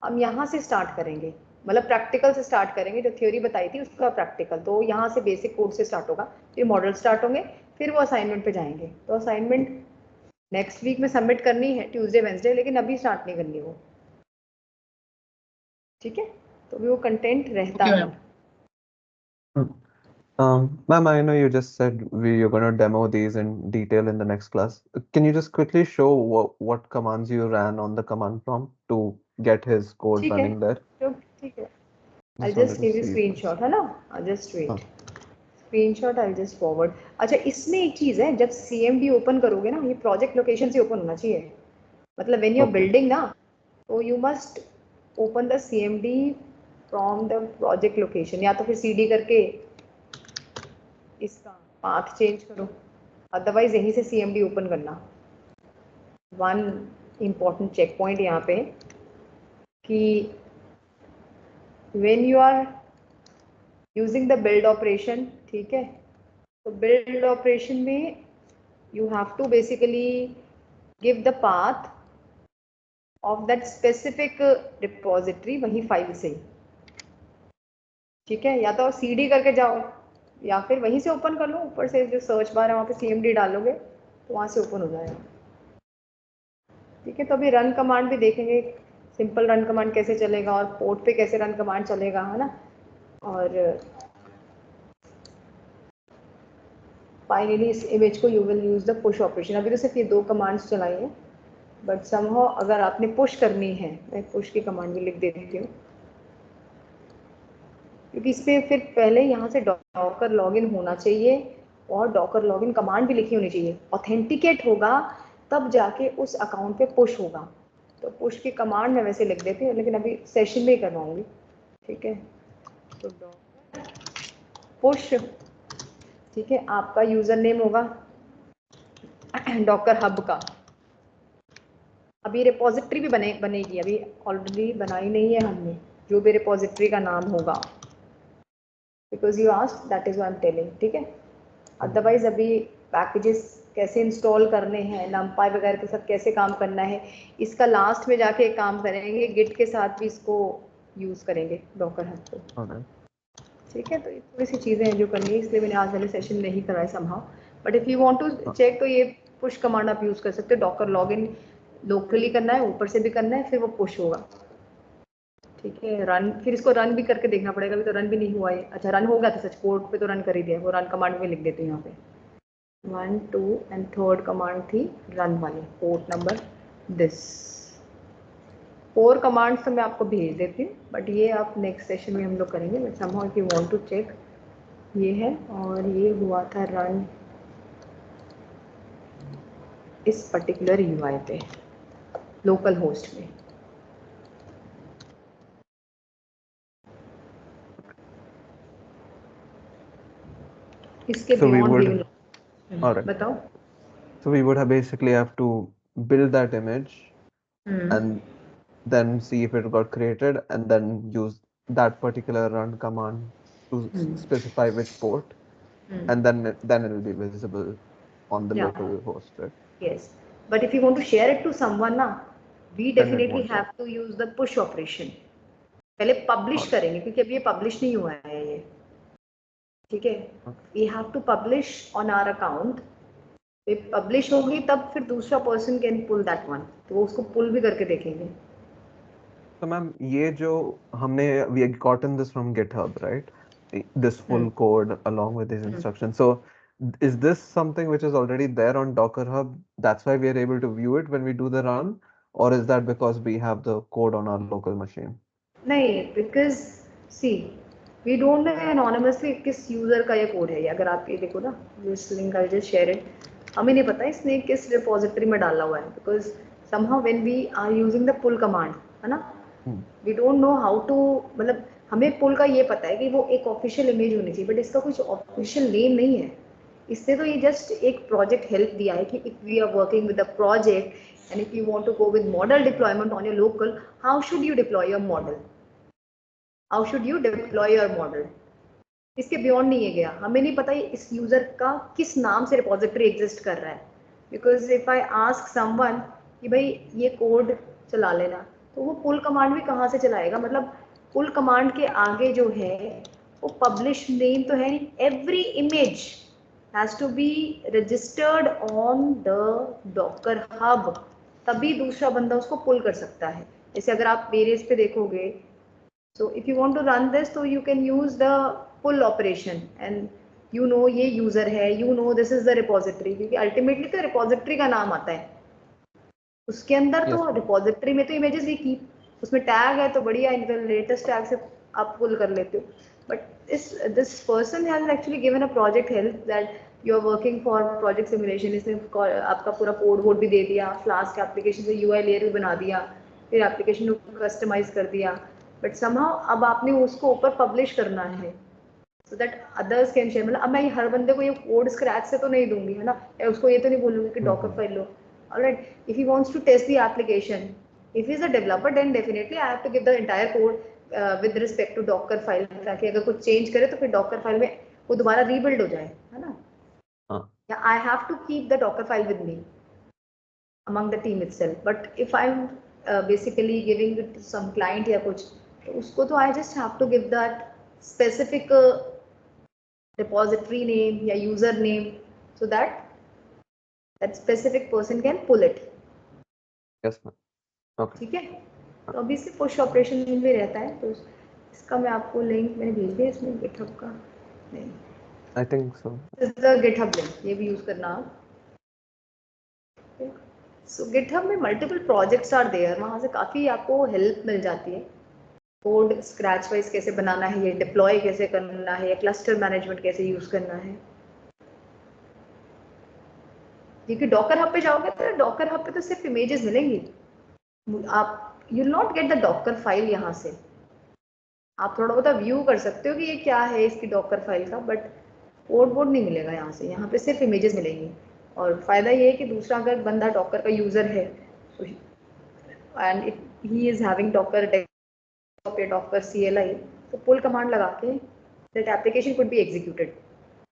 हम यहाँ से स्टार्ट करेंगे, मतलब प्रैक्टिकल से स्टार्ट करेंगे। जो थ्योरी बताई थी उसका प्रैक्टिकल, तो यहाँ से बेसिक कोर्स से स्टार्ट होगा, फिर मॉडल स्टार्ट होंगे, फिर वो असाइनमेंट पे जाएंगे। तो असाइनमेंट नेक्स्ट वीक में सबमिट करनी है, ट्यूसडे वेंसडे, लेकिन अभी स्टार्ट नहीं करनी वो, ठीक है? तो भी वो कंटेंट रहता Okay, है। ma'am. Ma'am, I know you just said you're going to demo these in detail in the next class. Can you just quickly show what commands you ran on the command prompt to get his code ठीक है, running there? तो ठीक है, I'll Just wanted just to give you see first. screenshot, है ना? I'll just wait. हाँ. Screenshot I'll just forward. अच्छा, इसमें एक चीज़ है, जब CMD ओपन करोगे ना, ये प्रोजेक्ट लोकेशन से ओपन होना चाहिए। मतलब when you're Okay. building ना, तो you must open the CMD from the project location, या तो फिर CD करके इसका पाथ चेंज करो, अदरवाइज यहीं से CMD ओपन करना। वन इम्पॉर्टेंट चेक पॉइंट यहाँ पे कि when you are using the build operation, ठीक है, तो build operation में you have to basically give the path of that specific repository वही फाइल से, ठीक है? या तो CD करके जाओ या फिर वहीं से ओपन कर लो, ऊपर से जो सर्च बार है वहाँ पे CMD डालोगे तो वहाँ से ओपन हो जाएगा, ठीक है? तो अभी रन कमांड भी देखेंगे, सिंपल रन कमांड कैसे चलेगा और पोर्ट पे कैसे रन कमांड चलेगा, है ना? और फाइनली इस इमेज को you will use the push operation. अभी तो सिर्फ ये 2 कमांड्स चलाई हैं, बट समहाउ अगर आपने पुश करनी है, मैं पुश की कमांड भी लिख देती हूँ, क्योंकि इस पर फिर पहले यहाँ से डॉकर लॉगिन होना चाहिए और डॉकर लॉगिन कमांड भी लिखी होनी चाहिए। ऑथेंटिकेट होगा तब जाके उस अकाउंट पे पुश होगा। तो पुश की कमांड मैं वैसे लिख देती हूँ, लेकिन अभी सेशन में ही करवाऊँगी, ठीक है? तो डॉकर पुश, ठीक है, आपका यूज़र नेम होगा डॉकर हब का। अभी रिपोजिटरी भी बनेगी, अभी ऑलरेडी बनाई नहीं है हमने, जो भी रिपोजिटरी का नाम होगा, because you asked, that is what I am telling, ठीक है? अदरवाइज अभी पैकेजेस कैसे इंस्टॉल करने हैं, नमपाई वगैरह के साथ कैसे काम करना है, इसका लास्ट में जाके एक काम करेंगे, गिट के साथ भी इसको यूज़ करेंगे डॉकर हब को, ठीक है? तो ये थोड़ी सी चीज़ें हैं जो करनी है, इसलिए मैंने आज वाले सेशन नहीं कराए somehow. But if you want to check, तो ये पुश कमांड आप यूज़ कर सकते हो। डॉकर लॉगिन लोकली करना है, ऊपर से भी करना है, फिर वो पुश होगा, ठीक है? रन, फिर इसको रन भी करके देखना पड़ेगा, अभी तो रन भी नहीं हुआ है। अच्छा, रन हो गया था सच, पोर्ट पे तो रन कर ही दिया, वो रन कमांड में लिख देते हैं यहाँ पे। 1 2 एंड थर्ड कमांड थी रन वाली, पोर्ट नंबर दिस। 4 कमांड्स तो मैं आपको भेज देती हूँ, बट ये आप नेक्स्ट सेशन में हम लोग करेंगे। But somehow if you want to check, ये है, और ये हुआ था रन इस पर्टिकुलर यूआई पे, लोकल होस्ट में। इसके So we बियॉन्ड would, भी all right. बताओ। So we would have basically have to build that image and then see if it got created and then use that particular run command to specify which port and then it will be visible on the Yeah. local host, right? Yes, but if you want to share it to someone ना, we Then it definitely won't have to use the push operation। पहले publish Alright. करेंगे, क्योंकि अभी ये publish नहीं हुआ है ये, ठीक है? We have to publish on our account। Publish होगी तब फिर दूसरा person can pull that one, तो वो उसको पुल भी करके देखेंगे। So ma'am, ये जो हमने we had gotten this from GitHub, right? This full code along with these instructions. So is this something which is already there on Docker Hub? That's why we are able to view it when we do the run, or is that because we have the code on our local machine? नहीं, because see we don't know anonymously किस user का ये code है। अगर आप ये देखो ना, this link I just share it, हमें नहीं पता इसने किस रिपोजिटरी में डाला हुआ है, because somehow when we are using the pull command, है ना, we don't know how to, मतलब हमें पुल का ये पता है कि वो एक ऑफिशियल इमेज होनी चाहिए, बट इसका कुछ ऑफिशियल नेम नहीं है। इससे तो ये जस्ट एक प्रोजेक्ट हेल्प दिया है कि if we are working with a project and if you want to go with model deployment on your local, how should you deploy your model, how should you deploy your model. इसके beyond नहीं है गया, हमें नहीं पता इस user का किस नाम से रिपोजिटरी एग्जिस्ट कर रहा है। Because if I ask someone कि भाई ये कोड चला लेना, तो वो पुल कमांड भी कहाँ से चलाएगा? मतलब पुल कमांड के आगे जो है वो पब्लिश नेम तो है नहीं, every image has to be registered on the Docker hub, तभी दूसरा बंदा उसको पुल कर सकता है। जैसे अगर आप मेरे इस पे देखोगे, so if you want to run this, so you can use the pull operation and you know ये यूजर है, you know this is the repository, क्योंकि अल्टीमेटली तो रिपोजिटरी का नाम आता है, उसके अंदर Yes, तो ma'am. रिपोजिटरी में तो इमेजेस भी की, उसमें टैग है तो बढ़िया, लेटेस्ट टैग से आप पुल कर लेते हो। But this person has actually given a project help that you are working for project simulation, इसने आपका पूरा कोड वोड भी दे दिया, फ्लास्क एप्लीकेशन से यूआई लेयर भी बना दिया, फिर एप्लीकेशन को कस्टमाइज कर दिया, बट समहाउ अब आपने उसको ऊपर पब्लिश करना है so that others can share. मतलब अब मैं हर बंदे को ये कोड स्क्रैच से तो नहीं दूंगी, है ना, या उसको ये तो नहीं बोलूंगी कि डॉकर फाइल लो। Alright, if he wants to test the application, if he is a developer, then definitely I have to give the entire code with respect to Docker file, ताकि अगर कुछ चेंज करे तो फिर डॉकर फाइल में वो दोबारा रीबिल्ड हो जाए, है ना। या I have to keep the Docker file with me among the team itself, but if I'm basically giving it to some client या कुछ, तो उसको तो I just have to give that specific repository name या user name so that that specific person can pull it. Yes, ma'am. Okay. ठीक है, तो अभी से पुश ऑपरेशन भी रहता है, तो इसका मैं आपको लिंक मैंने भेज दिया इसमें GitHub का, नहीं I think so. this is the GitHub link, ये भी यूज करना आप। सो GitHub में मल्टीपल प्रोजेक्ट्स आर देयर, वहाँ से काफ़ी आपको हेल्प मिल जाती है, कोड स्क्रैच वाइज कैसे बनाना है, ये डिप्लॉय कैसे करना है, क्लस्टर मैनेजमेंट कैसे यूज करना है। क्योंकि डॉकर हब पे जाओगे तो डॉकर हब पे तो सिर्फ इमेजेस मिलेंगी, आप you will not get the Docker file यहाँ से। आप थोड़ा बहुत व्यू कर सकते हो कि ये क्या है इसकी डॉकर फाइल का, बट कोड बोर्ड नहीं मिलेगा यहाँ से, यहाँ पे सिर्फ इमेजेस मिलेंगी। और फायदा ये है कि दूसरा अगर बंदा डॉकर का यूजर है and he is having Docker Docker CLI, तो पुल कमांड लगा के that application could be executed,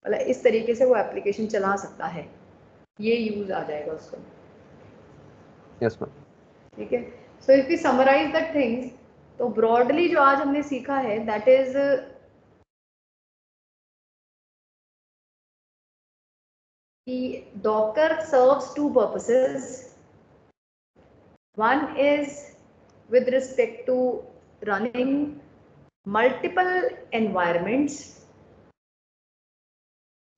मतलब इस तरीके से वो एप्लीकेशन चला सकता है, ये यूज आ जाएगा उसको। Yes, ma'am. ठीक है, so if we summarize the things, तो ब्रॉडली जो आज हमने सीखा है दैट इज कि Docker serves two purposes. One is with respect to running multiple environments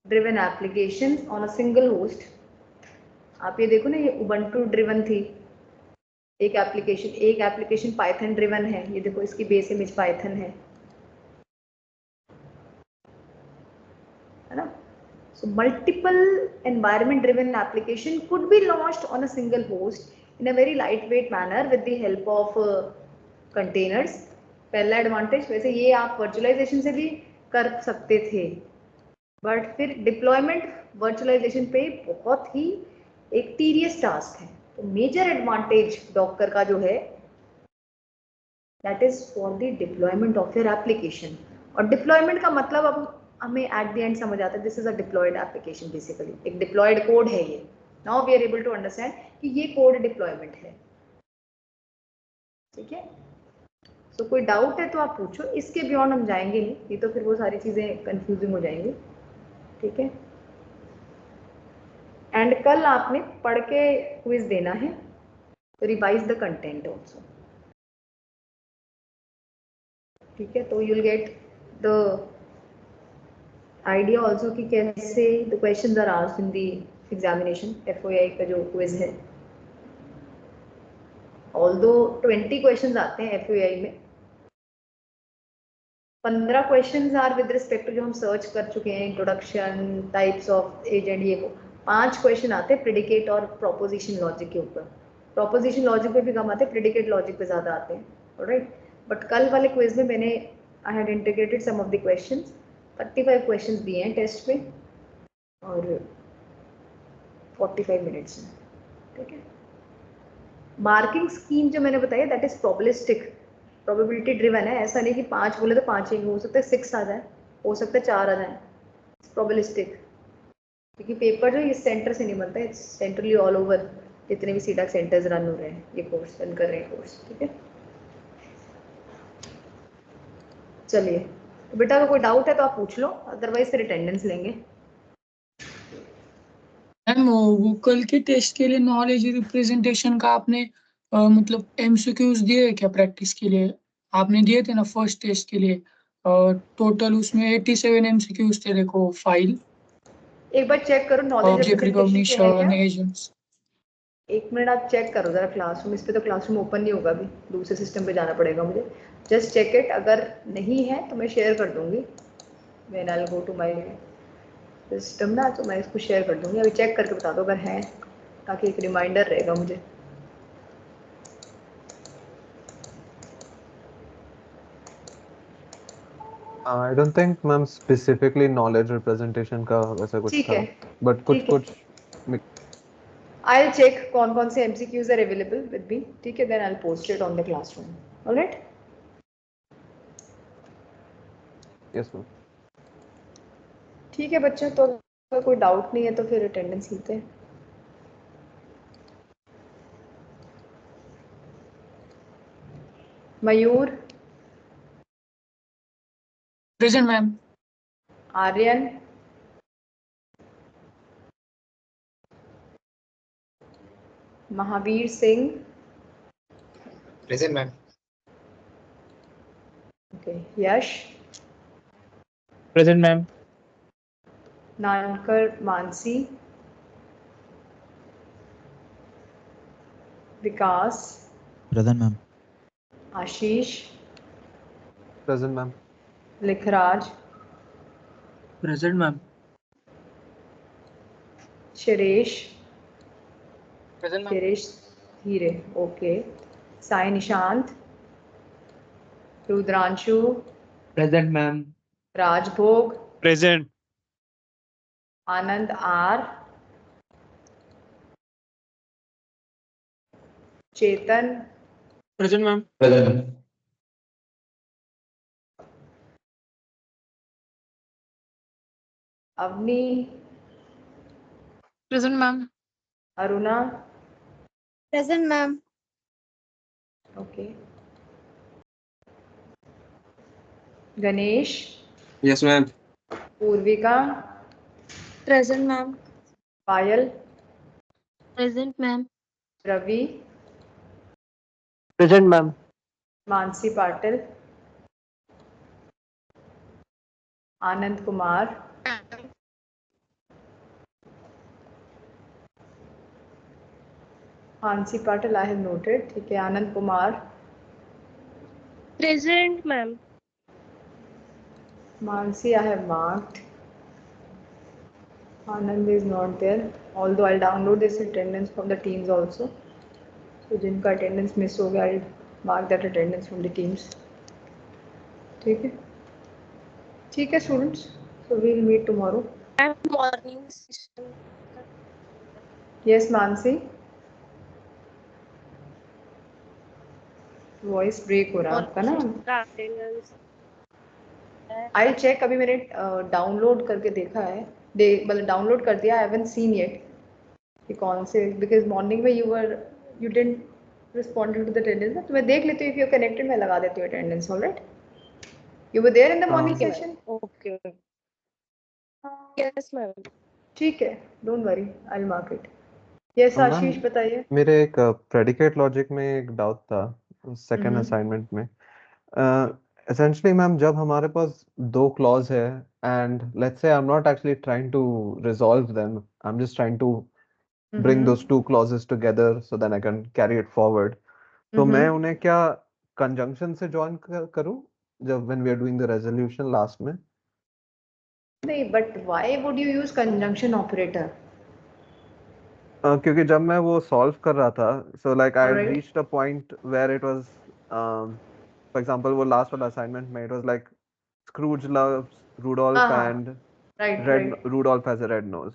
driven applications on a single host। आप ये देखो ना, ये उबंटू ड्रिवन थी एक एप्लीकेशन पाइथन ड्रिवन है, ये देखो इसकी बेस इमेज पाइथन है ना। So multiple environment driven application could be launched on a single host in a very lightweight manner with the help of containers। पहला एडवांटेज, वैसे ये आप वर्चुअलाइजेशन से भी कर सकते थे, बट फिर डिप्लॉयमेंट वर्चुअलाइजेशन पे बहुत ही एक टीरियस टास्क है। तो मेजर एडवांटेज डॉकर का जो है that is for the deployment of your application. और डिप्लॉयमेंट का मतलब अब हमें एट द एंड समझ आता है, this is a deployed application, basically एक डिप्लॉयड कोड है ये। Now we are able to understand कि ये कोड डिप्लॉयमेंट है। ठीक है, तो कोई डाउट है तो आप पूछो, इसके बियॉन्ड हम जाएंगे नहीं, ये तो फिर वो सारी चीजें कंफ्यूजिंग हो जाएंगी। ठीक है, एंड कल आपने पढ़ के क्विज देना है, तो रिवाइज द कंटेंट ऑल्सो। ठीक है, तो you will get the idea also कि कैसे the questions are asked in the examination. FOI का जो क्विज है, ऑल्दो 20 क्वेश्चंस आते हैं FOI में, 15 questions are with respect to जो हम सर्च कर चुके हैं, इंट्रोडक्शन, टाइप्स ऑफ एजेंट, ये वो 5 क्वेश्चन आते हैं प्रेडिकेट और प्रोपोजिशन लॉजिक के ऊपर। प्रोपोजिशन लॉजिक पे भी कम आते हैं, प्रेडिकेट लॉजिक पे ज़्यादा आते हैं। ऑलराइट, बट कल वाले क्विज में मैंने I had integrated some of the questions, 35 questions दिए हैं टेस्ट में और 45 मिनट्स में। ठीक है, मार्किंग स्कीम जो मैंने बताया that is probabilistic, probability driven है। ऐसा नहीं कि 5 बोले तो 5 ही, हो सकता है 6 आ जाए, हो सकता है 4 आ जाए, प्रोबेबिलिस्टिक। क्योंकि पेपर जो ये सेंटर से नहीं बनता है, सेंट्रली ऑल ओवर जितने भी सीडा सेंटर्स रन हो रहे हैं, ये कोर्स रन कर रहे हैं कोर्स, ठीक है। चलिए तो बेटा अगर कोई डाउट है तो आप पूछ लो, अदरवाइज फिर अटेंडेंस लेंगे। मैम वो कल के टेस्ट के लिए नॉलेज रिप्रेजेंटेशन का आपने मतलब एमसीक्यूज दिए क्या प्रैक्टिस के लिए? आपने दिए थे ना फर्स्ट टेस्ट के लिए, टोटल उसमें 87 एमसीक्यूज थे, देखो फाइल एक बार चेक करो नॉलेज ऑब्जेक्ट रिप्रेजेंटेशन के है क्या। Recognition agents. एक मिनट आप चेक करो जरा क्लासरूम, इस पे तो क्लासरूम ओपन नहीं होगा, अभी दूसरे सिस्टम पे जाना पड़ेगा मुझे। जस्ट चेक इट, अगर नहीं है तो मैं शेयर कर दूंगी, when I will go to my system ना, तो मैं इसको शेयर कर दूंगी। अभी चेक करके बता दो अगर है, ताकि एक रिमाइंडर रहेगा मुझे। I don't think ma'am specifically knowledge representation का वैसा कुछ ठीक था, है, बट कुछ ठीक है। कुछ आई विल चेक कौन कौन से MCQs are available with me, ठीक है, then I will post it on the classroom, alright. Yes ma'am. ठीक है बच्चों, तो अगर कोई डाउट नहीं है तो फिर अटेंडेंस लेते हैं। Mayur, present ma'am. Aryan, Mahavir Singh, present ma'am. Okay, Yash, present ma'am. Nankar Mansi, Vikas, present ma'am. Ashish, present ma'am. Likhraj, present ma'am. Shiresh, present ma'am. Shiresh धीरे, okay, Sai Nishant, Rudranshu, present ma'am. Rajbhog, present. Anand R, Chetan, present ma'am. Present. Avani, present ma'am. Aruna, present ma'am. Okay, Ganesh, yes ma'am. Purvika, present ma'am. Payal, present ma'am. Ravi, present ma'am. Mansi Patil, Anand Kumar, Mansi Patil I have noted, ठीक है, Anand Kumar, present ma'am. Mansi, I have marked. Anand is not there. Although I'll download this attendance from the teams also. So जिनका attendance miss हो गया, I'll mark that attendance from the teams. ठीक है, ठीक है students. So we'll meet tomorrow. Morning session. Yes, Mansi. Voice break हो रहा है आपका ना. अटेंडेंस। I'll check. अभी मैंने डाउनलोड करके देखा है, मतलब डाउनलोड कर दिया. I haven't seen yet कि कौन से, because morning में you didn't respond to the attendance. तो मैं देख लेती हूँ, if you're connected मैं लगा देती हूँ attendance, alright? You were there in the morning session? Okay. Yes ma'am. ठीक है, don't worry, I'll mark it. Yes, ma'am Ashish बताइए. मेरे एक प्रेडिकेट लॉजिक में एक डाउट था सेकंड असाइनमेंट में। एसेंशियली मैम जब हमारे पास दो क्लॉज है and let's say I am not actually trying to resolve them, I am just trying to bring those two clauses together so then I can carry it forward. तो मैं उन्हें क्या conjunction से join करूं जब when we are doing the resolution last में? नहीं, but why would you use conjunction operator? क्योंकि जब मैं वो solve कर रहा था, so like I Alright. reached a point where it was for example वो last वाला assignment में it was like Scrooge loves Rudolph and Right, right. Rudolph has a red nose.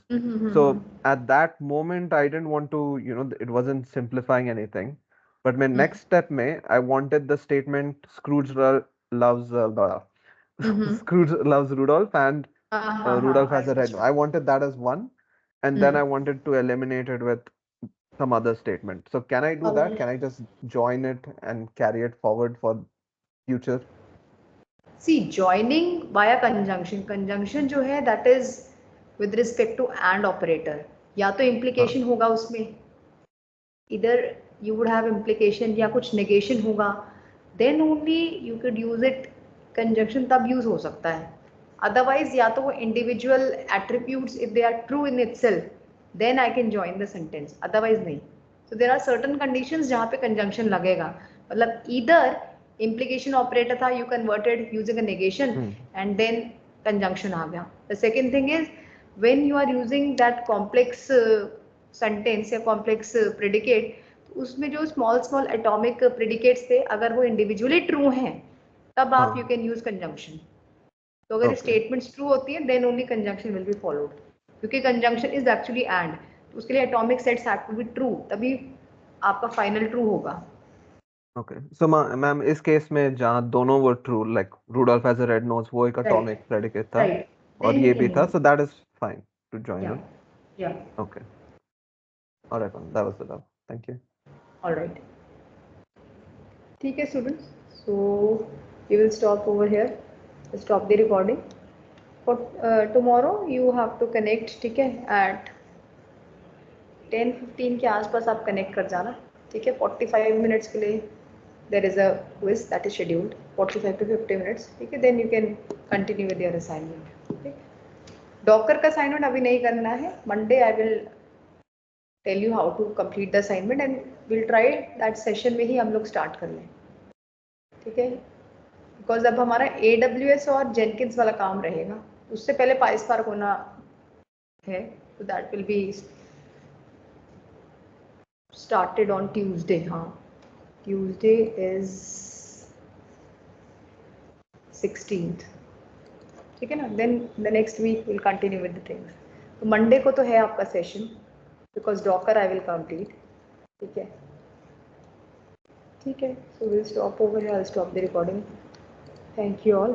So at that moment I didn't want to, you know, it wasn't simplifying anything. But my next step में I wanted the statement Scrooge loves Scrooge loves Rudolph and Rudolph has a red nose. I wanted that as one. and then I wanted to eliminate it with some other statement. So can I do that? Can I just join it and carry it forward for future? See, joining via conjunction. Conjunction जो है that is with respect to and operator. या तो implication होगा उसमें, either you would have implication या कुछ negation होगा, then only you could use it. Conjunction तब use हो सकता है. Otherwise या तो वो individual attributes if they are true in itself, then I can join the sentence. Otherwise नहीं. So there are certain conditions जहाँ पे conjunction लगेगा. मतलब either implication operator था, you converted using a negation and then conjunction आ गया. The second thing is when you are using that complex sentence या complex predicate, उसमें जो small atomic predicates थे, अगर वो individually true हैं, तब आप you can use conjunction. तो अगर statements true होती हैं, then only conjunction will be followed. क्योंकि conjunction is actually and, तो उसके लिए atomic sets have to be true, तभी आपका final true होगा. Okay, so ma'am, इस केस में जहाँ दोनों were true, like Rudolph has a red nose, वो एक atomic predicate था, और ये भी था, so that is fine to join it. Yeah. Okay. All right, ma'am, that was the doubt. Thank you. All right. ठीक है students. So we will stop over here. Stop the recording. For tomorrow you have to connect, ठीक है, at 10:15 के आसपास आप connect कर जाना, ठीक है. 45 minutes के लिए there is a quiz that is scheduled, 45 to 50 minutes, ठीक है. Then you can continue with your assignment. ठीक. Docker का assignment अभी नहीं करना है. Monday I will tell you how to complete the assignment and we'll try that session में ही हम लोग start कर लें, ठीक है. Because अब हमारा AWS और Jenkins वाला काम रहेगा, उससे पहले PySpark होना है, so that will be started on Tuesday. हाँ, Tuesday is 16th, ठीक है ना. Then the next week we'll continue with the things. तो Monday को तो है आपका session, because Docker I will complete, ठीक है. ठीक है, so we'll stop over here. I'll stop the recording. Thank you all.